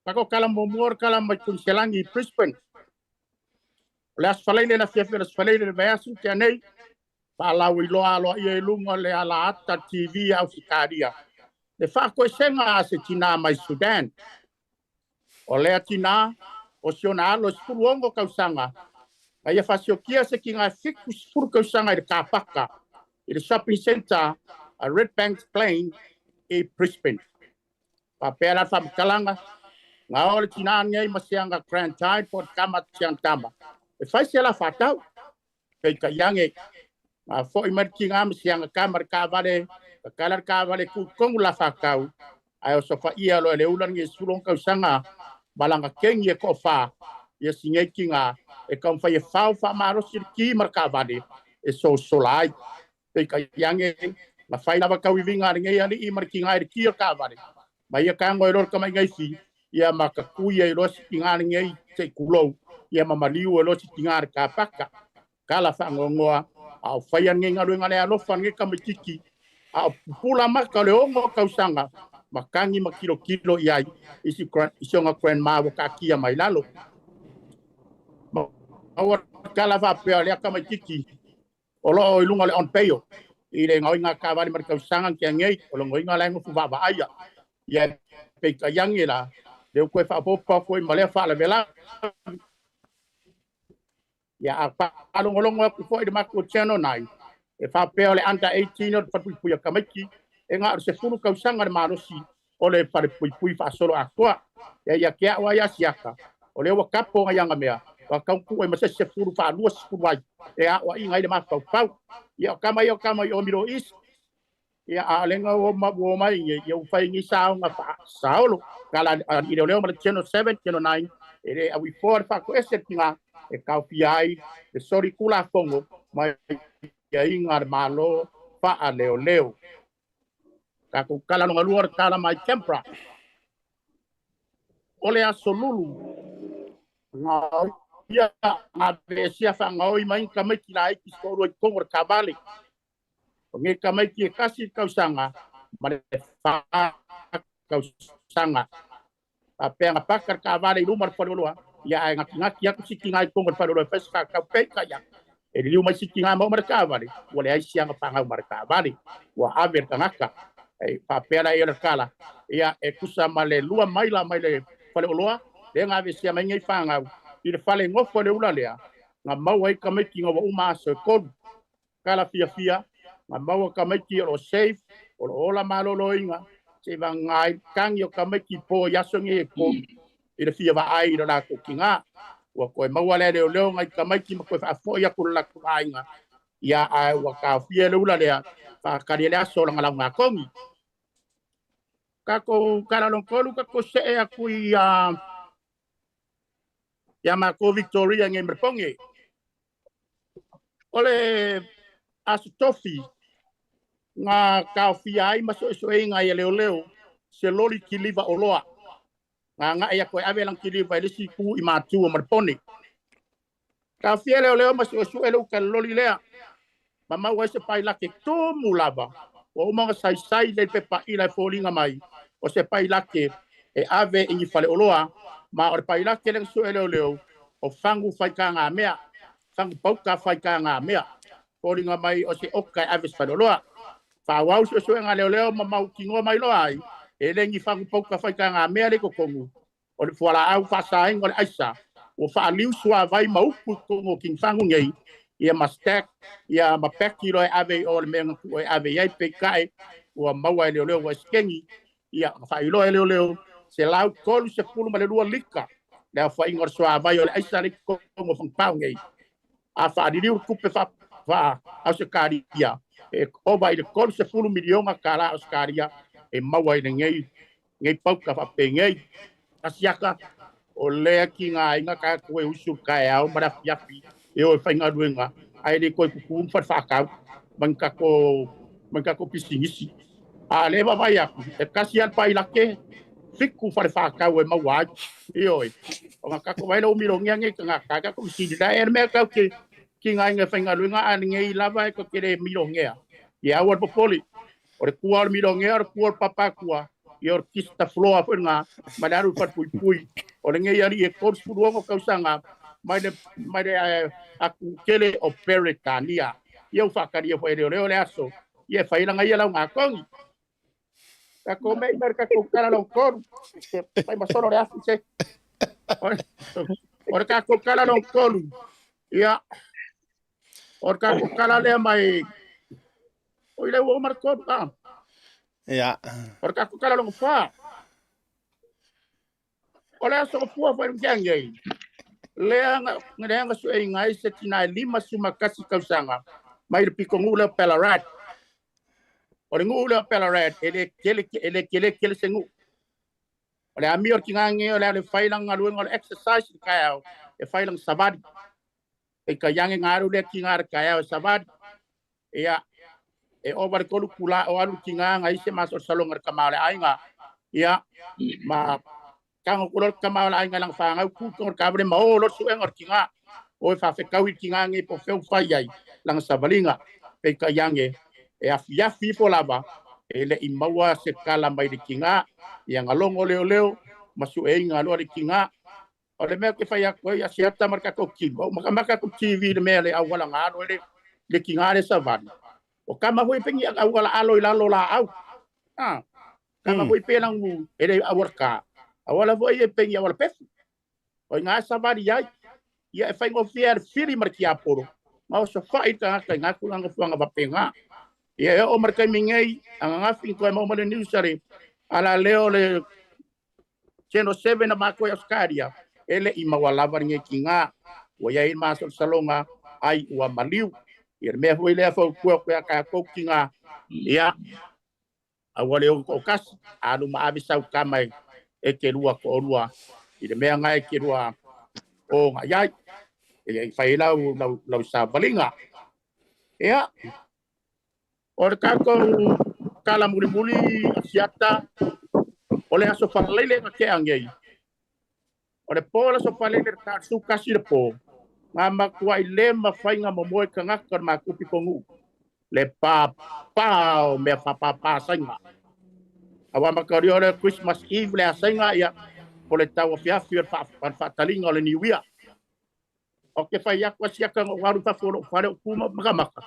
pa ko kala mo mor kala mai kun selangi Brisbane las falaile la fiafia las falaile le bayasu tenei Palau alo ia lunga le ala ata TV au sikaria. Le fa ko senga se Tina mai Sudan. O le Tina o Sione alo spuongo kausanga. Ai fa kia se kinga fiku spur kausanga i kapaka. I shopping center a Red Bank Plain e Brisbane. Pa pera fa kalanga. Nga o le Tina ngai masianga Grand Tide por kama tiang tama. E fa se la fatau. Kai kayange fo i markinga msianga kamar ka vale ku kong la fakau ai o sofa ia lo le ulan ngi sulong ka sanga balanga kengi ko fa ia singai kinga e kam fai fau fa maro sirki markavade e so solai pe ka yange la fai lava ka wivinga ngai ali I markinga I ki ka vade mai ia ka ngoi lor ka mai ngai fi ia maka kuia I rosi kinga ngai te kulo ia mamaliu lo si kinga ka paka kala fa ngongoa au fai ngai ngalu ngale alo fa ngai ka mitiki a pula maka le ongo ka usanga makangi makilo kilo ia isi isonga grandma wo ka kia mai lalo awar kala fa pe ale ka mitiki olo ilunga le on peyo I le ngoi nga ka vale marka usanga ki ngai olo ngoi nga lengo fu va aya ia pe ka yangela le ko fa popa ko male fa la vela ya apa alo ngolongo ko fo I mako channel nai e fa pe ole anta 18 o fa pu ya kamaki e nga se fulu ka usanga de marosi ole fa pui fa solo akwa ya kia wa ya siaka ole wa kapo nga yanga mea wa ka ku e mase se fulu fa luas fu wai e a wa inga de ma fa ya kama yo miro is ya alenga wo mai ya fa ngi sao nga fa saolo kala I le ma channel 7 channel 9 e we for fa ko eset nga e ka fiai e sorry kula fongo mai ya inga malo fa a leo ka ko kala no luar kala mai tempra ole a solulu nga ya a besia fa ngoi mai ka mai kilai ki skoro ko ka vale nge ka mai ki kasi ka usanga mare fa ka usanga a penga pakar ka vale rumar fa loa ya ngaki ya siki ngai ko fa loa pesca ka pe ka ya e liu mai siki ngai mo marka vale wala ai sianga pa ngai marka vale wa aver ka ngaka e pa pera e kala ya e kusa male lua mai le fa loa le nga ve sia mai ngai fa ngai I le fale ngofo le ula lea nga mau ai ka mai ki nga wa uma so ko kala fia nga mau ka mai ki o safe o ola malolo inga se va ngai kangi o ka mai ki po yaso nge ko I le fia va ai la ko kinga wa ko mau le ngai ka mai ki ko fa fo ya ko la ko ainga ya ai wa ka fia le ula lea fa ka le aso la nga kongi ka ko kala long ko lu ka ko se a ku ya ma ko Victoria nge merponge ole astofi nga ka fiai maso so nga ya leo se loli kiliva oloa nga ya ko ave lang kiliva le siku I matu o merpone ka fia leo maso so elo ka loli lea mama wa se pai la ke to mulaba o mga sai le pepa ila folinga mai o se pai la ke e ave I fale oloa ma o pai la ke lang so leo o fangu fai ka nga mea fangu pauka fai ka nga mea folinga mai o se okai ave fale oloa fa wau so nga leo mama kingo mai lo ai e lengi fangu pauka fai ka nga mea le ko kongu o le fuala au fa sai ngol aisa o fa liu swa vai mau ko king fangu ngei ia mastek ia mapeki lo ave o le menga o ave ia pe kai o mau ai leo wa skengi ia fa ilo leo se lau kol se pulu male lua lika le fa ingor swa vai o le aisa le ko mo fang pau ngei a fa di liu kupe fa au se karia e o vai le kol se pulu miliona kala oskaria e mau ai ngei pau ka fa pe ngei asiaka o le ki nga ka ko usu ka au mara fiafi e o fa nga duenga ai le ko ku fa ka manka ko pisingisi a le va vai aku e kasian pai la ke fiku fa ka we mawa e oi o nga ko vai lo mi lo nge nga ka ko si da er me ka ke ki nga fa nga duenga an nge la vai ko ke mi lo nge ya wa popoli o le kuar mi lo nge o kuar papa kua e orkista floa fa nga madaru fa pui o le nge yari e kors furuongo kausanga mai de aku kele operetania ia fakari foi le aso ia fai langa ia la ngakong ka come merka ko kala long kor pai masolo le aso se or ka ko kala long kor ia or ka ko kala le mai o ile wo mar ko ba ya or ka ko kala long fa o le aso fu fa ngai lea nga so e ngai se tina lima suma kasi kausanga mai piko ngula pelarat o ngula pelarat ele kele sengu o le amior ki ngange o le failang ngalu ngol exercise kaya e fai lang sabadi e ka yange ngaru le ki ngar ka ya sabadi ia e over ko kula o alu kinga ngai se masuk salongar kamale ainga ia ma kang kulor kamale ainga lang fanga ku kor kabre ma o lo su engor kinga o fa fe kawi kinga ngi po fe fa yai lang sabalinga pe ka yange e afia fi po lava e le imawa se kala mai di kinga yang alongo leo leo masu e ngalo di kinga o le me ke fa ya ko ya siata marka ko kibo maka ko TV de mele awala ngado le kinga le savani o kama hui pengi au ala alo ila lola au kama hui pelang mu ele awarka awala voi pengi awala pes o nga sabari ya fai ngo fier fili marki aporo mau so fai ka ngaku nga fuanga bapenga ya o marka mingei anga fin ko mau male news sare ala leo le cheno 7 na mako ya skaria ele imawala barnge kinga o ya in maso salonga ai wa maliu ir me hui le fo ko ka ko kinga ya awale o kas anu ma abisa kamai e ke rua ko rua ir me ngai ke rua o ngai e fai lau sa balinga ya or ka ko kala muli siata ole aso falele ke angei ore pola so falele ka su kasi de po mama kuai lema fainga momoe kanga kar ma kupi kongu le pa me pa sanga awa makari ore Christmas Eve le sanga ya pole tawa fia fa talinga le niwia oke fa ya kwa sia ka waru fa folo fa kuma maka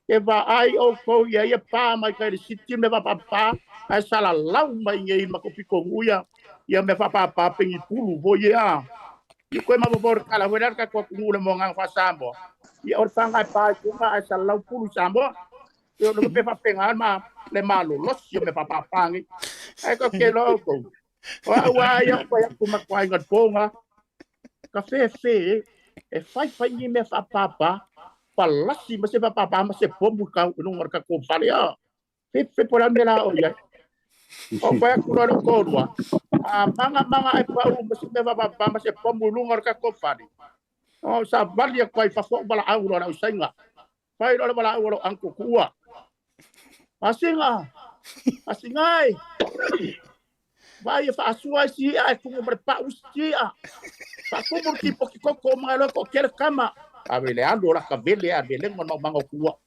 ke va ai o ko ya pa mai ka siti me pa ai sala lau mai ngai makupi kongu ya me fa pengi pulu vo ya i koe mabobor kala werar ka ko ngule mo ngang fa sambo i or fanga pa ko ma sa lau pulu sambo yo no pe fa pengan ma le malo los yo me pa pangi ai ko ke lo ko wa ya ko ma kwai ngat ponga ka fe e fai ni me fa palasi ma se pa ma se pombu ka no ngor ka ko fa ya fe por andela o ya o pa ku ro ko ro manga ai pa u ma se pa ma se pombu ngor ka ko fa o sa valia kwai fa fo bala au ro na usainga fai ro bala au ro anko kuwa asingai vai fa asua si ai ku mo pa ustia pa ku mo tipo ki ko ma lo ko ker kama avele ando la kabele avele mo mango kuwa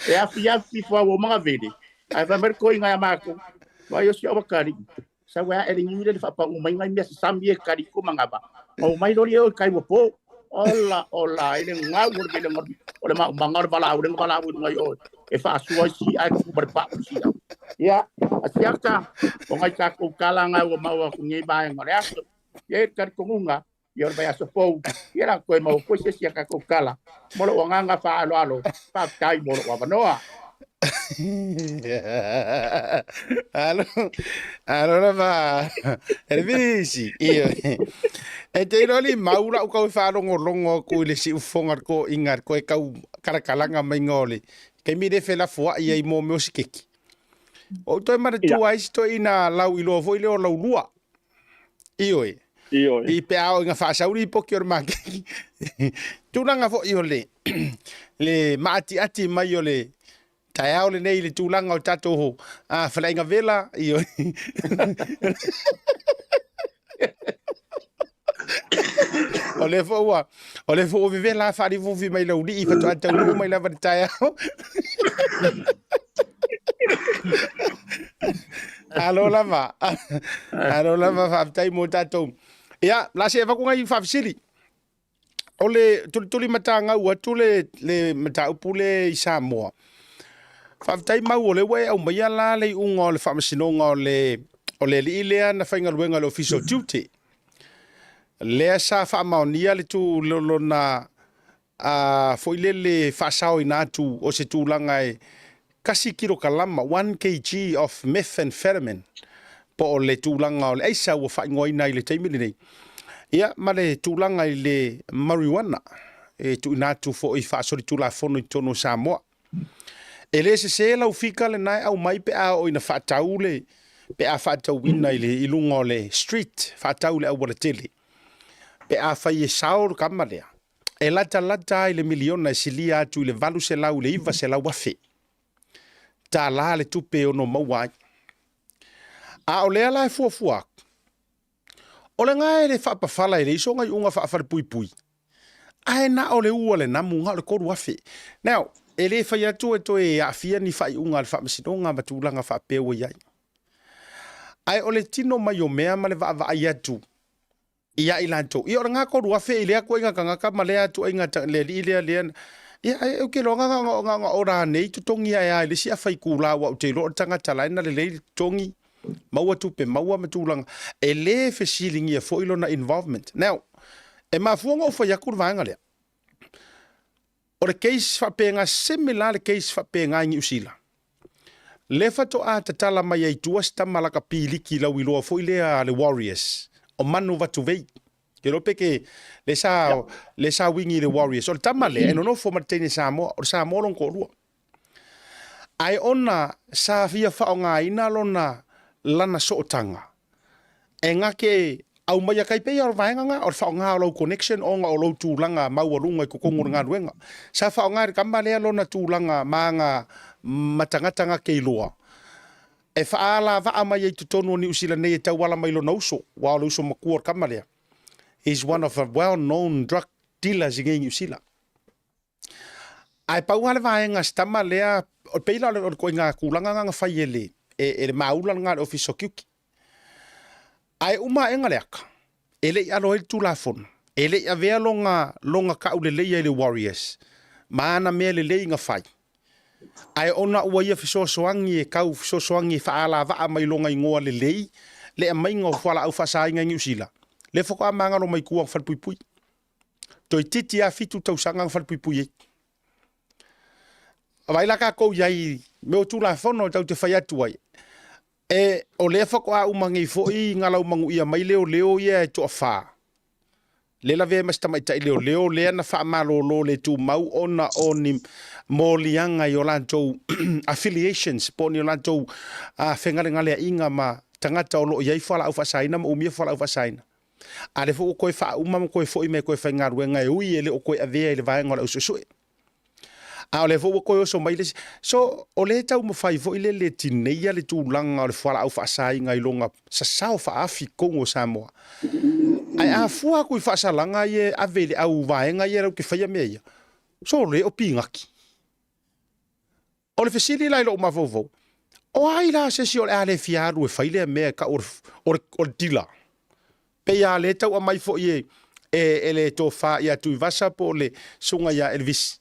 e afi fo wo mga vede ai va mer ko inga mako vai si abakari sa wa ele ni de fa pa umai ngai mes sambie kari ko mangaba o mai do yo kai wo po ola ile ngawur bele ngor ole ma mangar bala ngai o e fa asua si ai ku berpa si ya asiaka o ngai ka ko kala ngai wo ma ku ngai ba ngore aso ye kar ko ngunga yor ba so po yera ko ma ko se siaka ko kala mo lo nganga fa alo pa tai mo wa banoa Allora va Elvis io e te roli maura o kau fa longo ko le si ufongar ko ingar ko e kau karakalanga mai ngoli ke mi de fela fo ia i mo musikeki o to mara tu ai sto ina lau ilo vo ile o lau lua io i pe ao nga fa sauri po ki or ma tu nga fo io le mati ati mai o le tai au le nei le tūlanga o tato ho whalainga vela io o le fo o vela whari vovi mai lau li i whatu ata ulu mai lava tai au alo lava whaptai mo tato ia la se wakunga i whafisiri o le tuli matanga ua tule le mataupu i Samoa Faftai mau ole we au mai ala le unga le whamasinonga o le li lea na whainga luenga le official duty. Lea sa whamaonia le tu lolo na foile le whasao i nātu o se tūlanga e kasi kiro kalama 1 kg of methamphetamine po o le tūlanga o le eisa ua whaingoa ina i le teimili nei. Ia ma le tūlanga i le marijuana e tu nātu fo i whaasori tūla fono i tono Samoa. Ele se lau fika le nai au mai pe a o ina whatau le pe a whatau wina i le ilunga o le street whatau le au wala tele. pe a fai e sao kama lea. E lata i le miliona e silia atu i le valu se lau le iwa se lau wafe. Ta la le tupe ono mauai. A o lea la e fuafua. O le ngai le whaapawhala e le iso ngai unga whaafare pui pui. Ai na o le ua le namu ngā le koru wafe. Now, e le whai atu e to e awhia ni whai unga le whaamasino ngā matulanga whaapewa iai. Ai o le tino mai o mea ma le waa ai atu. Ia i lanto. Ia ora ngā koru wafe i lea ko inga kangaka ma lea atu inga le li lea. Ia e ke longa ngā ora nei tutongi ai le si a whai kūla wa o te lo tangata laina le lei tongi. Maua tupe, maua matulanga. E le fesilingi e foilo na involvement. Now, e mafuanga o whai akur vaenga lea. O le case whapenga similar le case whapenga ingi usila. Le fato a tatala mai ai tuasta malaka piliki lau iloa foilea le Warriors. O manu vatu vei. Ke lope ke le sa wingi le Warriors. O le tamale, eno no fo martene Samoa, o le Samoa lon korua. Ai ona sa fia whaonga ina lona lana sootanga. E ngake au mai kai pe ar vaenga nga or whaonga o lau connection o nga o lau tūlanga mauarunga i kukongur ngā ruenga. Sa whaonga i kambalea lona tūlanga maanga matangatanga ke iloa. E whaala vaa mai i tutonu ni usila nei e tau wala mai lona uso. Wa o uso makuar kambalea. He's one of a well-known drug dealers in New Zealand. Ai pau hale vaenga stama lea o peila o ko nga kulanga nga fai ele e maula nga office kiuki. Ai uma enga leaka. Ele alo el tulafon. Ele avea longa ka ule le Warriors. Maana me le nga fai. Ai ona ua ia fisosoangi e kau fisosoangi faala va mai longa ingoa le mai ngo fala au fasai nga New Zealand. Le foko a manga lo mai kuang falpuipui. Toi titi a fitu tau sangang falpuipui. Vai la ka ko yai me o tula fono tau te fai atu ai. E o le foko a umangi fo i ngala umangu ia mai leo ia e to afa. Le la ve masta mai tai leo le na fa malo lo le tu mau ona oni Moli anga i olanto affiliations poni olanto a fengale ngale inga ma tangata o lo iai fala au fasaina ma umia fala au fasaina. A le fo koe fa umam koe fo i me koe whainga ruenga e ui ele o koe avea i le vaenga o susue. A o le fo koe o so mai le so o le tau mo fai fo i le tineia le tūlanga o le fala au fasainga i longa sa sao fa afi kongo Samoa. Ai a fua koe fasalanga i e avele au vaenga i e rau ke whaia mea ia. So le o pingaki. O le fesili lai lo mavovou. O ai la se si o le ale fiaru e whaile mea ka o dila. Pe ya le tau a mai fo i e le tō wha i atu i vasa po le sunga i a Elvis.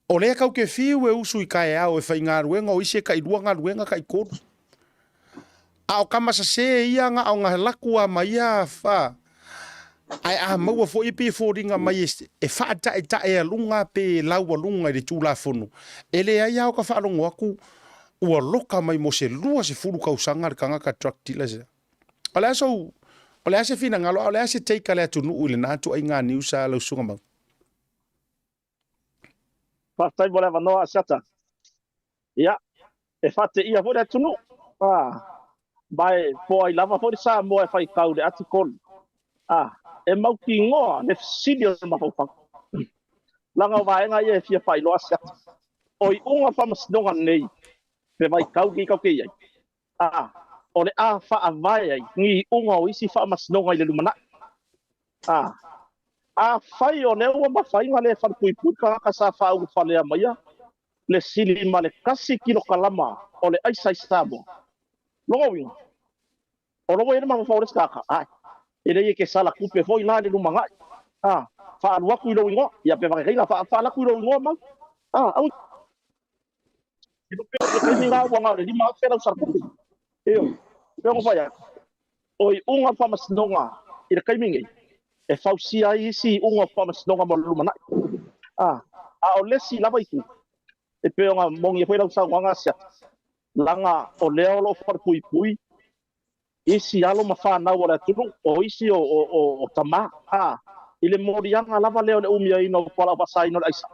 O le kau ke fiu e usu i kai au e whai ngā ruenga o isi e kai rua ngā ruenga kai kōru. A o kamasa se ia ngā o ngā laku a mai a wha. Ai a maua fo i pi fo ringa mai e wha ta e alunga pe lau alunga i le tūla fonu. E le ai au ka wha alunga aku ua loka mai mo se lua se furu kausanga le kangaka truck dealers. O le ase fina ngalo, o le ase teika le atu nuu le nātu ai ngā niusa lau sunga mau. Whātai mo le wanoa asiata. Ia, e whate ia fo le atu nuu. Mai po ai lava fo le sa mo e whai kau le atu konu. E mau ki ngoa le fsidi o le mawhauwhang. Langa waenga ia e fia whai loa asiata. Oi unga whamasnonga nei. Pe vai kau ki kau kei ai. O le a wha vai ai, ngi unga o isi wha masnonga i le lumana. A whai o ne ua mawhai ngā le whanpuipui ka sa wha au whalea maia. Le sili ma le kasi kilo kalama o le aisai Samoa. Longa winga. O longa ene mga whaures kaka. E rei e ke sala kupe foi la le lumangai. Wha aluaku i lo ingoa. Ia pe wakakeina wha alaku i lo ingoa mau. Au. E lupe o le kaimi ngā wanga le lima whera usarkupi. Eo. Pego faya. Oi unga whamasnonga i le kaimingi. E whausia isi unga whamasnonga mo lumana. A o lesi lava iku. E peo ngā mongi e whairau sa wanga sia. Langa o leo lo wharpui. Isi alo ma whanau o le atunu. O isi o tama. I le morianga lava leo le umia ino whala wasai no le aisa.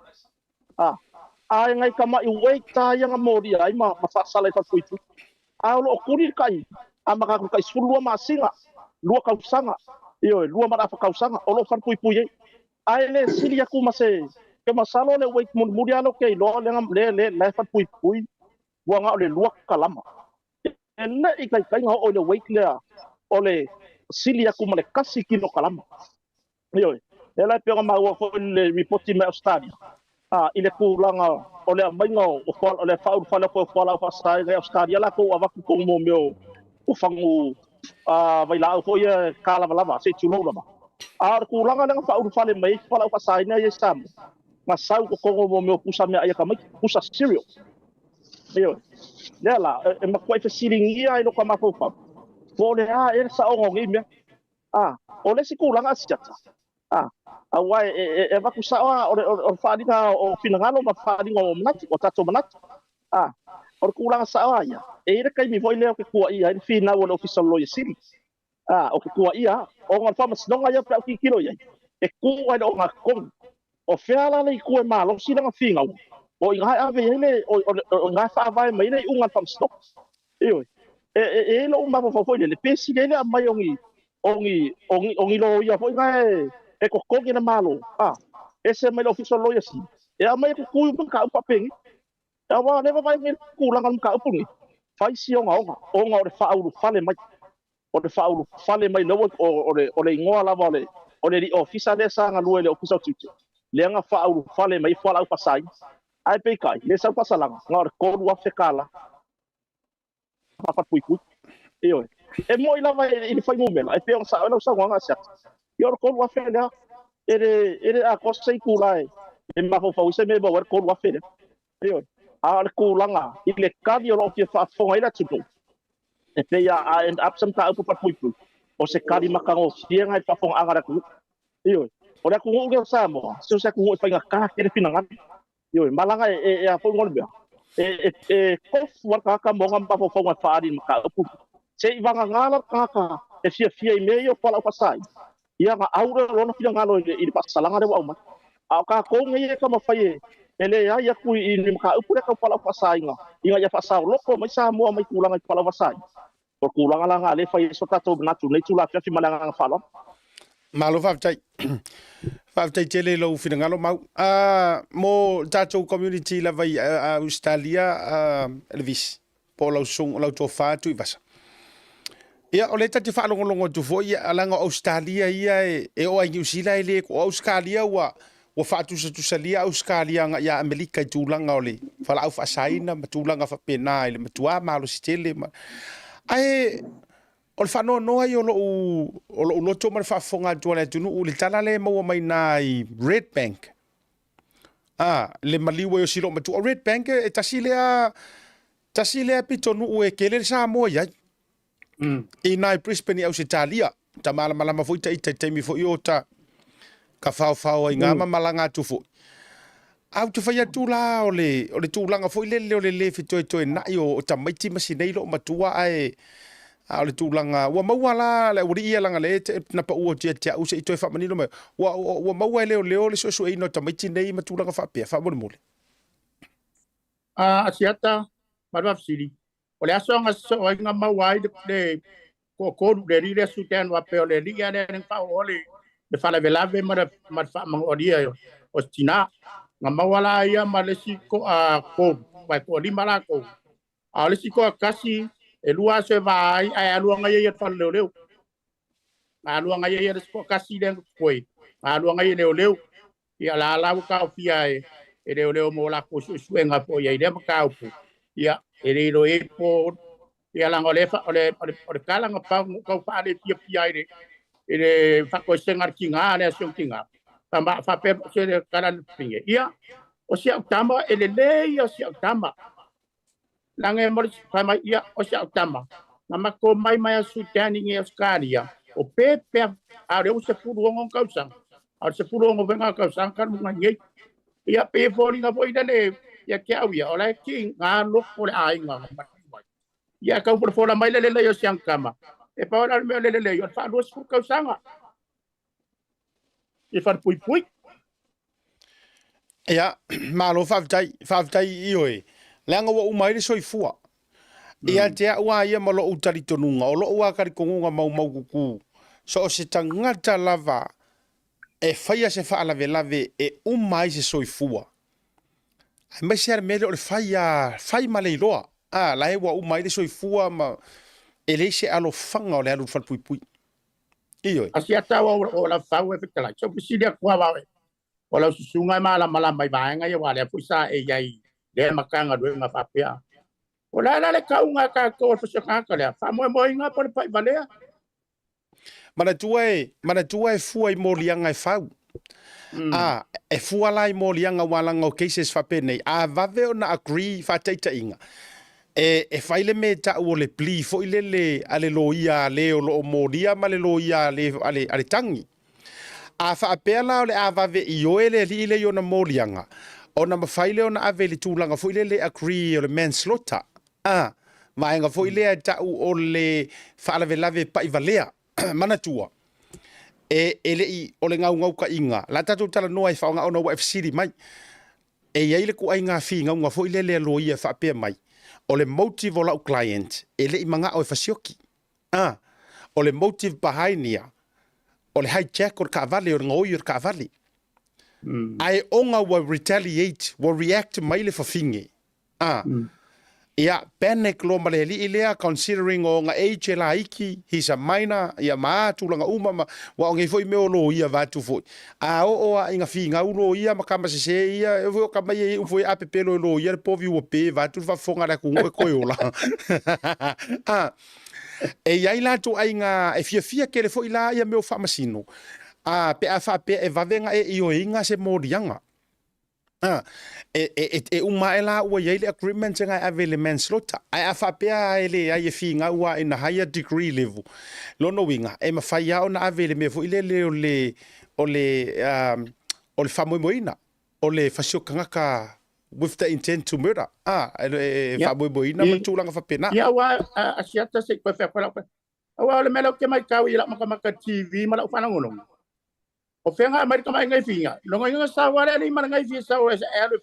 A ngai kama i weita ianga moria i ma whasala i wharpui. A lo o kuri kai. A makaku kai sulua masinga. Lua kausanga. Io lua mara whakausanga, o lo whanpui pui e. Ai le siri aku mase, ke masalo le wait muri alo ke lo le whanpui pui, wanga o le lua kalama. E le i kai ngā o le wait lea, o le siri aku ma le kasi kino kalama. Io e lai pionga maua fo le reporti me Australia. I le kūranga o le mainga o le whau whale ko whala o whasai ngai Australia la ko awaku ko mo meo o whangu vai la o ia kālama lama, se tūlo lama. Ar kūranga lenga whau whale mai whala o whasai ngai e samu. Ngā sau ko kongo mo meo pusa mea aia kamai, pusa cereal. Io lea la, e makuai whasiringi ia ino ka mafau whau. Ko le e sa o ngongi mea. O le si kūranga asiata. Awai e vaku sawa o whaadinga o finangalo ma whaadinga o manatu, o tato manatu. O kūranga sawa ia. E ere kai mi voi leo ke kua ia, e whina o le official lawyer siri. O ke kua ia, o ngā whamasinonga ia pia ki kilo ia. E kua o ngā kong. O whiala le i kua malo, sina ngā whingau. O i ngai ave ele, o ngai whaavai mai nei unga whamasinonga. Ioi. E lo umma fo le pesi le a mai ongi lo ia foi ngai e ko kongi na malo SMI official lawyer si e a mai ko ku ka pa pengi e wa ne vai ngi ku langan ka upungi fai si o le faulu fale mai no o le ngoa la vale o le official le sanga lue le official tutu le nga faulu fale mai fala u pasai ai pe kai le sa pasalanga ngor ko wa fekala pa pui io e mo ila vai il fai mumela e pe on sa nga sa io ko wa fela ere a cosa ikula e ma fo se me bo ko wa fela io a ku langa ile kadio lo ke fa fo ila tutu e pe ya a end up some ta upu pa pui o se kali makango sienga e fa fo anga ku io o le ku ngu sa mo so se ku fa nga ka ke finanga io malanga e a fo ngol be ko wa ka mo ngam pa fo nga fa ari ka upu se ivanga ngala kaka e fia me yo fala pasai ia nga aure lona fia ngalo i pasalanga de wa a ka ko ngai ka mafai ele ya ku i ni ka upure ka fala pasai nga ia ya pasau loko mai sa mo mai kulanga fala pasai por kulanga la ngale fai so tato na tu nei tu la fi malanga nga fala malo fa tai tele lo fina ngalo mau mo tato community la vai Australia Elvis polo sung lo to fa tu vasa. Ia o le tati whaalongolongo tu fo ia alanga Australia ia e o ai New Zealand le ko Australia wa whaatusa Australia nga ia Amerika i tūlanga o le whala au whaasaina ma tūlanga whapena i le matua malo si tele ma ai o le whanoa noa i o lo loto ma le whaafonga tua le tunu u le tala le maua mai na i Red Bank le maliwa i o silo matua Red Bank e tasi lea pitonu u e kele sa moa iai I nai Brisbane au se talia ta malama foi tai mi foi o ta ka fao ai ngama malanga tu foi au tu fai tu la o le tu langa foi le fitoi na yo ta maiti masinei lo matua ai o le tu langa wa mawala le uri ia langa le na pa o tia u se itoi fa manilo me wa mawa le so ino ta maiti nei matu langa fa pe fa mole asiata marwa siri ole aso nga so nga mawai de ko de ri su ten wa pe ole ri ya de fa ole de fa la velave ma fa ma odia o tina nga mawala ya malesi ko ko wa ko di mala ko ale si ko kasi e lua se vai ai lua nga ye fa le lua nga ye ko kasi den ko lua nga ye le ya la ka fia e le mo la ko su nga po ye de ka pu ya ele ro e po ia langa ole kala nga pa ko fa le pia ele fa ko sengar kinga le so kinga tamba fa pe se kala pinge ia o sia tamba ele le o sia tamba langa mo fa mai ia o sia tamba na ko mai su tani nge Australia o pe a re se furu ngon kausa a se furu ngon venga kausa kan ngai ia pe fori nga foi dane ia ke awia ola ki nga lo ko le ai nga ia ka por fora mai le yo siang kama e pa ola me le yo fa dos fu ka sanga e fa pui ia malo fa tai ioi langa wa umai so ifua ia te wa ia malo utari tonunga o lo wa kari konga mau ku So o se tangata lava e whaia se whaalave lave e umai se soifua. Ai mai se mele o le whai ma leiloa. Lai wa umai le soifua ma e le se alo whanga o le alu whalpui pui. Ioi. Asia tawa o la fau e fitala. So pisidia kwa wawe. O la susunga mala mai vaenga ia wale puisa e yai le makanga do nga papia. O la le kaunga ka ko fusaka ka le. Fa mo inga por pai valea. Mana tua e fua i molianga e fau. E fua la i molianga walanga o cases whapene. Vave o na agree whateita inga. E whaile me ta o le pli fo ile le ale loia le o lo molia ma le loia ale tangi. A whaapea la o le avave i oele li ile yo na molianga. O na mawhaile o na ave le tūlanga fo ile le agree o le manslaughter. Maenga fo ile a ta o le whaalave lave pa i valea. Manatua. E le i o le ngau ka inga. La tatu tala noa i whaonga ona wa FCD mai. E iaile ku ai ngā whi ngau fo ile le loia whaapea mai. O le motive o lau client. E le i manga o e fasioki. O le motive behind ia. O le hijack o le kaavale o le ngoi o le kaavale. Ai onga wa retaliate, wa react mai le whawhinge. Ia panic lo maleli ilea considering o nga age la iki, he's a minor, ia maa tūlanga uma wa o ngai foi meo lo ia vatu foi. O inga whinga ulo ia makama se ia, e o kama ia foi apepe lo ia le povi ua pe vatu whafonga la kungo e koe ola. E iai la tu ai ngā e fia kere foi la ia meo whamasino. Pe a whape e vavenga e io inga se morianga. Uma e la ua iai le agreement nga ave le manslaughter. Ai a whapea e le ai e whinga ua in a higher degree level. Lono winga, e mawhai au na ave le mefo ile le o le whamoimoina. O le whasiokangaka with the intent to murder. Whamoimoina ma tūlanga whapena. Ia wa asiata se koe whakora. Awa le melo ke mai kau i la makamaka TV ma la whanangonong. O whenga Amerika mai ngai whinga. Longa inga sa wale ni mana ngai whia sa o e alo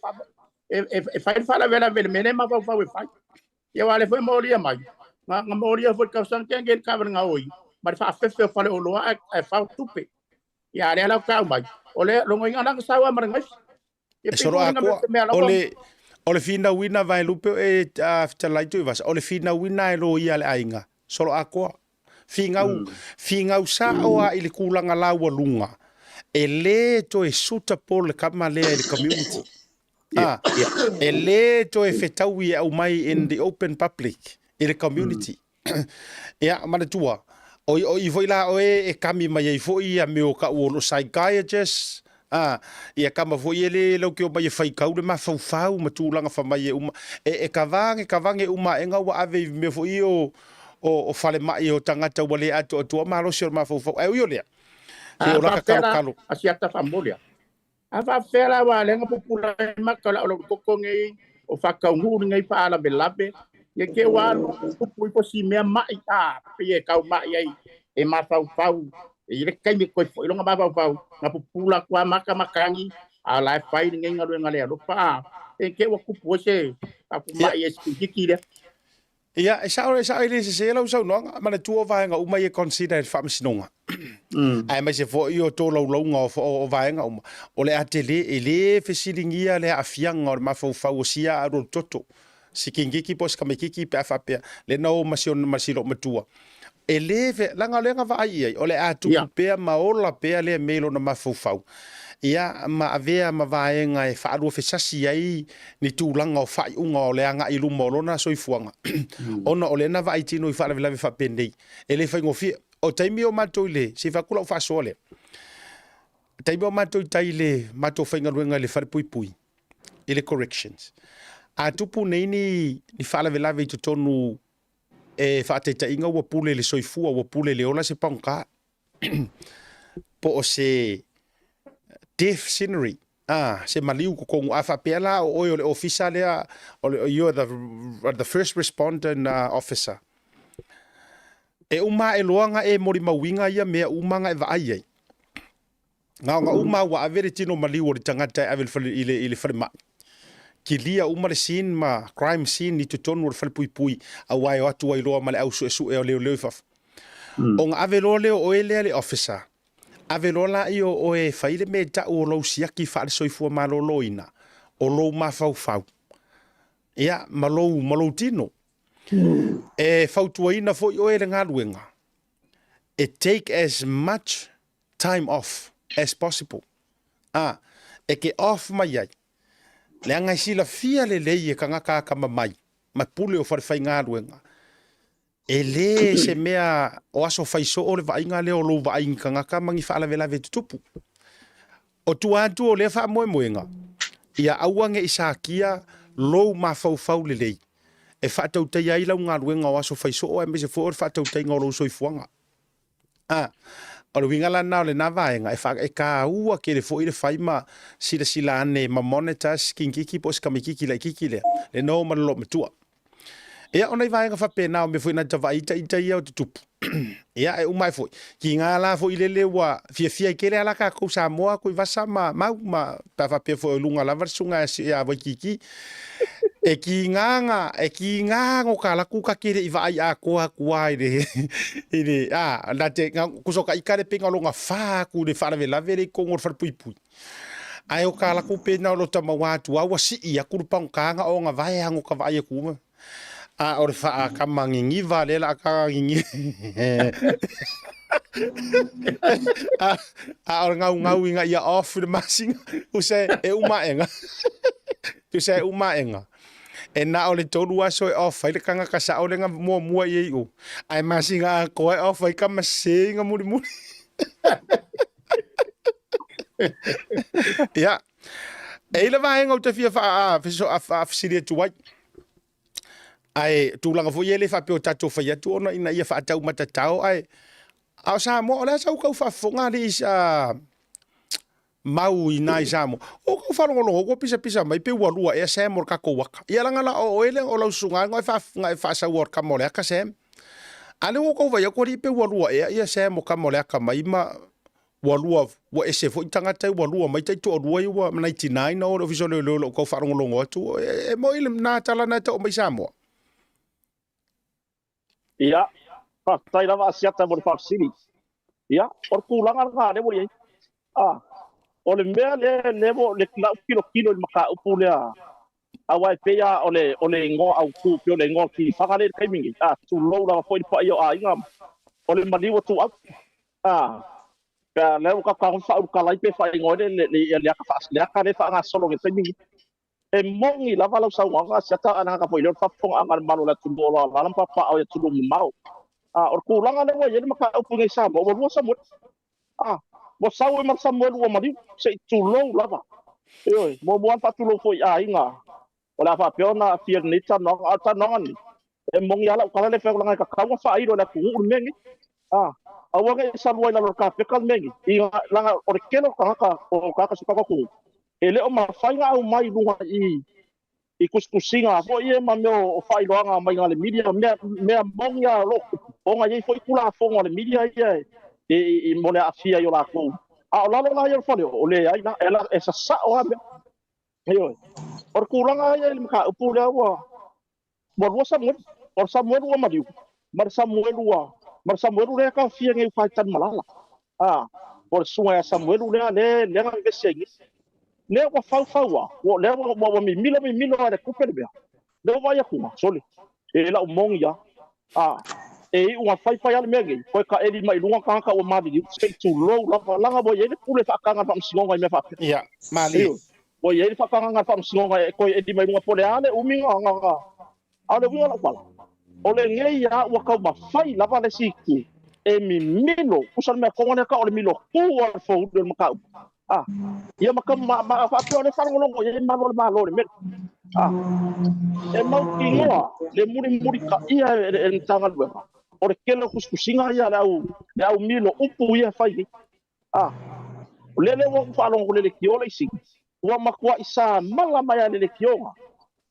e whain whala vela vele mene ma whau whau e whai. Ia wale whai Moria mai. Nga Moria whai kausang kia ngen kawan ngā oi. Mari wha awhewhe o whale o loa e whau tupe. Ia ale alau kau mai. O le longa inga nanga sa wa mana ngai. E soro ako, o le whina wina vai lupe e whitalaitu i vasa. O le whina wina e lo ia le ainga. Soro ako. Whingau sa oa i le kulanga laua lunga. E le to e suta po le kama lea i le community. E le to e whetaui au mai in the open public i le community. Ia, mana tua. O i voi la o e kami mai e foi a meo ka uolo psychiatrist. Ia kama voi e le lau ke o mai e whaikau le ma whau ma tūlanga whamai e uma. E kavange uma e ngau wa ave me foi o whale mai o tangata wale ato atua ma lo sio ma whau. E ui o lea. Ke o laka kalo. Asiata whamolia. A whawhera wa lenga pupula makala o lo kokongi o whakaungu ngai paala me labe. Ia ke wālu pupui po si mea mai pie kau mai ai e mawhau. E ile kai me koe fo ilonga mawhau. Nga pupula kua makangi a lai whai ngai ngaru ngale alo pa. E ke wa kupu se a mai e skiki le. Ia, e sa ile se lau sau noanga, mana tua vaenga uma i consider whamasinonga. Ai mai se fo i o tō laulonga o vaenga uma. O le atele, e le whesiringia le afianga o le mawhau sia a rol toto. Si kingiki pos kamikiki pe awhapea, le nao masilo matua. E le langa va ai, o le atupu pea maola pea le melo na mawhau. Ia ma avea ma vaenga e whaarua whesasi ai ni tūlanga o whai unga o leanga i lumo lona soifuanga. Ona o lena vai tino i whaarawilawe whapendei. E le whaingo fia. O taimi o mato i le, se whakula o whasoa le. Taimi o mato i tai le, mato whainga ruenga le wharepui. I le corrections. A tupu nei ni whaarawilawe i tutonu e whaateita inga ua pule le soifua, ua pule le ola se paunka. Po o se death scenery. Se maliu ko kongu a whapea la o le officer lea, you're the first responder officer. E uma e loanga e mori mawinga ia mea umanga e vaai ai. Nga uma wa avere tino maliu o le tangata e avel i le wharema. Ki lia uma le scene crime scene ni tutonu o le whalepui a wai o atu ai loa ma le au su e o leo faf. O ngā avelo leo o le officer. Avelo la i o e whaile me ta o lau siaki whaare soifua maloloina. O lou mawhau. Ia, malou tino. E whautuaina fo i o e le ngā luenga. It take as much time off as possible. E ke off mai ai. Le angai sila fia le lei e ka ngaka ka mamai. Ma pule o wharewhai ngā luenga. E le se mea o aso whaiso o le vainga le o lo vainga ka ngaka mangi whaala vela ve tutupu. O tuatu o le wha moe moenga. Ia auange isakia lo ma fau le lei. E whaatautai ai lau ngā luenga o aso whaiso o e me se fo o whaatautai ngā lo soifuanga. O le wingala nao le na vaenga e ka ua ke le fo i le whaima sila ane ma monitors kinkiki po skamikiki la kiki le. Le no malolo matua. Ia ona i vaenga whapena o me fo ina tawa ita ia o te tupu. Ia e umai fo. Ki ngā la fo i le wa fia i kere alaka kou Samoa koi vasa ma ta whapea fo e lunga lava sunga e a Waikiki. E ki nganga o ka laku ka kere i vai a koa kua i re na te kusoka i kare penga longa wha ku le whara lave re kongor whara pui. Ai o ka laku pena o lo tama watu awa si i a kurupang kanga o nga vai hango ka vai a kuma. O le wha ka mangingi va le la ka ngingi. O ngau inga ia off the masinga. Use e umaenga. Use e umaenga. E na o le tolu aso e off ai le kanga ka sa o le nga mua i o. Ai masinga ko e off ai ka masinga muri. Ya. E le vaenga o te fia fa afisiria tuai. Ai tūlanga fo iele whape o tatou whai atu ona ina ia whaatau matatau ai. Ao Samoa, o lea sau kau whafonga le isa mau i nai Samoa. O kau wharongo ko pisa mai pe walua e Sam or kako waka. Ia langa la o ele o lau sunga ngai whaasau or ka mole aka Sam. Ale o kau vai ako ri pe walua e ia Sam o ka mole aka mai ma walua wa ese fo itangata walua mai tai to rua i wa 99 o visole lo kau wharongo longo atu. E mo ile na tala na ta o mai Samoa. Ia, tai lava asiata mo le Siri. Ia, or kulanga nga le mo ye. O le mea le kilo le maka upu lea. Awa e pea o le ngo au ku pio le ngo ki whakare le kaimingi. Tu lou lava foi pa i o a inga. O le maniwa tu au. Pea leo ka whakon wha urukalai pe wha ingo le aka whaas. Le aka le wha ngā solo nge kaimingi. E mongi lava lau sau ngā siata ana ka foi leo whafonga anga le malo le tundola. Lalam papa au e tundu mau. Or kulanga le wa ye maka upu ngai sa mo lua sa mo. Mo sau e mar Samuel wa mari se tulo lava. Oi, mo buan pa tulo foi a inga. Ola fa peona fier nita no ata no ani. E mongi ala kala le fe langa ka kawa fa iro la ku mengi. Awa ngai sa lua la ka pe kal mengi. I langa or kelo ka suka ku. Ele o ma fa inga au mai lunga i kuskusinga fo ie ma meo fai loanga mai ngale media me mongia lo onga ye foi kula fo ngale media ye e mole afia yo la ko a la yo fo o le ai na ela esa sa o abe yo or kulanga ye ka upule wa bo Samuel or Samuel wa madiu mar Samuel le ka fia ngai fai tan malala por sunga Samuel le nga vesengi le wa fau wa le wa mi milo ale kupele be le wa ya kuma soli e la mongia e wa fai ale mege ko ka edi mai lunga ka o madi sei tu lo langa bo ye pule fa ka ngam singonga me fa ya mali bo ye fa ka ngam singonga ko edi mai lunga pole ale uminga nga ale winga la pala ole ngei ya wa ka ma fai lava le siku e mi milo usal me ko ngone ka ole milo ku wa fo do ma ia maka ma fa pio le fango longo ye malo le me e mau kingoa le muri ka ia en tanga lua o le kelo kuskusinga ia le au milo upu ia fai le wo fa longo le kio le sing wa makua isa mala mai le kio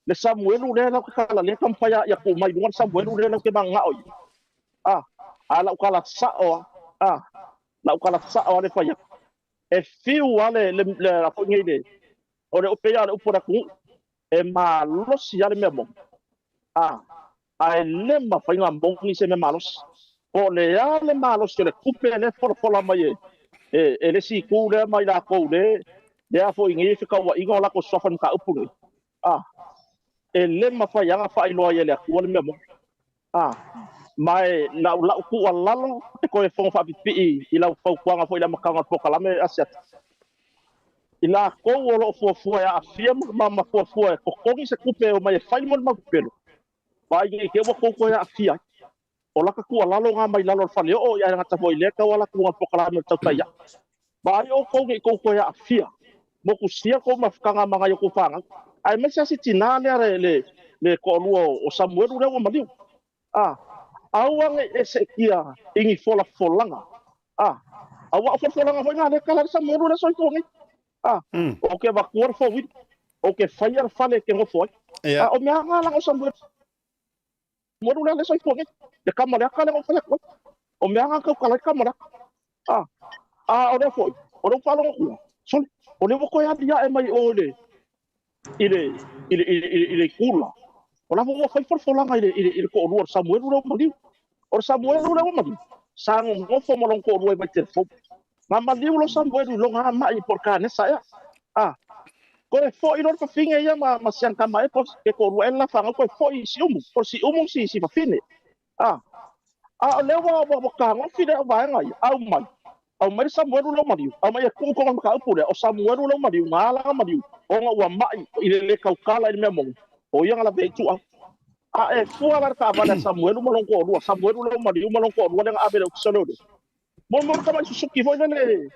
le Samuel le la kala le kampaya ya ku mai dungan Samuel le la ke manga oi ala ukala sao la ukala sao le fai e fiu ale le la fongi de o le opea le upora ku e malos ya le memo ai le ma fa nga bongi se me malos o le ya le malo se le kupe le fola mai e le si ku le mai la ko le a fo ingi fika wa ingo la ko sofa ka upu e le mafai anga fai loa ye le ku le memo mai la ku alalo e ko e fo fa pi i la fo ku anga fo la makanga po kala me aset ila ko lo fo ya afia ma fo ko ko se kupe o mai fai mo ma pelo vai ke ko ya afia o laka kua lalo ngā mai lalo whane o ia ngata foi leka wala kua pokala me tautai ia. Vai o kou ke kou koe a fia. Moku sia kou mawhikanga mga i o whanga. Ai mese asi tina lea le ko lua o Samuelu leo o maliu. Auange e se kia ingi fola folanga. Awa o folanga foi ngā leka la Samuelu le soi tongi. O ke wakuar fo wid. O ke whaiar whane ke ngofoi. O mea ngā langa o Samuelu. Moru le soi tongi. Te kamare ka le o fale ko o me anga ka kala kamara o le foi o le falo ko so o le ko ya dia e mai o le ile kula o la mo foi for langa ile ko o Samuel o mali o Samuel o mali sang mo fo mo lon ko o vai ter fo ma mali o Samuel lo nga mai por ka ne sa ko e fo ino fa finga ia ma sian ka mai por ke ko o ela fa ko fo si umu si fa fine lewa wa ka fide wa ngai au mai Samuel lo mari au mai ku ko ka upure o Samuel lo mari ngala mari o nga wa mai ile le ka kala ile memo o yang la be tu e fuala ka va Samuel mo ko lo Samuel lo mari mo ko lo nga abe ko solo mo ka mai suki foi ne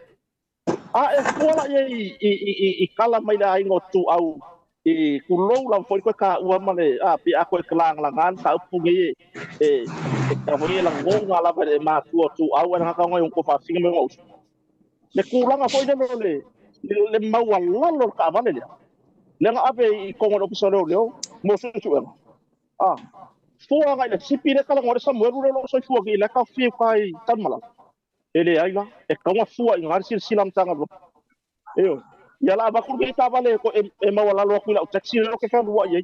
e fuala i kala mai la ingo tu au ku lo la foi ko ka wa mane pi a ko klang la ngan ka upungi ka foi la ngonga la ba ma tu au na ka ngai ko fa singa me ngos le ku la foi le ma wala lo ka va le nga abe i ko ngo so le mo so tu fua ga le sipi le kala ngore Samuel lo so fua ki la ka fi kai tan mala ele ai la e ka nga fua i ngar silam tanga lo ya la ba ku ke ta vale ko e ma wala lo ku la taxi lo ke fa wa ye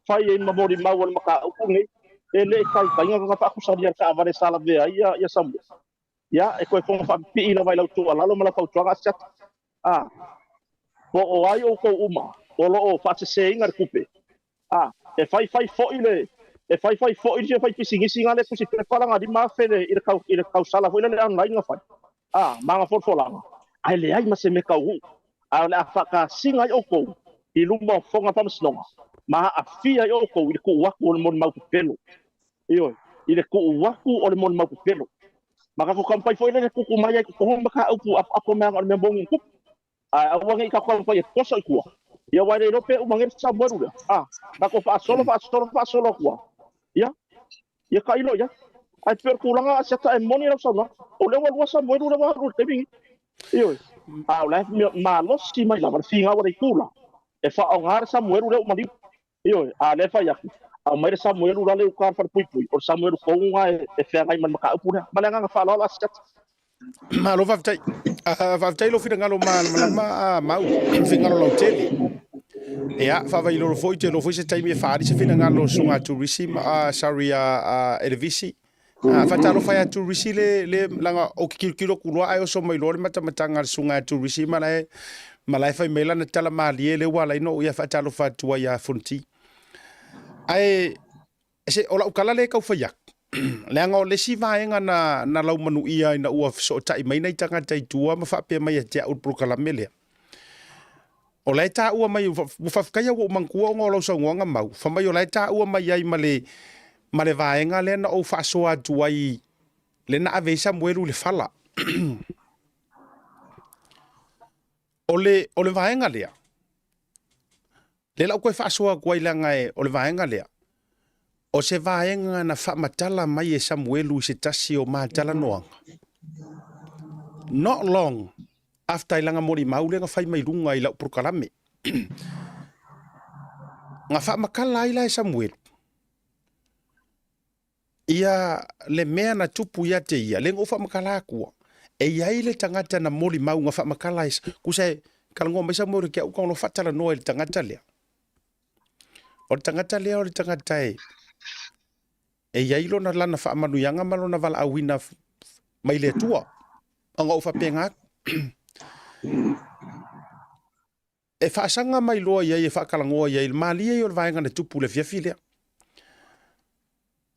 fa ye ma mori ma wal maka ku ngi ele kai ka nga fa ku sa dia ka vale sala ve ya sam ya e ko e fa pi ina vai lo tu ala lo mala fa tu ga chat ko o ai o ko uma o lo o fa se ingar kupe e fai fo ile e fai fo ile fai pisingi singa le ku si te fala ngadi ma fe ile kau sala fo ile online nga fa manga fo la ai le ai ma se me ka ale afaka singa yo ko i lumba fonga pa msnonga ma afia yo ko i ku waku o mon mau pelo ile ku waku o mon mau pelo maka ko kampai foi le ku mai ko homba ka upu apo me ngor me bongi ku awangi ka ko foi ko so ku ya wa le pe u mangir sa boru ba ko fa solo ku ya ka ilo ya ai per ku langa sa ta moni na so no o le wa sa boru le wa ru te bingi le ma lo si mai la finga wa kula e fa o ngar Samuel le mali le fa ya mai Samuel le ka fa pui o Samuel ko nga e fa ngai man maka upuna malanga nga fa lo la skat ma lo vai lo fina ngalo ma finga lo tele fa vai lo foi te lo foi se taimi fa di se fina ngalo sunga tourism Elvis fatalo fai atu risi le langa o kilo kulua ai o so mai lore matanga sunga atu risi malai fai mela na tala mali le wala ino ia fatalo fatua ia funti ai se ola ukala le kau fai le anga o le si vaenga na lau manu ia ina ua so tai mai nei tanga tai tua ma fa pe mai te ut prokala mele o le ta ua mai fa kaya wo mangkua ngolo so ngonga mau fa mai o le ta ua mai ai male vaenga le na o fa so atu ai le na ave Samuel le fala o le vaenga le la ko fa so ko ai langa o le vaenga le o se vaenga na fa matala mai e Samuel se tasi o matala noanga not long after ilanga mori maule nga fai mai lunga ila prokalame nga fa makala ila Samuel ia le mea na tupu ia te ia le ngofa makala kua e ia ile tangata na mori mau nga fa makala is kuse kalango mai Samuel ke uka no fatala no il tangata le o tangata e iai lona lana faamanuiaga ma lona valaauina mai le atua anga o whapengak. E whaasanga mai loa iai e whaakalangoa iai maalia i o vaenga na tupu le fiafilea.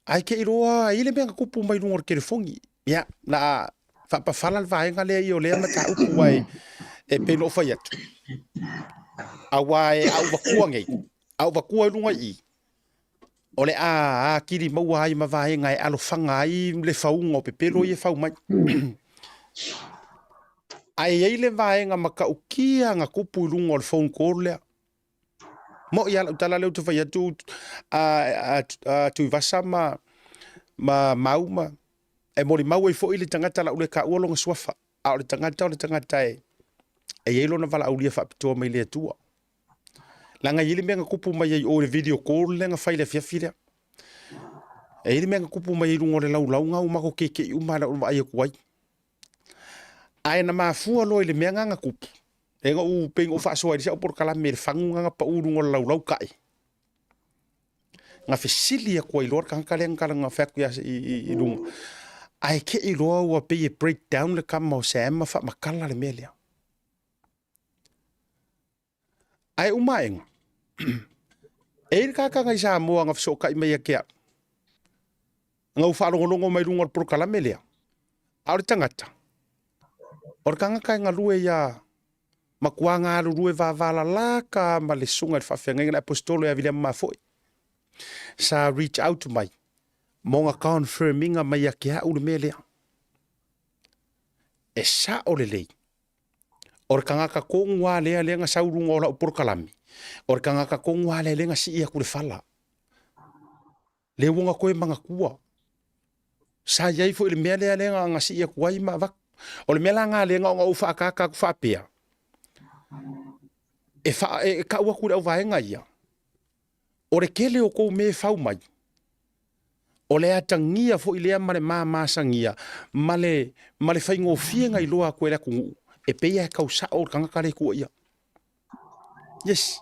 Ai ke iroa ile menga kupu mai lungo ke fongi. Ya, na whapawhala vaenga lea i o lea mata upu wai e peno whai atu. Awa e au wakua ngei. Au wakua lunga i. Ole a kiri maua ai ma vaenga e alo whanga ai le whaunga o pepelo i e whau mai. Ai eile vaenga maka ukia nga kupu lungo le phone call lea. Mo ia utala leo tu whai atu tu vasa ma mauma. E mori mau e fo ili tangata la ule ka uolonga swafa. A ole tangata e eilo na vala aulia whapitoa mai lea tua. Langa ili menga kupu mai e o le video call lenga whaile fiafilea. E ili menga kupu mai lungo le lau ngau mako keke umana ulma aia kuwai. Ai na mafua lo ile menga nga kupu. E nga u peng o whaasoa i sa upor kala me le whangu nga pa urungo le lau kai. Nga fesilia kwa ilor kankale ngala nga whaku ya i lungo. Ai ke iloa ua pe e breakdown le kama o seema wha makala le melea. Ai umaenga. E kaka ngai sa moa nga fso kai mai akea. Nga u whaalongonongo mai lungo le por kala melea. Aore tangata. Or kanga kai nga lue ya makuanga alu lue vavala laka ma le sunga le whawhenga na apostolo ya William Mafoi. Sa reach out to mai. Monga confirminga mai a kia ule melea. E sa ole lei. Or kanga ka kongwa lea nga saurunga ola upor kalami. Or kanga ka kongwa lea nga si ia kule fala. Le wonga koe manga kua. Sa yai fo ile melea nga si ia kuai ma vak. O le mela ngā le ngā ufa akaka ku whapea. E ka ua kura au vaenga ia. O le kele o kou me whau mai. O le atangia fo ilea male māmasangia. Male whaingo fie ngai loa koe la kungu. E peia e kau sa o kangakare kua ia. Yes.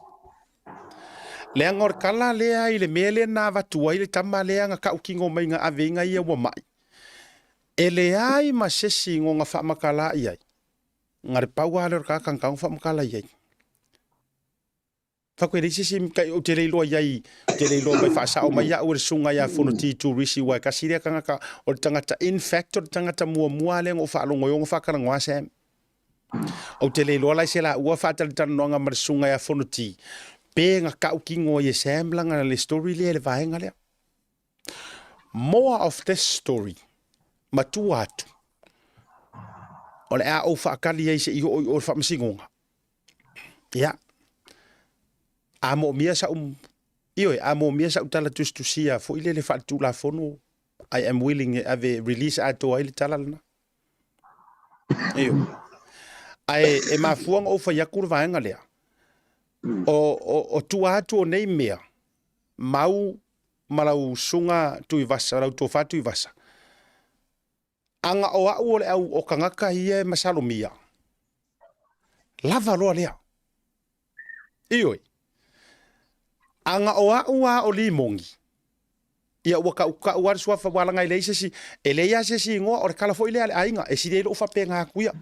Lea ngor kala lea ile mele na vatua ile tama lea nga ka ukingo mai nga avenga ia wa mai. Ele ai ma sesi ngo nga whamakala iai. Ngare pau ale ka kankang whamakala iai. Whakwe rei sesi kai o te leilo iai. Te leilo mai whaasa o mai ia ure sunga ia whono titu risi wai. Ka siria kangaka o le tangata in fact o le tangata mua le ngo whaalongo yongo whakara ngoa sem. O te leilo lai se la ua whaatalitana noanga mara sunga ia whono ti. Pe nga ka ukingo ia sem langa le story le vaenga lea. More of this story. Matua atu. O le a o whaakali ei se iho o whaamasingonga. Ia. A mo mia sa Ioi, a mo mia sa utala tustusia fo ile le whaatu la fono. I am willing ave release ato ai le tala lana. Iyo. Ai e mafuanga o whaiakur vaenga lea. O tua atu o nei mea. Mau malau sunga tui vasa, rau tofa tui vasa. Anga o au ole au o kangaka ia masalomia. Lava loa lea. Ioi. Anga o au o limongi. Ia waka uka uar suafa walanga ile sesi eleia sesi ngoa o le kala fo ile ale ainga e si le o fa penga kuia.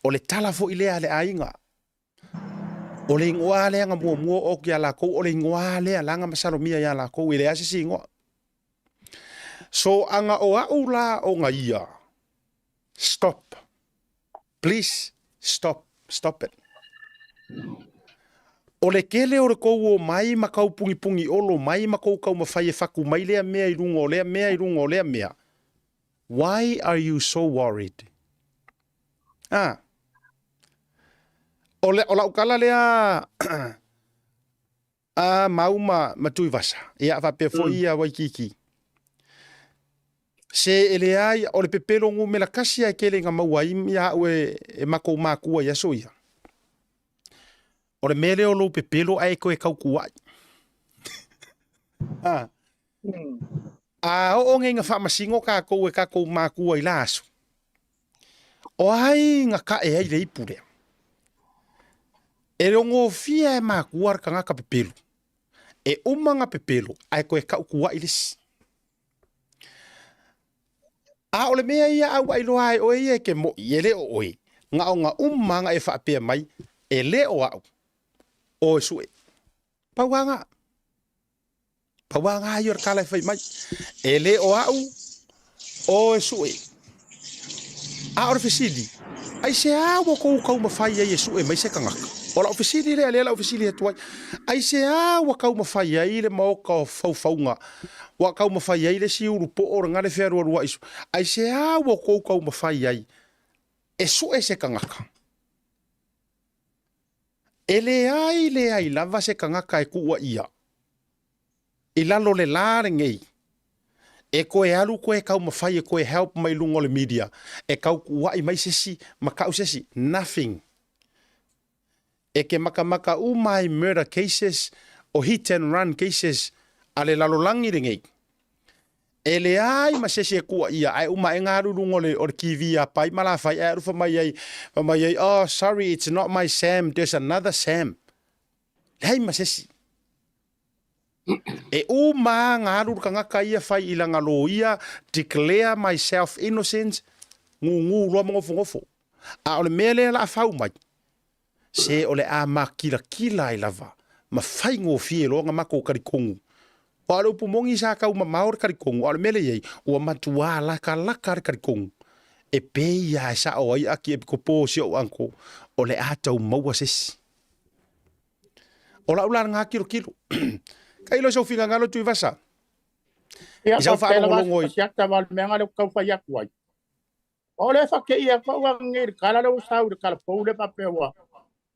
O le tala fo ile ale ainga. O le ngoa le nga mua o kia la ko o le ngoa le langa masalomia ya la ko ile sesi ngoa. So anga o au la o nga ia. Stop. Please stop. Stop it. O le kele o le kou o mai makau pungi olo mai makau kau mawhai e whaku mai lea mea i rungo lea mea i rungo lea mea. Why are you so worried? O lau kala lea mauma matui vasa. Ia whape fo ia Waikiki. Se ele ai o le pepelo ngu me la kasi ai kele nga mauaim ia ue e mako makua ia so ia. O le mele o lo pepelo ai koe kau kuai. O nge nga whamasingo ka kou e ka kou makua i laso. O ai nga ka e ai le ipure. E rongo fia e makua ka nga ka pepelo. E umanga pepelo ai koe kau kuai lesi. A ole mea ia au ai loa ai o ia ke mo i ele o oi. Nga o nga umanga e whaapea mai, e le o au. O e sue. Pauanga. Pauanga ai or kala e whai mai. E le o au, o e sue. A ora fesili. Ai se awa kou kau mawhai ai e sue mai se kangaka. Ola ofisili le alela ofisili he tuai. Ai se awa kau mawhai ai le maoka o faufaunga. Wa kau mawhai ai le si uru po ora ngare whea rua isu. Ai se awa kou mawhai ai. E sue se kangaka. E le ai lava se kangaka e kuua ia. I lalo le lare ngei. E koe alu koe kau mawhai e koe help mai lungo le media. E kau kuua i mai sesi, makau sesi, nothing. E ke maka umai murder cases o hit and run cases ale lalolangi ringei. E le ai ma sesi e kua ia ai uma e ngaru lungo le or kiwi a pai mala fai e rufa mai ai, oh sorry it's not my Sam, there's another Sam. Hei ma sesi. E uma ngaru kangaka ia fai ilanga lo ia declare myself innocent ngu lo ngofo. A ole mele la fau mai. Se ole a kila I lava. Ma fai ngō fie lo nga mako karikongu. O alo pumongi sa kau ma maor karikongu. O alo mele yei. O matua laka karikongu. E peia e sa o ai aki e kopo si o anko. Ole a tau maua sesi. O la ular ngā kilo. Kailo sau finga ngalo tui vasa. Ia sau fa pela vas siakta wal menga le kau fa yak wai. O le fa ke ia fa wangir kala le usau de kala poule pa pewa.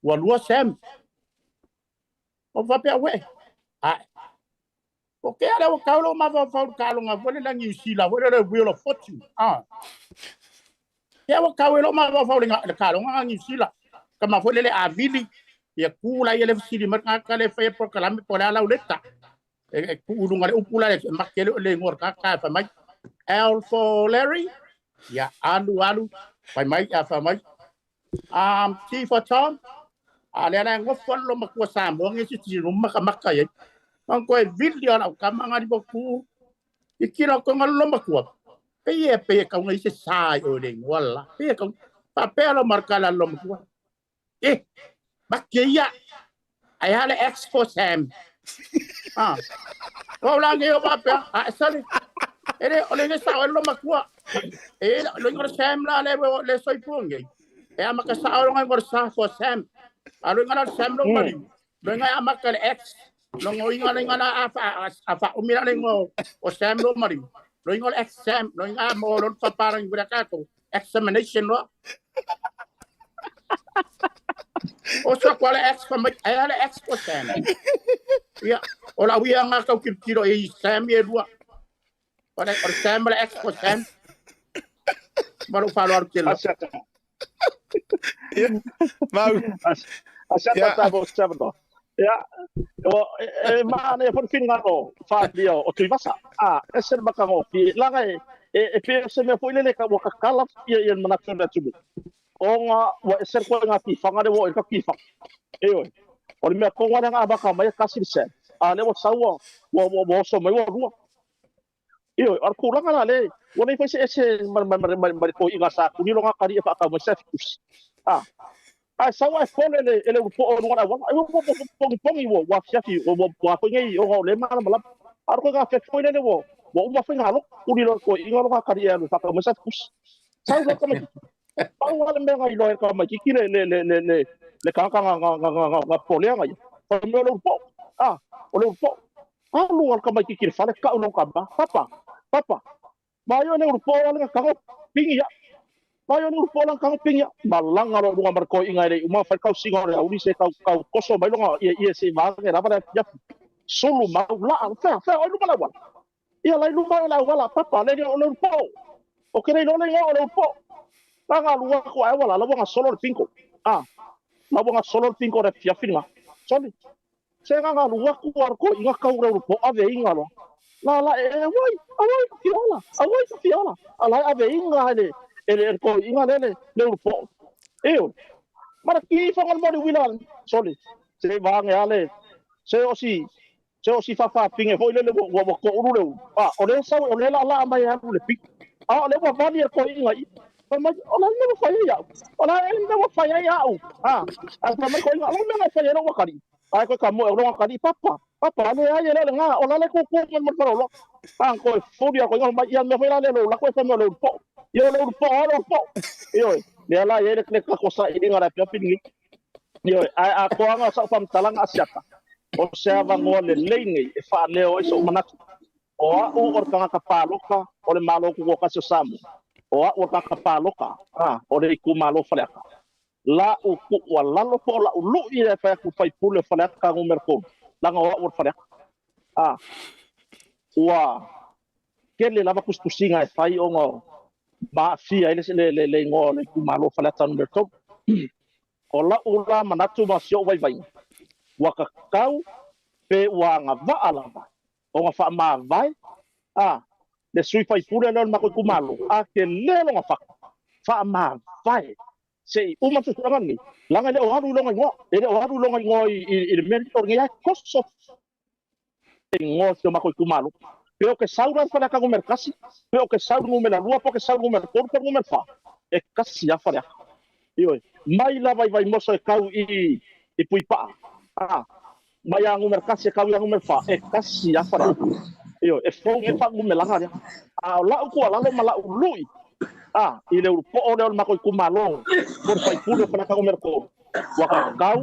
Wa lua Sam. O fa pe we. Ai. O ke ala o kaulo ma fa kaulo nga vole la ngi sila vole le wheel of fortune. Ah. Ke o kaulo ma fa le kaulo nga ngi sila. Kama vole le avili. Ya kula ya le sili ma ka le fa por kala mi pola la uleta. E ku lunga le upula le makele le ngor ka fa mai. L for Larry. Ya alu. Fa mai ya fa mai. T for Tom. Ale na ngofon lo makwa sambo ngi si rumma kamaka ye. Ang ko video na kamanga di boku. Ikira ko ngalo makwa. Pe ka ngi si sai o le wala. Pe ka papel markala lo makwa. Bakia. Ay hale X for Sam. Wala ngi o papel. Sorry. Ere ole ngi sa lo makwa. Lo ngi Sam la le soy pungi. Maka sa lo ngi sa for Sam. Alo ngana Sam lo mali. Lo nga amakal X. Lo ngoy ngana afa umira ngo o Sam lo mali. Lo ngol X Sam, lo nga mo lo pa parang burakato. Examination lo. O sa kwala X pa mai ala X ko Sam. Ya, ola wi nga ka kilo e Sam ye dua. Pada or Sam la X ko Sam. Baru falor kilo. Mau. Asyata tabo sabdo. Ya. O mane pon fingano fa dio o tui vasa. Esen makango pi langai pe se me foi lele ka wa kala ia manakon da tubu. O nga wa esen ko nga pi fanga de wo ka pi fa. Eo. O me ko nga nga abaka mai kasir sen. Le wo sawo wo so mai wo ruwa. Eo ar ku langa le. Wo nei foi se ese mar ko inga sa ku ni lo nga kari fa ka mo sa fikus. Sawa fole ele po on wala wa ai pongi wo wa fiafi wo wa ko ngai o le mala mala ar ko ga fe ko le wo wa fa ngalo uri lo ko ingalo ka karia no fa mo sa kus sa lo ko me pa wala me ngai lo ka ma ki le ka nga pole ngai ko me lo po o lo po lu ka ma ki fa le ka no ka ba papa ma yo ne po wala ka ko pingi ya Mayo ni upolang kang pinya balang ngaro dunga marko ingay le uma fa kau singo le uli se kau koso mai longa ia se ma nge raba ya solo ma la fa o lu mala wa ia lai lu mala wala papa le o lu po o kere no le o lu po tanga lu ko ai wala la bonga solo pinko la bonga solo pinko re fia finga soli se nga lu ku war ko inga kau re po ave inga lo la wai fiola ala ave inga le ele ko inga le po mara ki fa ngal mori wilan soli se bang ya le se o si fa pinge foi le wo ko uru le o le sa o le la mai ya le pik le wa vani ko inga pa mai ola le fa ya ola le wa fa ya pa mai ko inga ola me fa ya lo kari ai ko kamo lo kari papa le ai le nga ola le ko mo lo ko furia ko inga mai ya me fa le lo la ko fa mo lo po yo le la ye le ka ko sa idinga ra pe pingi yo a ko anga sa pam talanga asiata o se ava ngo le leingi e fa le o so manatu o or kanga ka paloka o le malo ko ka so samu o ka paloka o le ku malo falaka la o ku wala lo po la o lu i le fa ku fai pule falaka ngo merko la ngo o falaka wa kele lava kustusinga e fai o ngo ba fia le ngo le ku malo falaka ngo merko o la ula manatu ma sio vai waka kau pe wanga vaalava o nga fa ma vai le sui fai pure le ma ko kumalo ke le lo nga fa ma vai se uma tu ngi langa le o haru lo ngo o haru lo ngo i le men or ngia koso ngo se ma ko kumalo pero que saura para ka merkasi pero que saura ngo mela rua porque saura ngo mer por ngo mer fa e kasi ya fa yo mai la vai moso e kau i puipa mai angu merkasi kau angu merfa e kasi ya fara yo e fo e fa ngu melanga ya la ku ala le mala lui i le po o le ma ko kumalo por fai pulo para ka merko wa ka kau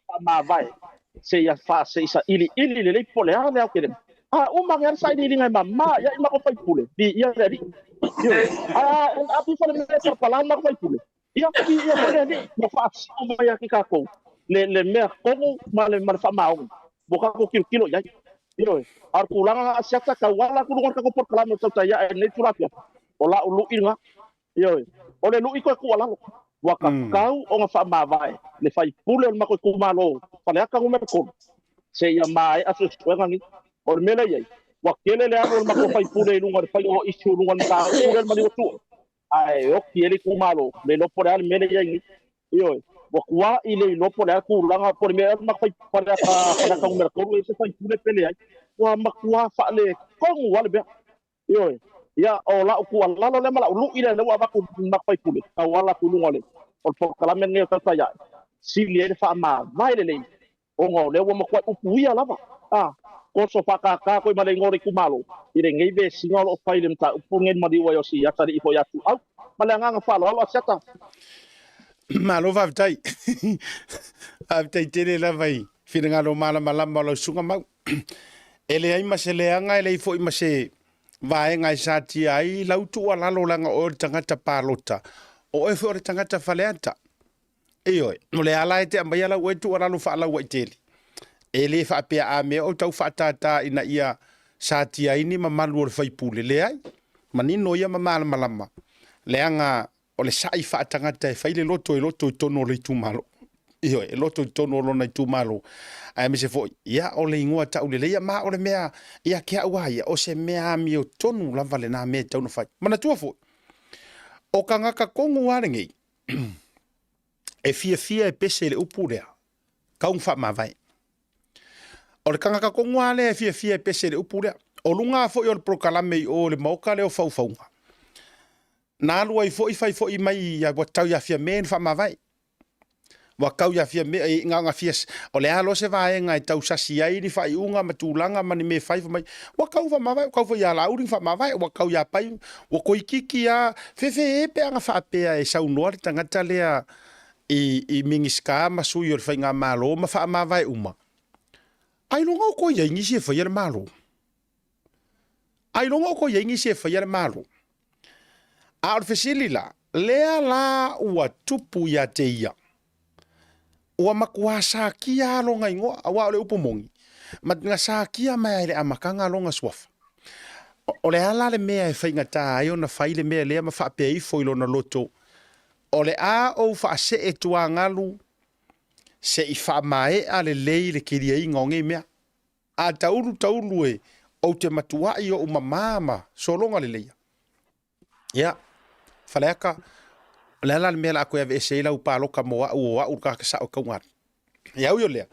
fa ma vai se ya fa se isa ili le po le ala ke o ma ngar sai ni ngai mama ya ma ko fai pulo di ya le yo api fa le me pa la ma ko fai pulo ya le ma fa o ma ya ki ka ko le mer kongo male fa maung boka ko kilo ya yo ar kulanga asyata ka wala ku ngor ka ko por kala no tsa ya ne turapia ola ulu inga yo ole lu iko ku wala waka kau o nga fa ma vai le fai pule ma ko kumalo pale ka ngumer ko se ya mai asu wenga ni or mele ye wakele le aro ma ko fai pule lu ngor fai o isu lu ngor ka pule ma ni tu ai o kieli kumalo le lo por al mele ye yo wakwa ile no por ku langa por me ma fai para ka ngumer ko se fai pule pele ai wa makwa fa le kong wala be yo ya o la ku ala lo le mala lu ile le wa ku ma fai pule ka wala ku lu ngole o por kala men ne ta ya si le fa ma vai le o ngo le wa makwa u ya la ba ko so fa ka ko ma le ngore ku malo ile ngai be singol o fai le ta u ngen ma di wa yo si ya tari ifo ya tu au mala nga fa lo seta malo va tai avtai tele la vai fina ngalo mala lo sunga mau ele ai maseleanga ele foi mase vai ngai sati ai lautu ala lo langa o tangata palota o e foi tangata faleanta io no le ala te ambai ala wetu ala lo fa ala weteli ele fa pe a me o tau fa tata ina ia sati ai ni mamalu o fai pule le ai manino ia mamala malama leanga o le sai fa tangata e fai le loto tono le tu malo io e loto tono lo na tu malo ai me se foi ia o le ingoa ta ule ia ma o le mea ia ke aua ia o se mea mi o tonu la vale na me tau no fai mana tua foi o kangaka kongu arengi e fia e pese le upurea kaung fa ma vai o le kangaka kongu ale e fia e pese le upurea o lunga foi o le prokalame o le mauka le o faufaunga na lua i foi mai ia watau ia fia men fa ma vai wa kau ya fia me nga fia o le alo se vai nga tau sasi ai ni fai unga matulanga mani me fai mai wa kau fa ma vai kau fa ya la uring fa ma vai wa kau ya pai wa koi kiki ya fe pe nga fa pe e sa unor tanga talea i mingiska ma su yo fa nga malo ma fa ma vai uma ai longo ko ya ngi se fa ya malo ai longo ko ya ngi se fa ya malo a orfesilila lea la ua tupu ya te ia ua makua sakia longa ingo awa ole upomongi mat nga sakia mai le amakanga longa swafa ole ala le mea e fainga ta ayo na faile mea lea ma fa pe i foilo na loto ole a o fa se e tua ngalu se i fa mai ale le kiria i ngonge mea a taulu e o te matua i o mama so longa le leia ya faleka la me la ko ave se la upalo ka mo o ka sa o ka ngat ya yo le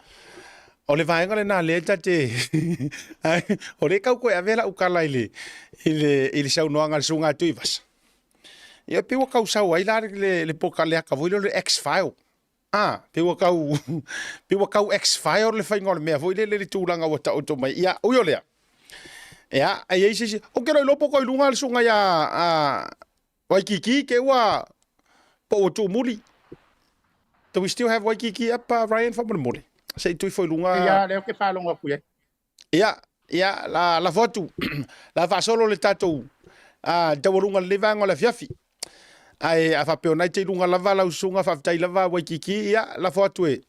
O le vaenga le nā le te. O le kau koe avela ukala ile saunoanga le sunga tuivas. Ia piwa kau sau ai le poka le aka voilo le X-File. Piwa kau X-File le whainga le mea voile le tūranga wa ta oto mai. Ia, uio lea. Ia, ai ei sisi. O kero ilopo koi lunga le sunga ia Waikiki ke ua po o tū muli. Do we still have Waikiki up, Ryan, from Moli? Say tui foi lunga. Ia, leo ke whalonga kuia. Ia, la votu. La va solo le tatou. Tawarunga le vanga la fiafi. Ai, a whapeo nai te lunga lava lau sunga whaftai lava Waikiki. Ia, la votu e.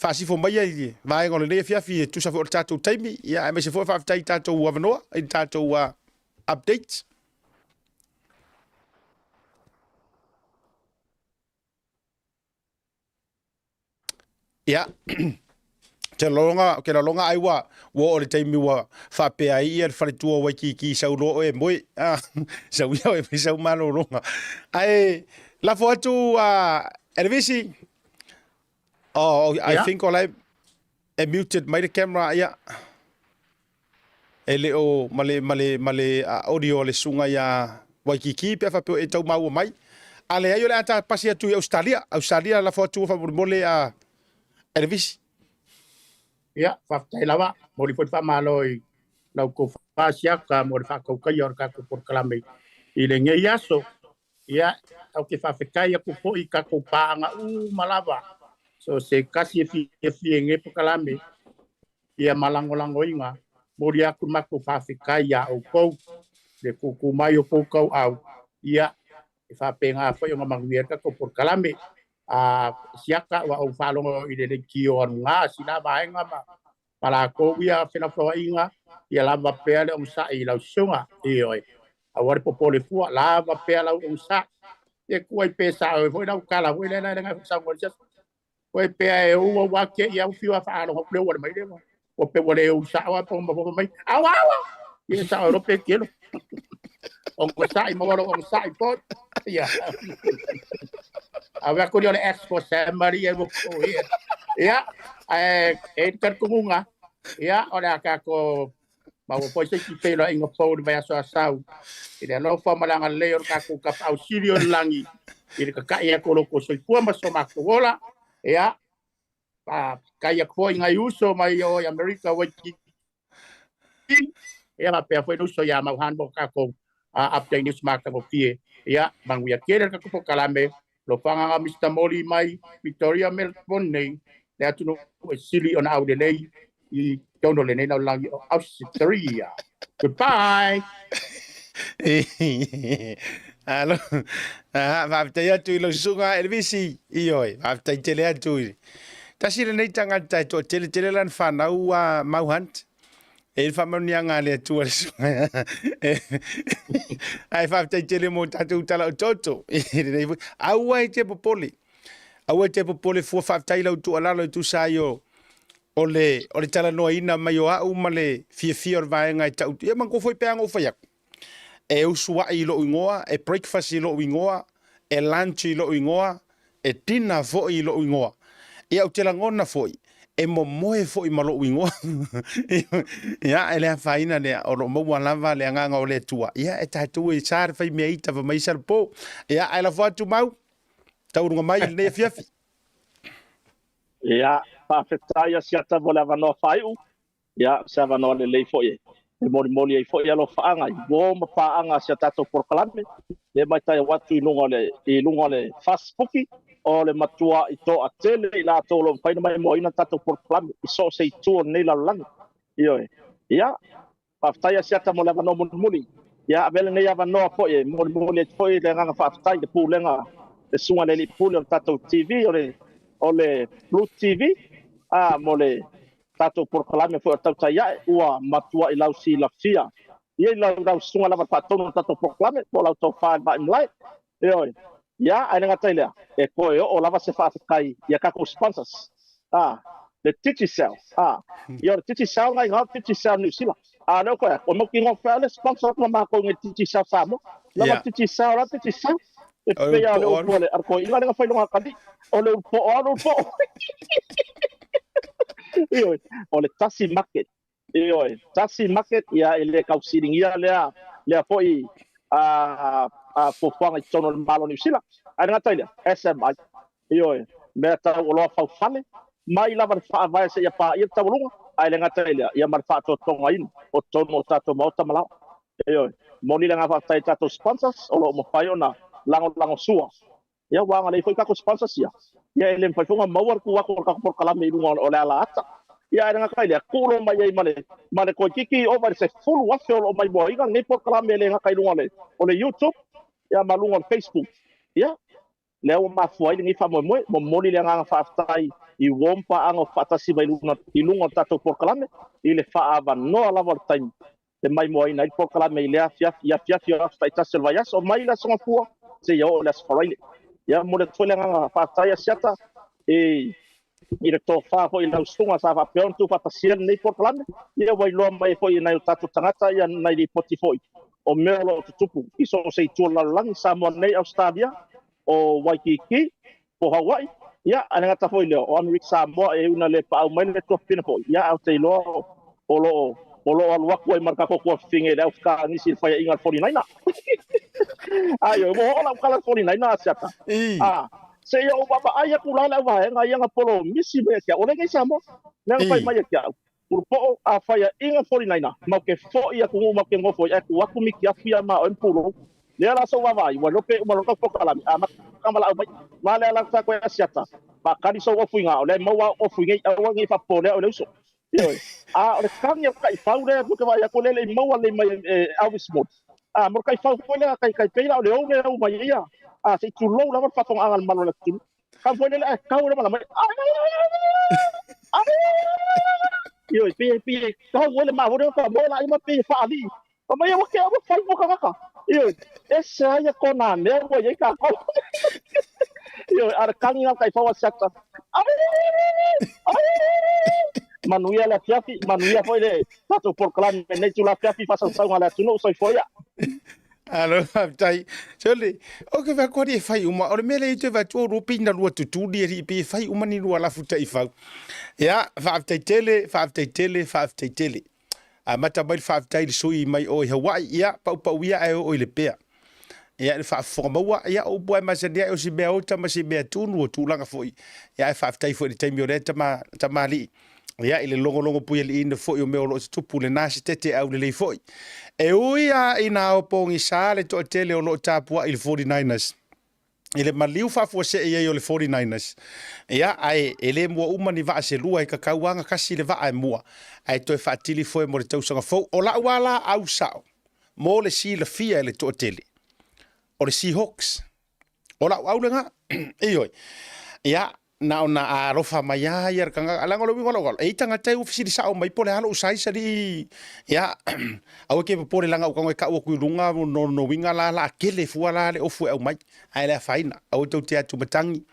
Whasifo mai ai. Vaenga le le fiafi e tusa fo tatou taimi. Ia, me se fo whaftai tatou wavanoa. I tatou updates. Ia. Ke la longa ai wa o le taimi wa whape ai ia le whaletua Waikiki sau loo e moe. Sau ia e sau malo longa. Ai, la fo atu Elvis. I think I muted my camera ia. E le o male audio le sunga ia Waikiki pe whapeo e tau mau mai. Ale ai o le ata pasi atu i Australia. Australia la fo atu whamole Elvis. Ia, whaftai lawa. Mori fwoi whamaloi. Lau ko whasiaka, mori whakau kai or kako por kalame. I le ngei aso. Ia, au ke whawhekai aku po i kako paanga malawa. So se kasi e fi nge po kalame. Ia malango inga. Mori aku mako whawhekai a au kou. Le kuku mai o kou kau au. Ia, e whapenga whai o ngamanguia kako por kalame. Siaka wa o falongo i le kio nga sina vaenga ma para ko ia fena fo inga ia lava pele o sa i lau sunga i oi a wari popole fu lava pele o sa e ko i pesa o foi na kala foi le na nga sa mo just foi pe e o wa ke ia fi wa fa no ple wa mai le o pe wale o sa wa po mai awa ia sa o pe kilo o ko sa i mo o sa i po ia Ave ko le S4 Samari e mo ia e ter kumunga ia ora ka ko ma wo poise ki pelo ingo fo de so sau i le no fa malanga le or ka ko ka auxilio langi i ka ia ko lo ko so fu ma so ma ko vola ia ka ia ko inga uso mai o America Waikiki ia ma pe foi no so ya ma han bo ka ko update news mark ko fie ia bang ia kere ka ko kalame lo fanga Mr. Moli mai Victoria Melbourne nei le atu no sili on au de nei I tono le nei na langi Australia. Goodbye. Alo. Va te atu lo sunga Elvis I oi. Va te tele atu. Tasi le nei tanga tai to tele lan fana ua mau hunt. E fa monianga le atu le sunga. Ai fa te tele mo tatu tala toto. Au ai te popoli. Au te popoli fu fa tai lo tu ala lo tu sa yo. Ole tala noa ina mai o au male fia or vaenga I tau. Ia man ko foi peanga o faiak. E usua I lo ingoa, e breakfast I lo ingoa, e lunch I lo ingoa, e dinner fo I lo ingoa. Ia au tela ngona foi. E momoe fo I malo ingoa. Ia e lea faina lea o lo maua lava lea nganga o lea tua. Ia e tatu e sare fai mea ita va mai sarpo. Ia e la fo atu mau. Taurunga mai lea fiafi. Ia Papatoetoe siata mo le avanoa whaiu. Ia, se avanoa le lei fo'i. E mori ai fo'i alo whaanga. I wō ma whaanga sia tātou porokalame. Le mai tai watu I lunga le Facebooki. O le matua I tō a tele I la tōlo whaina mai mo ina tātou porokalame. I so se I tūa nei la langi. Ioe. Ia, Papatoetoe siata mo le avanoa muli. Ia, avele nei avanoa fo'i. Mori ai fo'i le nganga Papatoetoe. Le pūlenga. Le sunga le li pūle o tātou TV. O le Blue TV. Mo le tātou porokalame fo TAUTAI A'e ua matua I lau si la fia. Ia I lau sunga lava whaatono tātou porokalame po lau tau whae vai mlai. Eoi. Ia, aina ngatai lea. E koe o lava se whaakai ia kako sponsors. Le Digicel. Ia le Digicel ngai ngau Digicel New Zealand. Leo koe, o moki ngau whea le sponsor ma mako ngai Digicel Samoa. Lava Digicel. E pea le upo le arko. Inga nga whailonga kadi. O le upo. Iyo o le Tasi Market. Iyo Tasi Market ia ele kausiringia lea foi a fofanga i tono malo New Zealand. Ai ngata ile SMI. Iyo me ta o lo fa fale mai lava fa vai se ia pa ia ta lunga. Ai le ngata ile ia mar fa to tonga in o tono tato mauta mala. Iyo moni le ngava tai tato sponsors o lo mo faiona lango sua. Ia wanga le foi ka ko sponsors ia. Ia ele fa funga mawar ku ko ka por kala me lunga o le ala ata. Ia nga kai le kulo mai ai mane ko kiki o mai se full wa o mai bo inga nei por kala me le nga kai lunga le o le YouTube ia malunga on Facebook ia le o ma foi ni fa mo moni le nga fa tai I wompa anga fatasi mai lunga tato por kala me I le fa ava no ala vol time te mai mo ai nei por kala me le afia sta tasel vaias o mai la songa fua se yo las faraile ia mo le tole nga fa tai asiata I le tō wha hoi lau stunga sa wha peon tu whatasia nei portalane. Ia wai loa mai hoi nei o tātou tangata ia nei li poti hoi. O mea lo te tupu. I so sei tua lalangi sa mua nei Australia o Waikiki po Hawaii. Ia anengata hoi leo o Amerika sa mua e una le pao mai le tua pina hoi. Ia au te loa o lo aluaku ai marka koko whinge le au ka nisi le whaia inga 49 Ayo, mo hola kala 49 asiata. Se yo baba aya kulala wa nga yang polo misi be kia ole ke samo na fai mai kia urpo a fai inga 49 ma ke fo ia ku ma ke ngofo ia ku aku mi kia fia ma en puro le ala so wa wa lope ma lo ko kala ma kamala ma le ala ta ko asiata ba kali so wa fuinga ole mo wa o fuinga wa ngi fa pole ole so yo ole kanya kai faule ku ke wa ya ko le mo wa le mai Elvis mod mo kai faule kai peira ole o le o mai ia se tu lo la fa tong angal malo la tu kan foi le ka o la mai yo pi ka o le ma o fa mo la ima pi fa ali o mai o ke o fa mo ka yo esa ya kona me o ye ka ko yo ar kan nga kai fa wa sakta manuia la fiafi manuia foi le tato por clan ne tu la fiafi fa sa nga la tu no soi foi Alo, tai. Sole, o ke va kori fai uma, o mele i te va tō rupi na lua tutu di ri pi fai uma ni lua lafu tai fau. Ya, whaaftai tele. A mata mai whaaftai li sui mai o i Hawaii, ya, pau ia ai o i le pea. Ya, le whaafongamaua, ya, o bua masanea o si mea ota ma si mea tūnu o tūlanga foi. Ya, e whaaftai foi ni taimi o rea tamali. Ya, ile longo pui li ina foi o mea o lo tupu le nasi tete au le lei foi. E uia ina o pongi sa le to tele o lo tapua il 49ers. Ile maliu fafua se e o le 49ers. Ia ai ele mua uma ni va se lua i kakauanga kasi le va ai mua. Ai toi fatili foi mo le tausanga fou. O la wala au sao. Mo le si la fia le to tele. O le Seahawks. O la au lenga. Ioi. Ia na ona a rofa mai ia kanga alango lo wingo e tanga tai ofisi sa o mai pole halo usai sari ya au ke pole langa o ka o ku lunga no winga la kele fu la le ofu au mai ai la faina au to te atu matangi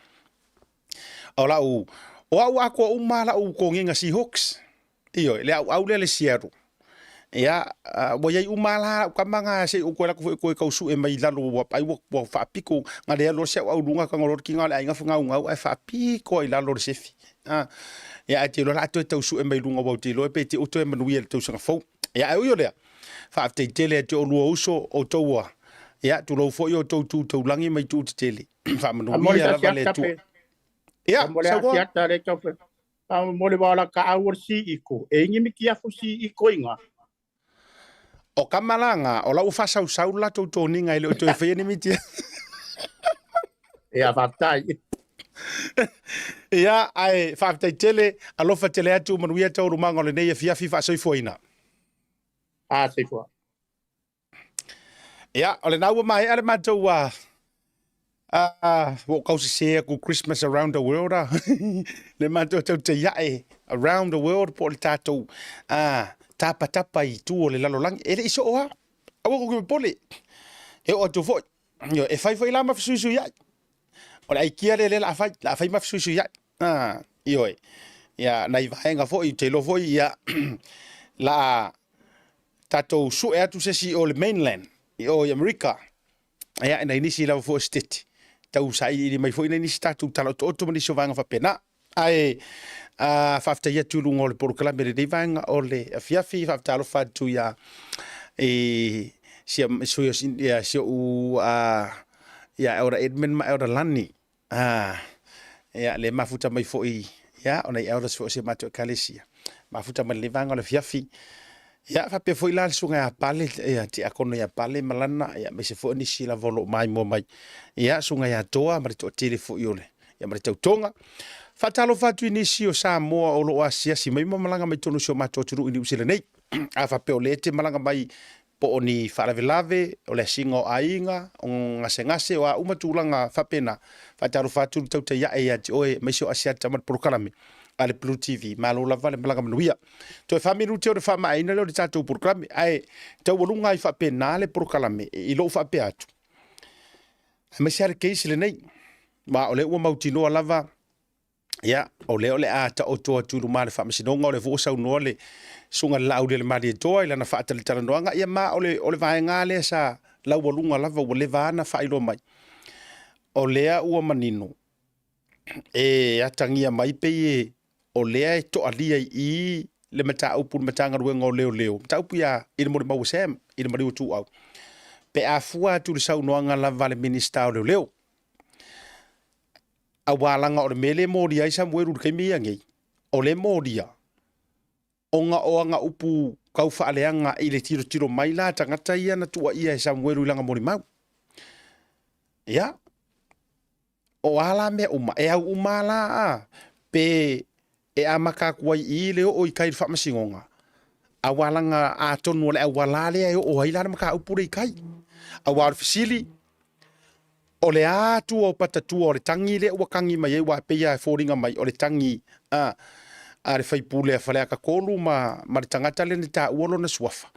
ola o ako umala o ko nginga Seahawks io le au le Seattle ya boyai umala kamanga se o ko la ko ka usu e mai lalo wa ai wa fa piko ngale lo se au lunga ka ngolo kinga le ainga funga unga ai fa piko i lalo se fi ya ati lo la to usu e mai lunga wa ti lo pe ti o to e manuia to sanga fo ya ai yo le fa te tele to lo uso o to wa ya tu lo fo yo to langi mai tu tele fa manuia la le tu ya mo le ata le to mo le wala ka awor si iko e ngi mi kia fu si iko inga o kamalanga o la ufa sau la to ninga ile to fe ni miti e avatai ya ai fa tele alo fa tele atu manuia to rumanga le nei fia fifa soi foina sei fo ya ole na wa mai ale mato wa wo kausi se ku Christmas around the world le mato to te ya around the world por tato tapa I tu o le lalo langi ele iso oa awa ko pole e o tu foi yo e fai la ma fisu ya o la ikia le la fai ma fisu ya yo ya na iva nga foi te lo foi ya la tato su e tu se si o le mainland o America ya na inisi la fo state tau sai ni mai foi ni statu talo to mo ni so vanga fa pena ai whaftaia tūrunga o le porokalame le reivanga o le afiafi whaftalo whatu ia sia u ia ora Edmund ma ora Lani ia le mafuta mai foi ia ona ia ora so se mato kalesia mafuta mai le vanga le fiafi ia fa foi la sunga a pale ia ti akono ia pale malana ia me se foi ni sila volo mai mo mai ia sunga ia toa ma to tele foi ole ia ma te tonga fatalo fatu inisi o Samoa o lo asia si mai malanga mai tonu so mato turu ini usile nei a fa pe olete malanga mai po oni falavelave o le singo ainga o ngase o uma tulanga fapena fatalo fatu TAUTAI A'E S4 oe mai so asia tamat prokalame ale Blue TV malo la vale malanga manuia to e familu te o de fama ina le tatou prokalame ai te wolunga i fapena le prokalame i lo fape atu mai se case le nei ma ole o mautino lava ya ole a ta o to tu male fa masi no le vo sa no le sunga la le mali to ile na fa tele tele no nga ya ma ole va nga le sa la wolunga lava ole va na fa ilo mai ole a u manino e atangia mai pe ole e to alia i le mata upu matanga ruenga o leo taupu ya i le mo mau sem i le mo tu au pe a fua tu le sa no nga lava le minister o leo a walanga o le mele Moli ai sa mweru kai mea ngei. O le Molia. O anga upu kau faaleanga i le tiro mai la tangata ia na tua ia sa mweru langa Moli mau. Ia. O ala me uma. E au uma la a. Pe e amaka kuai i leo o i kai wha masingonga. A walanga a tonu le a walale o hailana maka upure i kai. A war fisili. O le atu o patatua o le tangi le ua kangi mai e wa peia e fōringa mai o le tangi a le whaipule a whalea ka kolu ma le tangata le ni tā uolo na suafa.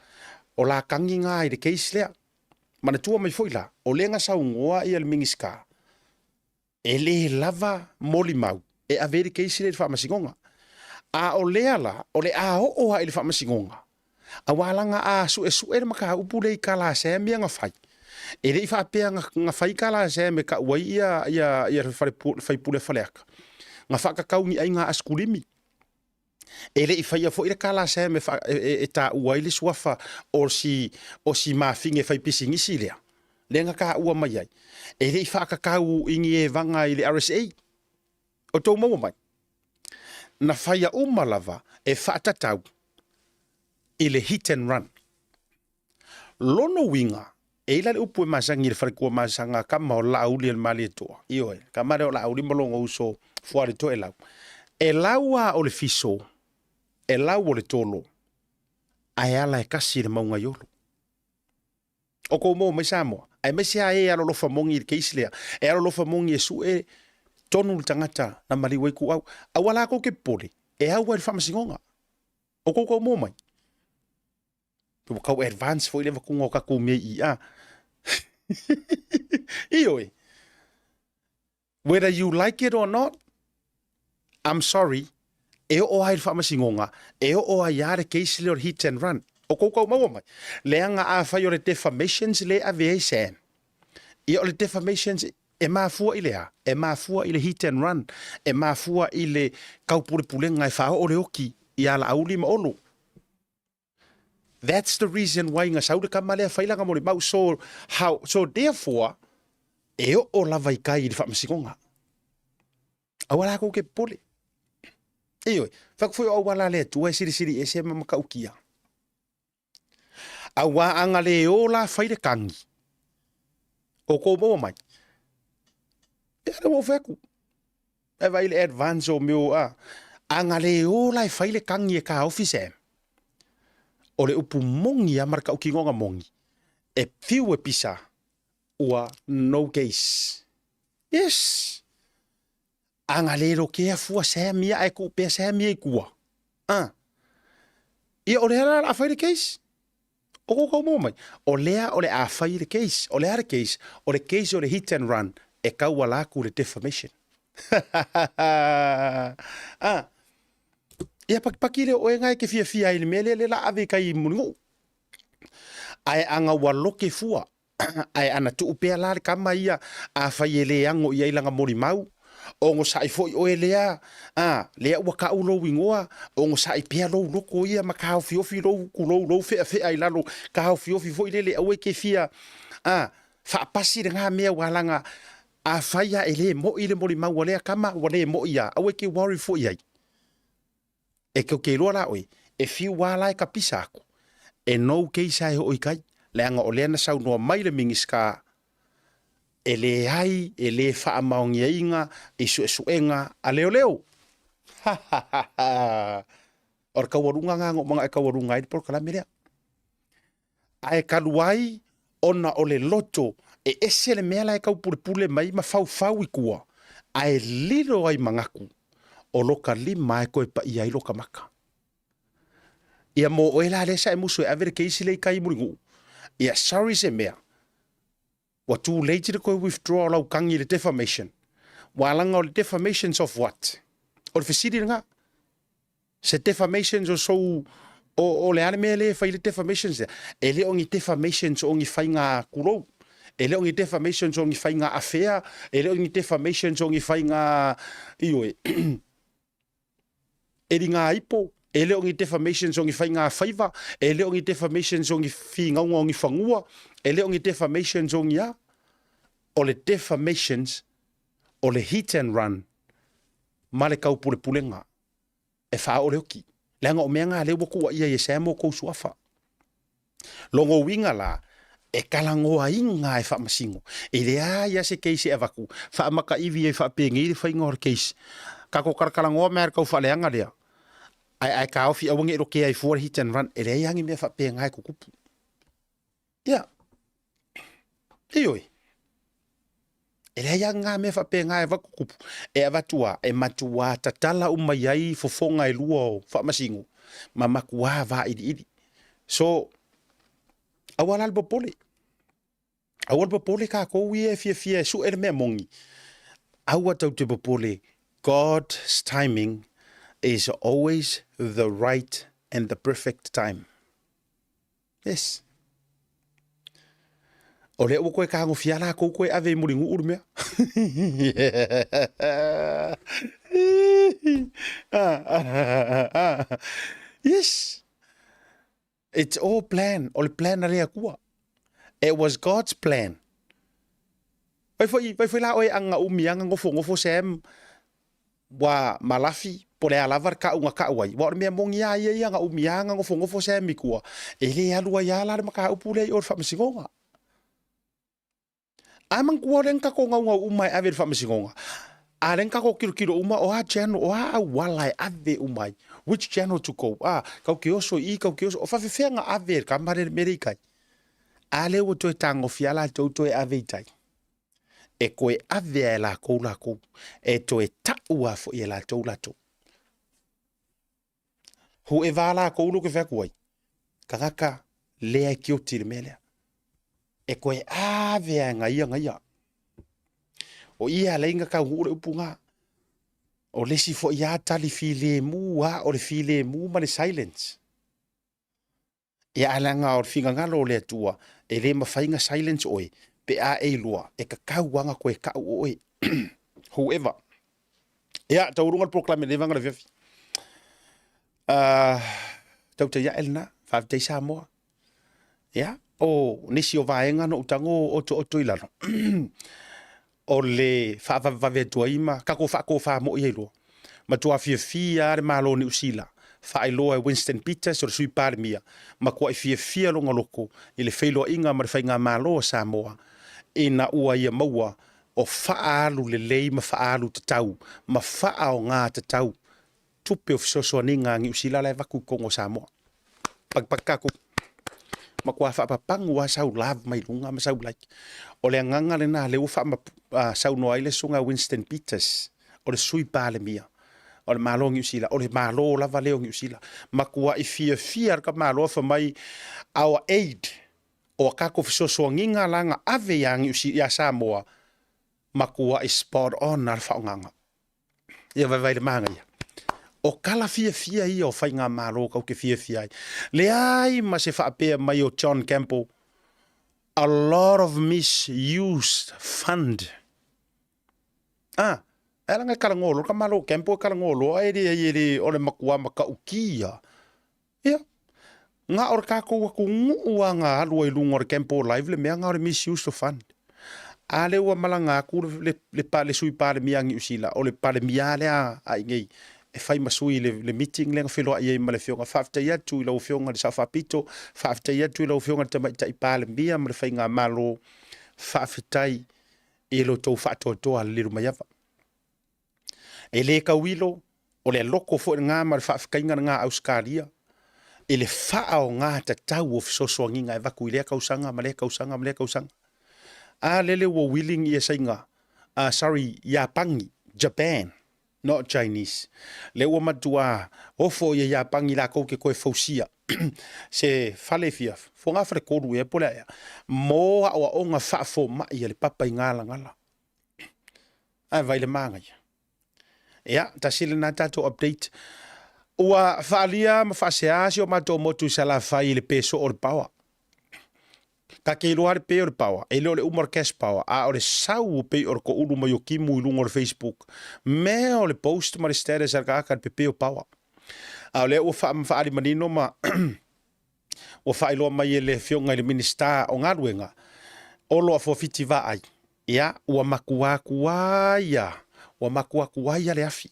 O la kangi ngā i le keisi lea. Mana tua mai foila. O le nga saungoa i al mingiska. E le lava Moli mau. E a veri keisi le whaamasingonga. A o lea la, o le a o i le whaamasingonga. A walanga a su e maka upule i ka la se mea nga whai. E rei whapea nga whaikala se me ka uai ia whaipule whaleaka. Nga whakakaungi ai ngā askulimi. E rei whaia fo ira kala se me e tā uai le suafa o si mawhinge whaipisingisi lea. Le nga ka ua mai ai. E rei whakakau ingi e vanga i le RSA. O tau maua mai. Na whaia umalava e whaatatau i le hit and run. Lono winga e ila le upu e masangi le wharekua masanga kama o lauli e mali e toa. Io e, kamare o lauli malonga uso fuare to e lau. E laua o le fiso, e lau o le tolo, ai ala e kasi le maunga yolo. O kou mo mai Samoa, ai mesi a e alo lofa mongi i keisilea, e alo lofa mongi e su e tonu le tangata na mali waiku au, au ala ko ke pole, e au wa le whamasingonga. O kou mo mai. Pe kau advance foi leva kungo ka kumie i a. Ioi. Whether you like it or not, I'm sorry. E o ai whamasingonga. E o ai are case le hit and run. O koukou maua mai. Leanga a whai o le defamations le a vei sen. I o le defamations e mafua i lea. E mafua i le hit and run. E mafua i le kaupure pulenga e whao o le oki. I ala auli ma olo. That's the reason why nga sauda ka malea whailanga Moli mau. So therefore, e o lava i kai i le whamasikonga. Awala ko ke pole. Eoi, whakafui o wala lea tua e siri e se mamaka ukia. Awa anga le o la whaile kangi. O ko moa mai. E ana mo whaku. E waile advance o meo a. Anga le o la whaile kangi e ka office o le upu mongi a maraka uki ngonga mongi. E fiu e pisa ua no case. Yes. Anga lero ke a fua se mia e ku pe se mia i kua. Ia o lea a whaire case. O kou mo mai. O lea o le a whaire case. O lea case. O le case o le hit and run. E kaua laku le defamation. Ia pakile o ngai ke fia i le mele le la ave kai mungo. Ai anga waloke fua. Ai ana tu upea la kama ia a whaiele ango ia ilanga Moli mau. o ngo sai foi o lea lea ua ka ulo wingoa o ngo sai pia lo loko ia ma ka fi lo ku lo fe ai lalo ka fi foi le o ke fia fa pasi nga me walanga a faia ele mo ile mo ma wale kama wale mo ia o ke worry foi ai e ke lo la oi e fi wala ka pisaku e no ke sai o kai le anga o le na sau no mai le mingiska ele ai ele fa maungia inga isu suenga a leo leo or ka warunga nga mga ka warunga i por kala mire ai kaluai ona ole loto e esele mela ka pule mai ma fau ikua ai lilo ai mangaku o loka lima ko pa ia loka maka ia mo oela le sa muso e ver ke isile kai muringu ia sorry se mea wa too late to go withdraw lau kangi le defamation. Walanga o le defamations of what? O le fisiri nga. Se defamations o so o le ane mea le fai le defamations ya. E le ongi defamations o ngi fai ngā kurou. E le ongi defamations o ngi fai ngā afea. E le ongi defamations o ngi fai ngā ioi. E ri ngā ipo. E le ongi defamations o ngi fai ngā faiva. E le ongi defamations o ngi fi ngaunga o ngi fangua. E le ongi defamations o ngi a. O le defamations o le hit and run. Ma le kau pule nga. E wha o le oki. Leanga o mea ngā le waku wa ia e sēmo kou suafa. Longo winga la. E kalangoa inga e wha masingo. E le a ia se keisi e waku. Wha maka iwi e wha pengi le whainga o le keisi. Kako karakalangoa mea kau wha leanga lea. Ai ka ofi awangi ero ke ai for hit and run. E le yangi mea wha penga e kukupu. Ia. Ioi. E le yanga me fa penga e vakukupu. E avatua, e matua, tatala umaiai fofonga e lua o fa masingo. Ma makua va idi. So, awal albo pole. Awal bopole ka kou e fia su ele mea mongi. Awa tau te bopole, God's timing is always the right and the perfect time. Yes. O le koe ka ngo fiala ko koe ave muringu uru mea. Yes. It's all plan. O le plan rea kua. It was God's plan. Vai foi la oi anga umianga ngofo sem wa malafi pole alavar ka unga ka wai. Wa me mongi ia nga umianga ngofo sem ikua. Ele alua ya la maka upule or fa msingonga. Amang kuaren ka ko nga umai ave fa msingonga. Aren ka ko kilo uma o a channel o a walai ave umai. Which channel to go? Kau ke oso o fa fenga ave ka mare America. Ale o to tango fiala to ave tai. E koe ave la ko. E to e taua fo e la to. Hu e vala ko lo ke fa koi. Kakaka le ki o tire mele. E koe ave nga ia. O ia lenga ka hure upunga. O lesi fo ia tali file mu o le file mu ma le silence. E alanga o finga ngalo le tua. E le mawhainga silence oi. Pe a e lua. E ka kauanga koe kau oi. Whoever. Ia, taurunga proklame le vanga le vefi. TAUTAI A'E S4. Whawtei Samoa. Ia. O nisi o vaenga no utango o to ilano. O le whaavave tuaima. Kako whako wha mo i eilua. Ma tua fia are malo ni usila. Whaailoa Winston Peters o le sui pare mia. Ma kua i fia longa loko. I le whailoa inga ma le whainga malo Samoa. Ina ua ia maua. O whaalu le lei ma whaalu tatau. Ma whaao ngā tatau. Tupe o fisosoa ni ngā ngi usila lai waku kongo Samoa. Pagpagkako. Ma kua whaapapangu a sau lava mai lunga ma sau like. O le nganga le nā leo wha sau noa ile sunga Winston Peters. O le sui pale mia. O le malo ngi usila. O le malo lava leo ngi usila. Ma kua i fia ka malo fa mai our aid. O kako fisosoa nginga langa ave ya ngi usila Samoa. Ma kua i spot on na whaonganga. Ia vai le manga ia. O kala fia ia o whainga malo kau ke fia ai. Le ai ma se whaapea mai o John Campbell. A lot of misused fund. Ela ngai kalangolo, ka malo kempo kalangolo, ele ole makua maka ukia. Ia. Nga or ka ko ku ngua nga alu ilunga or kempo live le mea nga or misuse of fund. Ale wa malanga ku le pa le sui pa le miangi usila o le pa le miale a ngai e fai masui le meeting le ngafelo ai ma le fionga fafta ia tu lo fionga le safapito fafta ia tu lo fionga te mai tai pa le mia ma le fai nga malo faftai e lo to fato to al liru maiava. E le ka wilo o le loko fo nga ma le fafkainga nga Australia. E le faa o ngā tatau o fisosoanginga e vaku i lea kausanga, ma lea kausanga, ma lea kausanga. A lele wo willing i e sainga, sorry, Iapangi, Japan, not Chinese. Le ua matua, ofo i Iapangi la kou ke koe fausia. Se fale fia, fo ngā whare koru e pole ea. Mō a o nga faa fo mai le papa i ngala ngala. A vai le manga ia. Ia, ta sile nā tātou update. Ua whaalia ma whaseasi o mato motu sa la whai le peso o le pawa. Ka ke iloa le pe o le pawa. E leo le umar cash power. A o le sau o pe o le ko ulu mai o kimu ilunga o le Facebook. Me o le post ma le status ar ka le pe o pawa. A o le ua whaali manino ma ua whailoa mai e le fionga le minista o ngaruenga. O loa fofiti va ai. Ia, ua makua kuaia. Ua makua kuaia le afi.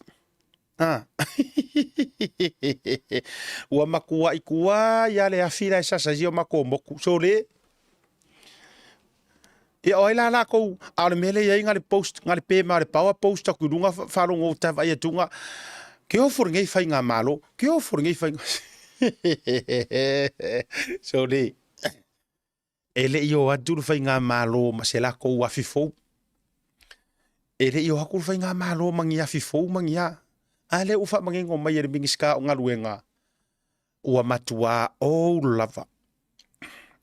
Ua makua ikua ia le afira e sasa zio mako moku. So le, e oi la kou, a le mele ia inga le post, nga le pe ma le power post, a kudunga whalongo o tawa ia tunga. Ke o furngei whai ngā malo, ke o furngei whai ngā... So le, e le i o aduru whai ngā malo, ma se la kou afi fou. E le i o hakuru whai ngā malo, mangi afi fou, mangi a. Ale ufa mangengo mai e mingiska o ngaruenga. Ua matua o lava.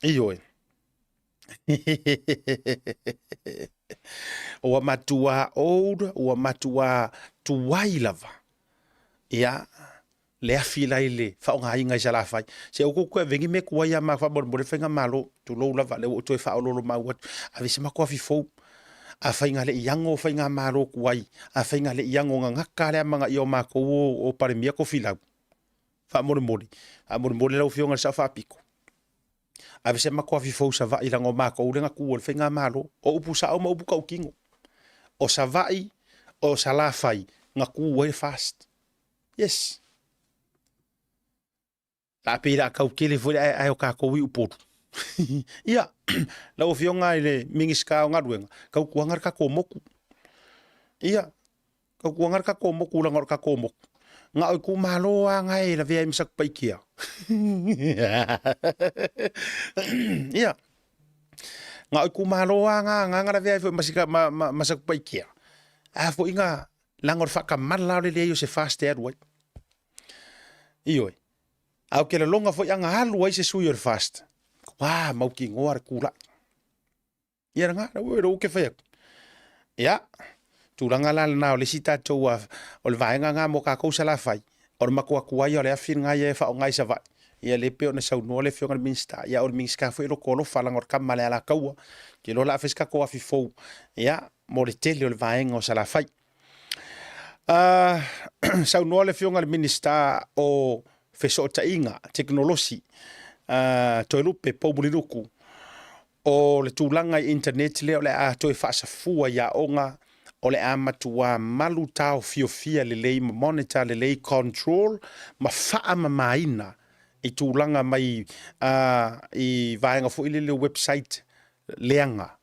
Ioe. Ua matua ua matua tuai lava. Ia, le afila ile, whao ngā inga i sa la whai. Se o kukua vengi me kua ia ma wha mole whenga malo, tu lou lava, le o toe whao lolo mau atu. A vese mako afi fou. A whainga le iango whainga maro kuai. A whainga le iango ngā ngaka lea manga i o mako o paremia ko filau. Wha mole mole. A mole mole lau fionga sa whapiko. A vese mako afi fau sa vai lango mako o renga kua le whainga maro. O upu sa au ma upu kau kingo. O sa vai, o sa la whai. Ngā kua e fast. Yes. La pira kau kele fwere ai o kako i uporu. Ia, lau fionga i le mingiska o ngaruenga, kau kuangar ka komoku. Ia, kau kuangar ka komoku langor ka komoku. Nga oi ku malo a ngai la vea imsak paikia. Ia, nga oi ku malo a nga la vea masika masak paikia. A fo inga langor whaka marla le leo se fast air wai. Ioi, au ke la longa fo anga halu ai se sui or fast. Wah, mau ki ngoar kula. Ia nga, ro ke whaiak. Ia, tūranga la nao le sita tau o le vaenga ngā mo kākou sa la whai. O le makua kuai o le awhir ngai e whao ngai sa vai. Ia le peo na sau noa le whionga le minsta. Ia o le minska fwoi ro kolo whalangor kamale ala kaua. Ke lo la awhiska ko afi fou. Ia, mo le tele o le vaenga o sa la whai. Sau noa le whionga le minsta o wheso tainga, teknolosi. Toi lupe pou muliruku o le tūlanga i internet leo le a toi whaasafua ia onga o le a matua malu tau fiofia le lei ma monitor le lei control ma wha ma maina i tūlanga mai i vaenga fu ili le website leanga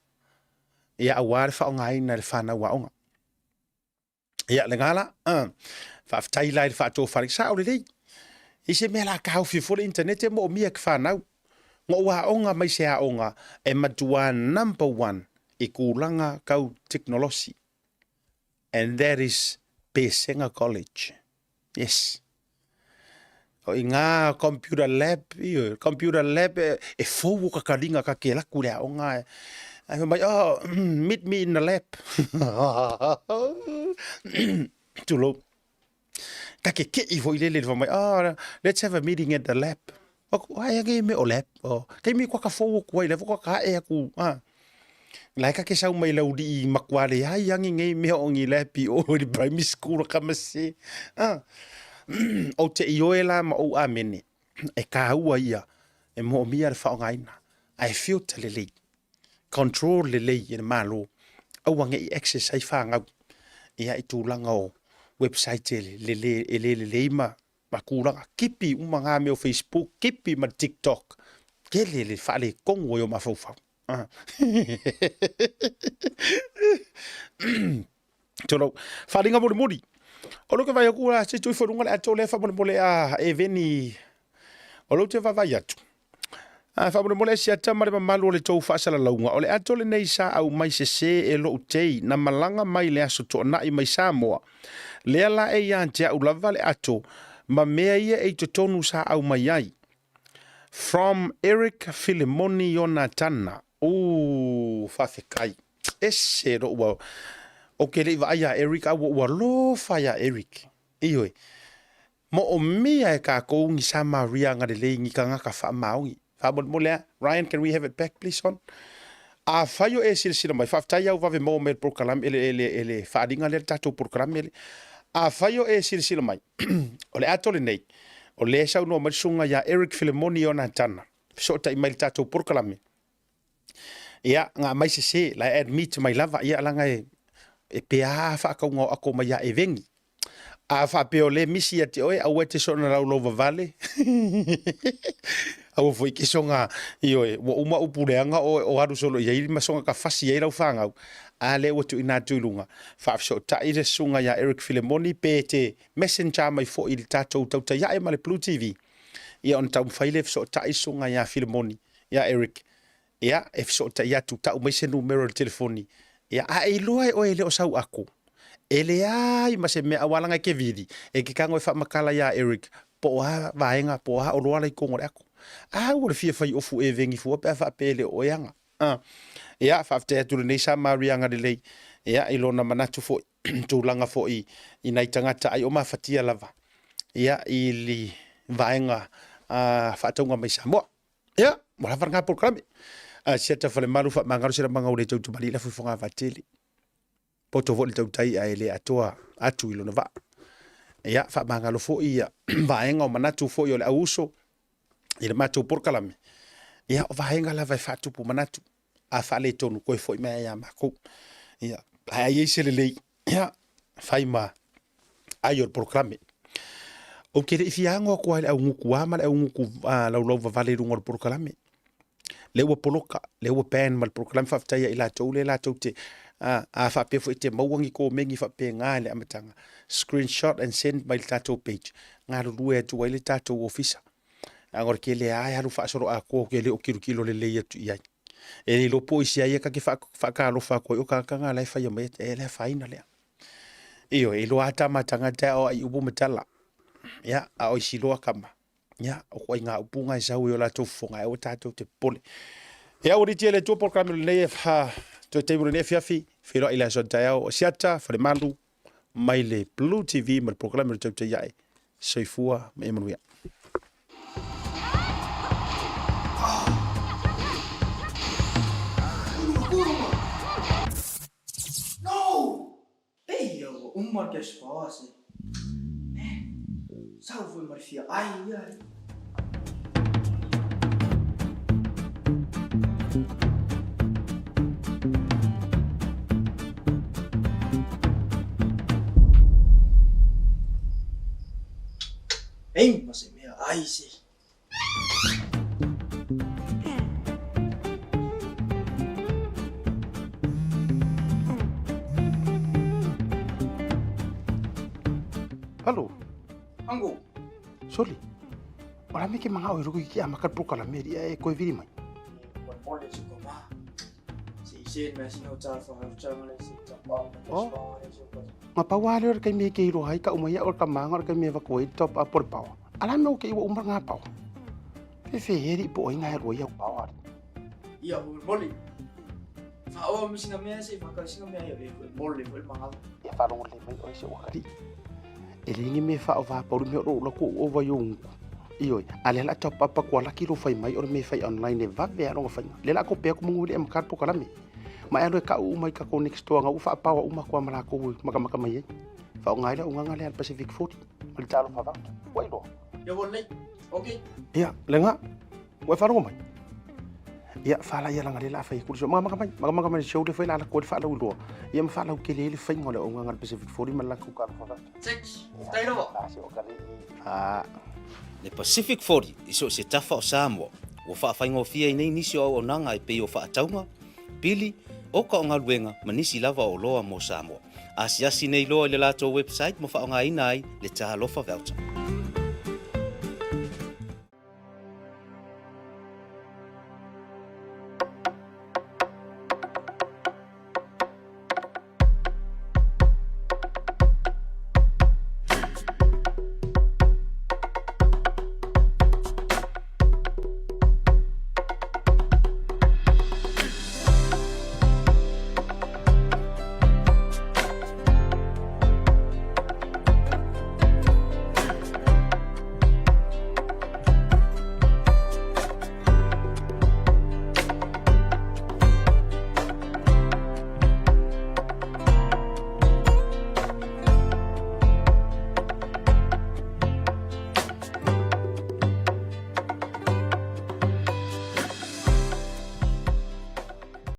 ia aware wha o ngaina le whana wa onga ia le ngala whaaftaila i le whaato wharik sa o le lei I se mea la kau fi fole internet e mo mia kwhanau. Ngā ua onga mai se a onga e matua number 1 I kūlanga kau technology. And that is Pesenga College. Yes. O I ngā computer lab e fōu ka karinga ka ke laku rea onga e mai, meet me in the lab. Tulo. Ka ke I fo I lele mai, let's have a meeting at the lab. Ai age me o lab. Kei me kwa ka fōu kua I levo kwa ka e aku. Lai ka ke sau mai lau di makwale ai yangi ngai me o ngi le pi o di primary school ka mase. O te ioela ma o amene. E ka ua ia. E mo mia le fa ngaina. I feel te lele. Control lele i malo. Au wange i exercise fa ngau. Ia i tūlanga o website lele ma kuranga. Kipi umanga me o Facebook. Kipi ma TikTok. Ke lele fa le kongo yo ma fau. Tolo falinga muri. O lo ke vai ku se tu fo runga ato le fa mole a eveni. O lo te va vai atu. Fa mole se ata mare malu le tou fa sala launga. O le ato le nei sa au mai se e lo utei na malanga mai le aso to na i mai Samoa. Le ala e ya te au lava le ato ma mea ia e to tonu sa au mai ai. From Eric Filimoni Yonatana. O fafekai. Ese ro wa. O ke le vai a Eric a wa lo fa ya Eric. Ioi. Mo o mea e ka ko ngi sa Maria nga le ngi ka nga ka fa maui. Fa mo le Ryan, can we have it back please on? A fayo e silsila mai fa ta ya va ve mo me program ele fa dinga le tato program ele. A fayo e silsila mai. O le atole nei. O le sa no ma sunga ya Eric Filimoni ona tana. So ta email tato program. Ia nga mai se la admit mai lava ia langa e pea fa ka ngo ako mai e vengi. A fa pe o le misi ati oi a wete so na lo vale. Au foi ki songa io wo uma upureanga o haru solo ia i masonga ka fasi ia fanga. A le watu ina tulunga. Fa so ta ire sunga ya Eric Filimoni pete messenger mai fo il tato tauta ya e male Blue TV. Ia on tau faile so ta isunga ya Filimoni ya Eric. Ia e so ta ia tu ta mai se numero de telefoni. Ia a e loa o ele o sau ako. Ele ai ma se me awalanga ke vidi. E ke kango e fa makala ya Eric. Po ha vaenga po ha o loa lai kongo ako. A o le fia fai ofu e vengi fu pe fa pele o yanga. Ia fa te tu nei sa Maria nga de lei. Ia i lona manatu fo tu langa fo i nai tangata ai o ma fatia lava. Ia i li vaenga fa tonga mai Samoa. Ia mo la varanga programe. Siata fale malu fa mangaro sira mangau le tau bali la fu fonga vateli. Poto vo le TAUTAI A'E le atoa atu ilo na va. Ia fa mangalo fo ia vaenga o manatu fo yo le auso. Ile matu porkalame. Ia o vaenga la vai fatu pu manatu. A fa le tonu ko foi me ya mako. Ia ai se le ia fai ma ayo porkalame. O ke le fiango ko ale au nguku ama le au nguku la lo vale rungo porkalame. Le wa poloka, le wa pen mal program fa ftai ila tole la tote a fa pe fo te mawangi ko mengi fa pe ngale amatanga screenshot and send my tato page ngalo rue tu ile tato officer agora ke le ai haru fa soro a ko ke le o kilo le le tu ia e ni lo po isi ai ka ke fa ka lo fa ko o ka nga lai fa ya me e le fa ina le io e lo ata matanga ta o ai ubu metala ya a o silo kama ya o ko nga upunga sa o la to fonga o tato te pole ya o ritele to program le fa to te bune fiafi filo ila so tao o siata fa le malu mai le Blue TV mal program le te ya soifua me manuia No! Ei, uma que espaço. Salve, Marfia. Ai, ai. Ei, mas é minha. Ai, sim. Halo. Ango. Soli. Ora me ke manga o ruki ki amakat pro kala meri e ko viri mai. Pole se koma. Si sen mas no ta fa chama le si ta pa. Ma pa wale or kai me ke ro hai ka umaya or ka manga or kai me va ko top up por pau. Ala me o ke umar nga pau. Fe fe heri po inga ro ya pau. Ia Moli. Fa o mi singa me se fa ka singa me ya Moli mo manga. Ya fa ro le mai o se o kari. Ele ngi me fa o va por me ro lo ko o va yung. Iyo, ale la top up ko la kilo fai mai or me fai online e va ve ro fai. Le la ko pe ko munguli am kar po kala me. Ma alo ka u mai ka ko next to nga u fa pa u ma kwa mala ko maka mai. Fa ngai la u nga le Pacific 40. Mal talo fa va. Wai do. Ya boleh. Okay. Ya, lenga. Wai fa mai. Ya fa la ya la ngali la fa ku so maka mai show de fa la ko fa la u do. Ya ma fa la ke le fa ngole u nga Pacific 40 mal ku ka fa va. 6. Stay lo. Le Pacific 40 iso se tafa o Samoa. Wa fa faingo fia nei nisi o nanga e pe o fa taunga. Pili o ka nga luenga manisi lava o loa mo Samoa. Asiasi nei loa le lato website mo fa nga inai le talofa voucher.